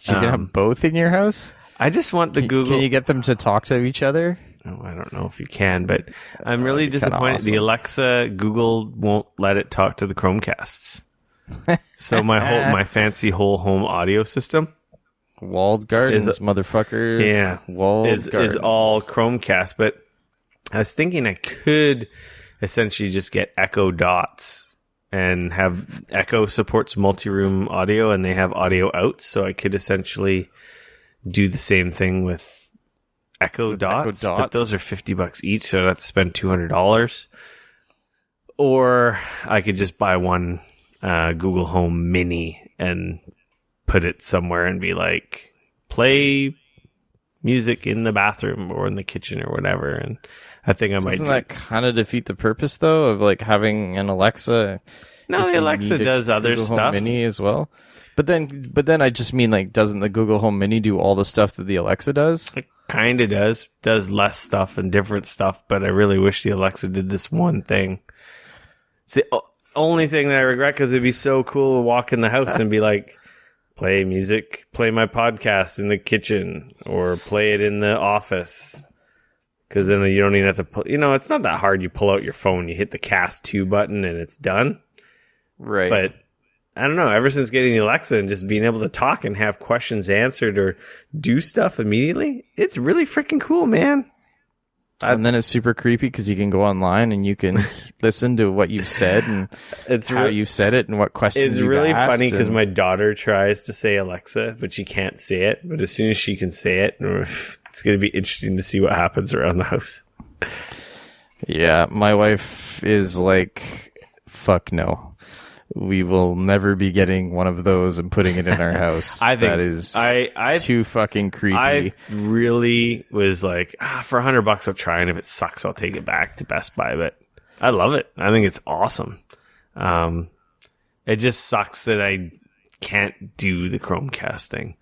Speaker 3: So you can have both in your house?
Speaker 2: I just want the Google.
Speaker 3: Can you get them to talk to each other?
Speaker 2: Oh, I don't know if you can, but I'm really disappointed.
Speaker 3: awesome.
Speaker 2: The Alexa, Google won't let it talk to the Chromecasts. So my fancy whole home audio system,
Speaker 3: Walled gardens, motherfucker.
Speaker 2: yeah,
Speaker 3: Walled gardens
Speaker 2: is all Chromecast. But I was thinking I could essentially just get Echo Dots and have Echo supports multi-room audio, and they have audio outs, so I could essentially do the same thing with Echo Dots, but those are $50 each, so I'd have to spend $200. Or I could just buy one Google Home Mini and put it somewhere and be like, play music in the bathroom or in the kitchen or whatever. And I think I might.
Speaker 3: Doesn't that kind of defeat the purpose, though, of like having an Alexa?
Speaker 2: No, the Alexa does other
Speaker 3: Google
Speaker 2: stuff.
Speaker 3: Home Mini as well. But then I just mean, like, doesn't the Google Home Mini do all the stuff that the Alexa does?
Speaker 2: It kind of does less stuff and different stuff, but I really wish the Alexa did this one thing. It's the only thing that I regret, because it'd be so cool to walk in the house and be like, play music, play my podcast in the kitchen, or play it in the office. Because then you don't even have to pull, it's not that hard. You pull out your phone, you hit the Cast 2 button, and it's done.
Speaker 3: Right.
Speaker 2: But I don't know, ever since getting the Alexa and just being able to talk and have questions answered or do stuff immediately, it's really freaking cool, man.
Speaker 3: And then it's super creepy because you can go online and you can listen to what you've said and how you said it and what questions you've
Speaker 2: really
Speaker 3: asked.
Speaker 2: Funny because my daughter tries to say Alexa, but she can't say it. But as soon as she can say it, it's going to be interesting to see what happens around the house.
Speaker 3: Yeah, my wife is like, fuck no. We will never be getting one of those and putting it in our house.
Speaker 2: I think
Speaker 3: that is
Speaker 2: I
Speaker 3: too fucking creepy.
Speaker 2: I really was like, for $100 I'll try, and if it sucks, I'll take it back to Best Buy. But I love it. I think it's awesome. It just sucks that I can't do the Chromecast thing.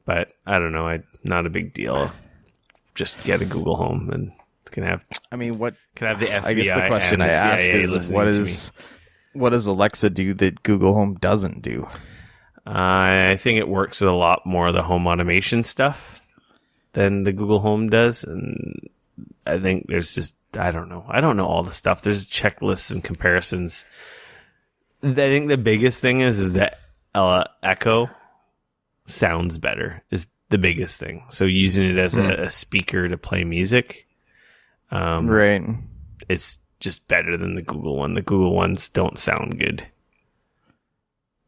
Speaker 2: But I don't know. Not a big deal. Just get a Google Home and can have.
Speaker 3: I mean, what
Speaker 2: can have the FBI?
Speaker 3: I guess the question I ask is, what does Alexa do that Google Home doesn't do?
Speaker 2: I think it works with a lot more of the home automation stuff than the Google Home does. And I think there's just, I don't know all the stuff. There's checklists and comparisons. I think the biggest thing is that Echo sounds better is the biggest thing. So using it as a speaker to play music.
Speaker 3: Right.
Speaker 2: It's just better than the Google one. The Google ones don't sound good.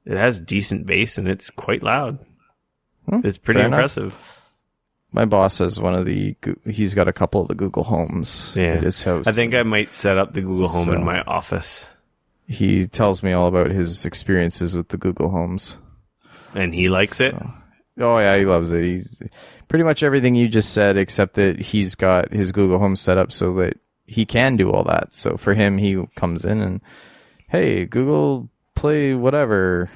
Speaker 2: It has decent bass and it's quite loud. It's pretty impressive.
Speaker 3: My boss has he's got a couple of the Google Homes at his house.
Speaker 2: I think I might set up the Google Home in my office.
Speaker 3: He tells me all about his experiences with the Google Homes.
Speaker 2: And he likes it?
Speaker 3: Oh, yeah, he loves it. He's pretty much everything you just said, except that he's got his Google Home set up so that he can do all that. So for him, he comes in and, hey, Google, play whatever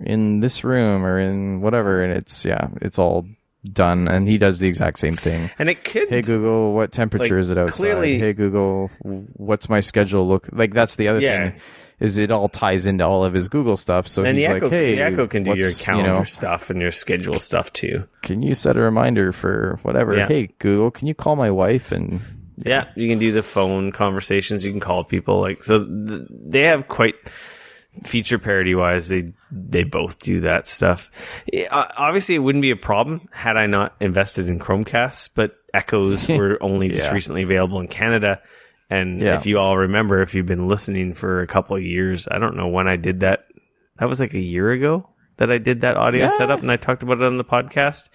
Speaker 3: in this room or in whatever. And it's all done. And he does the exact same thing.
Speaker 2: And it could.
Speaker 3: Hey, Google, what temperature is it outside?
Speaker 2: Clearly,
Speaker 3: hey, Google, what's my schedule look like? That's the other thing. Is it all ties into all of his Google stuff. So
Speaker 2: and
Speaker 3: he's
Speaker 2: the Echo,
Speaker 3: like, hey,
Speaker 2: the Echo can do your calendar stuff and your schedule stuff too.
Speaker 3: Can you set a reminder for whatever?
Speaker 2: Yeah.
Speaker 3: Hey, Google, can you call my wife? And
Speaker 2: yeah, you can do the phone conversations. You can call people. They have quite feature parity wise. They both do that stuff. Obviously, it wouldn't be a problem had I not invested in Chromecast, but Echoes were only just recently available in Canada. And if you all remember, if you've been listening for a couple of years, I don't know when I did that. That was like a year ago that I did that audio setup, and I talked about it on the podcast.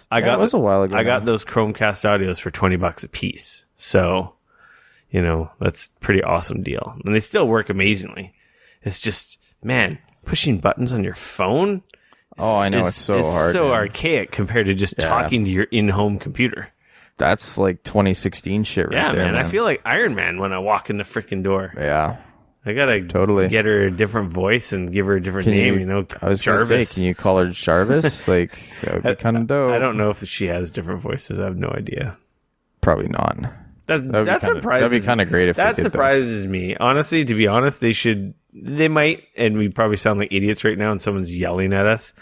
Speaker 3: It was a while ago.
Speaker 2: I got those Chromecast audios for $20 a piece. So, that's a pretty awesome deal. And they still work amazingly. It's just, man, pushing buttons on your phone.
Speaker 3: I know. It's so hard.
Speaker 2: It's so archaic compared to just talking to your in-home computer.
Speaker 3: That's like 2016 shit right there,
Speaker 2: man. I feel like Iron Man when I walk in the freaking door.
Speaker 3: Yeah.
Speaker 2: I gotta get her a different voice and give her a different name.
Speaker 3: I was Jarvis. Gonna say, can you call her Jarvis? Like, that would be kind of dope.
Speaker 2: I don't know if she has different voices. I have no idea.
Speaker 3: Probably not.
Speaker 2: That surprises.
Speaker 3: That'd be kind of great if
Speaker 2: that
Speaker 3: they did
Speaker 2: surprises me. Honestly, to be honest, they might, and we probably sound like idiots right now, and someone's yelling at us.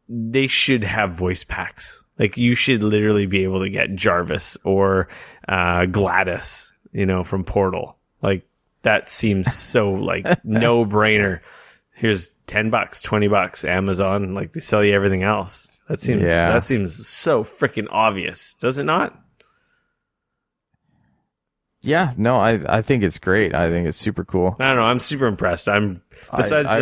Speaker 2: They should have voice packs. Like, you should literally be able to get Jarvis or Gladys, from Portal. Like, that seems so like no brainer. Here's $10, $20, Amazon. Like, they sell you everything else. That seems so freaking obvious, does it not?
Speaker 3: Yeah, no, I think it's great. I think it's super cool.
Speaker 2: I don't know. I'm super impressed.
Speaker 3: I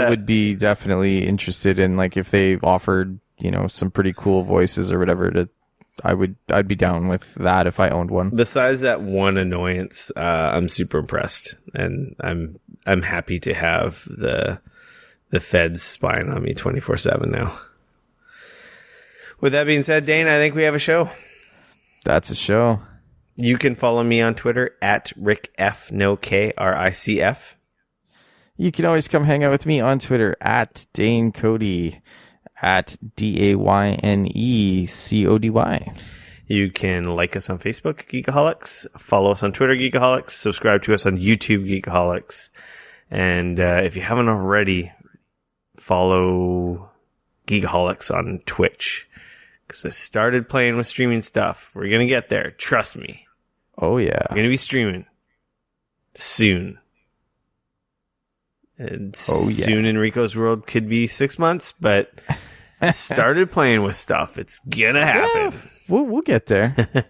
Speaker 3: would be definitely interested in, like, if they offered, some pretty cool voices or whatever. I'd be down with that if I owned one.
Speaker 2: Besides that one annoyance, I'm super impressed, and I'm happy to have the feds spying on me 24/7 now. With that being said, Dane, I think we have a show.
Speaker 3: That's a show.
Speaker 2: You can follow me on Twitter at RickF, no K, RICF.
Speaker 3: You can always come hang out with me on Twitter at Dane Cody, at DAYNECODY.
Speaker 2: You can like us on Facebook, Geekoholics. Follow us on Twitter, Geekoholics. Subscribe to us on YouTube, Geekoholics. And if you haven't already, follow Geekoholics on Twitch. Because I started playing with streaming stuff. We're going to get there. Trust me.
Speaker 3: Oh, yeah.
Speaker 2: We're going to be streaming soon. And soon in Rico's world could be 6 months, but I started playing with stuff. It's going to happen.
Speaker 3: Yeah, we'll get there.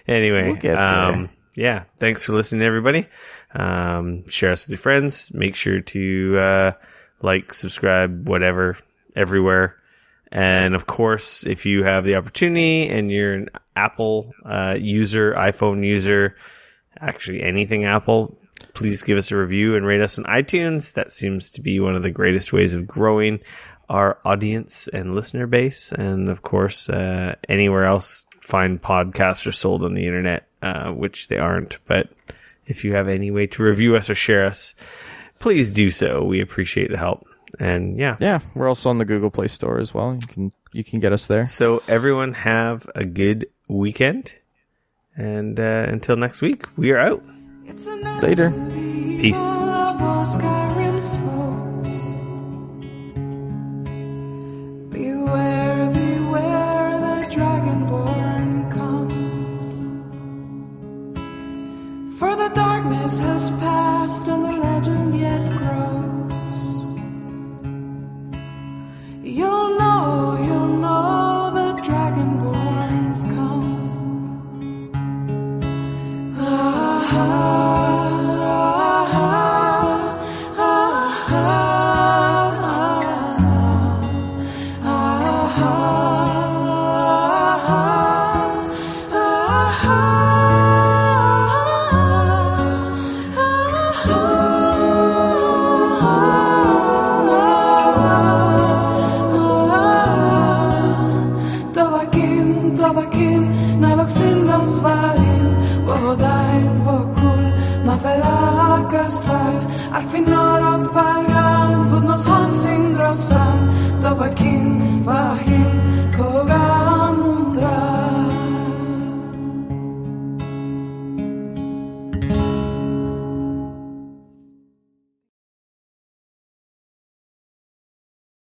Speaker 2: Anyway,
Speaker 3: we'll get there.
Speaker 2: Yeah, thanks for listening, everybody. Share us with your friends. Make sure to like, subscribe, whatever, everywhere. And of course, if you have the opportunity and you're an Apple user, iPhone user, actually anything Apple, please give us a review and rate us on iTunes. That seems to be one of the greatest ways of growing our audience and listener base. And of course, anywhere else fine podcasts are sold on the internet, which they aren't. But if you have any way to review us or share us, please do so. We appreciate the help. And yeah,
Speaker 3: we're also on the Google Play Store as well. You can get us there.
Speaker 2: So everyone have a good weekend, and until next week, we are out.
Speaker 3: Later.
Speaker 2: Peace.
Speaker 1: Skyrim's foes. Beware, beware, the Dragonborn comes. For the darkness has passed and the legend yet grows. You'll know the Dragonborns come. Al final, al pagan, nos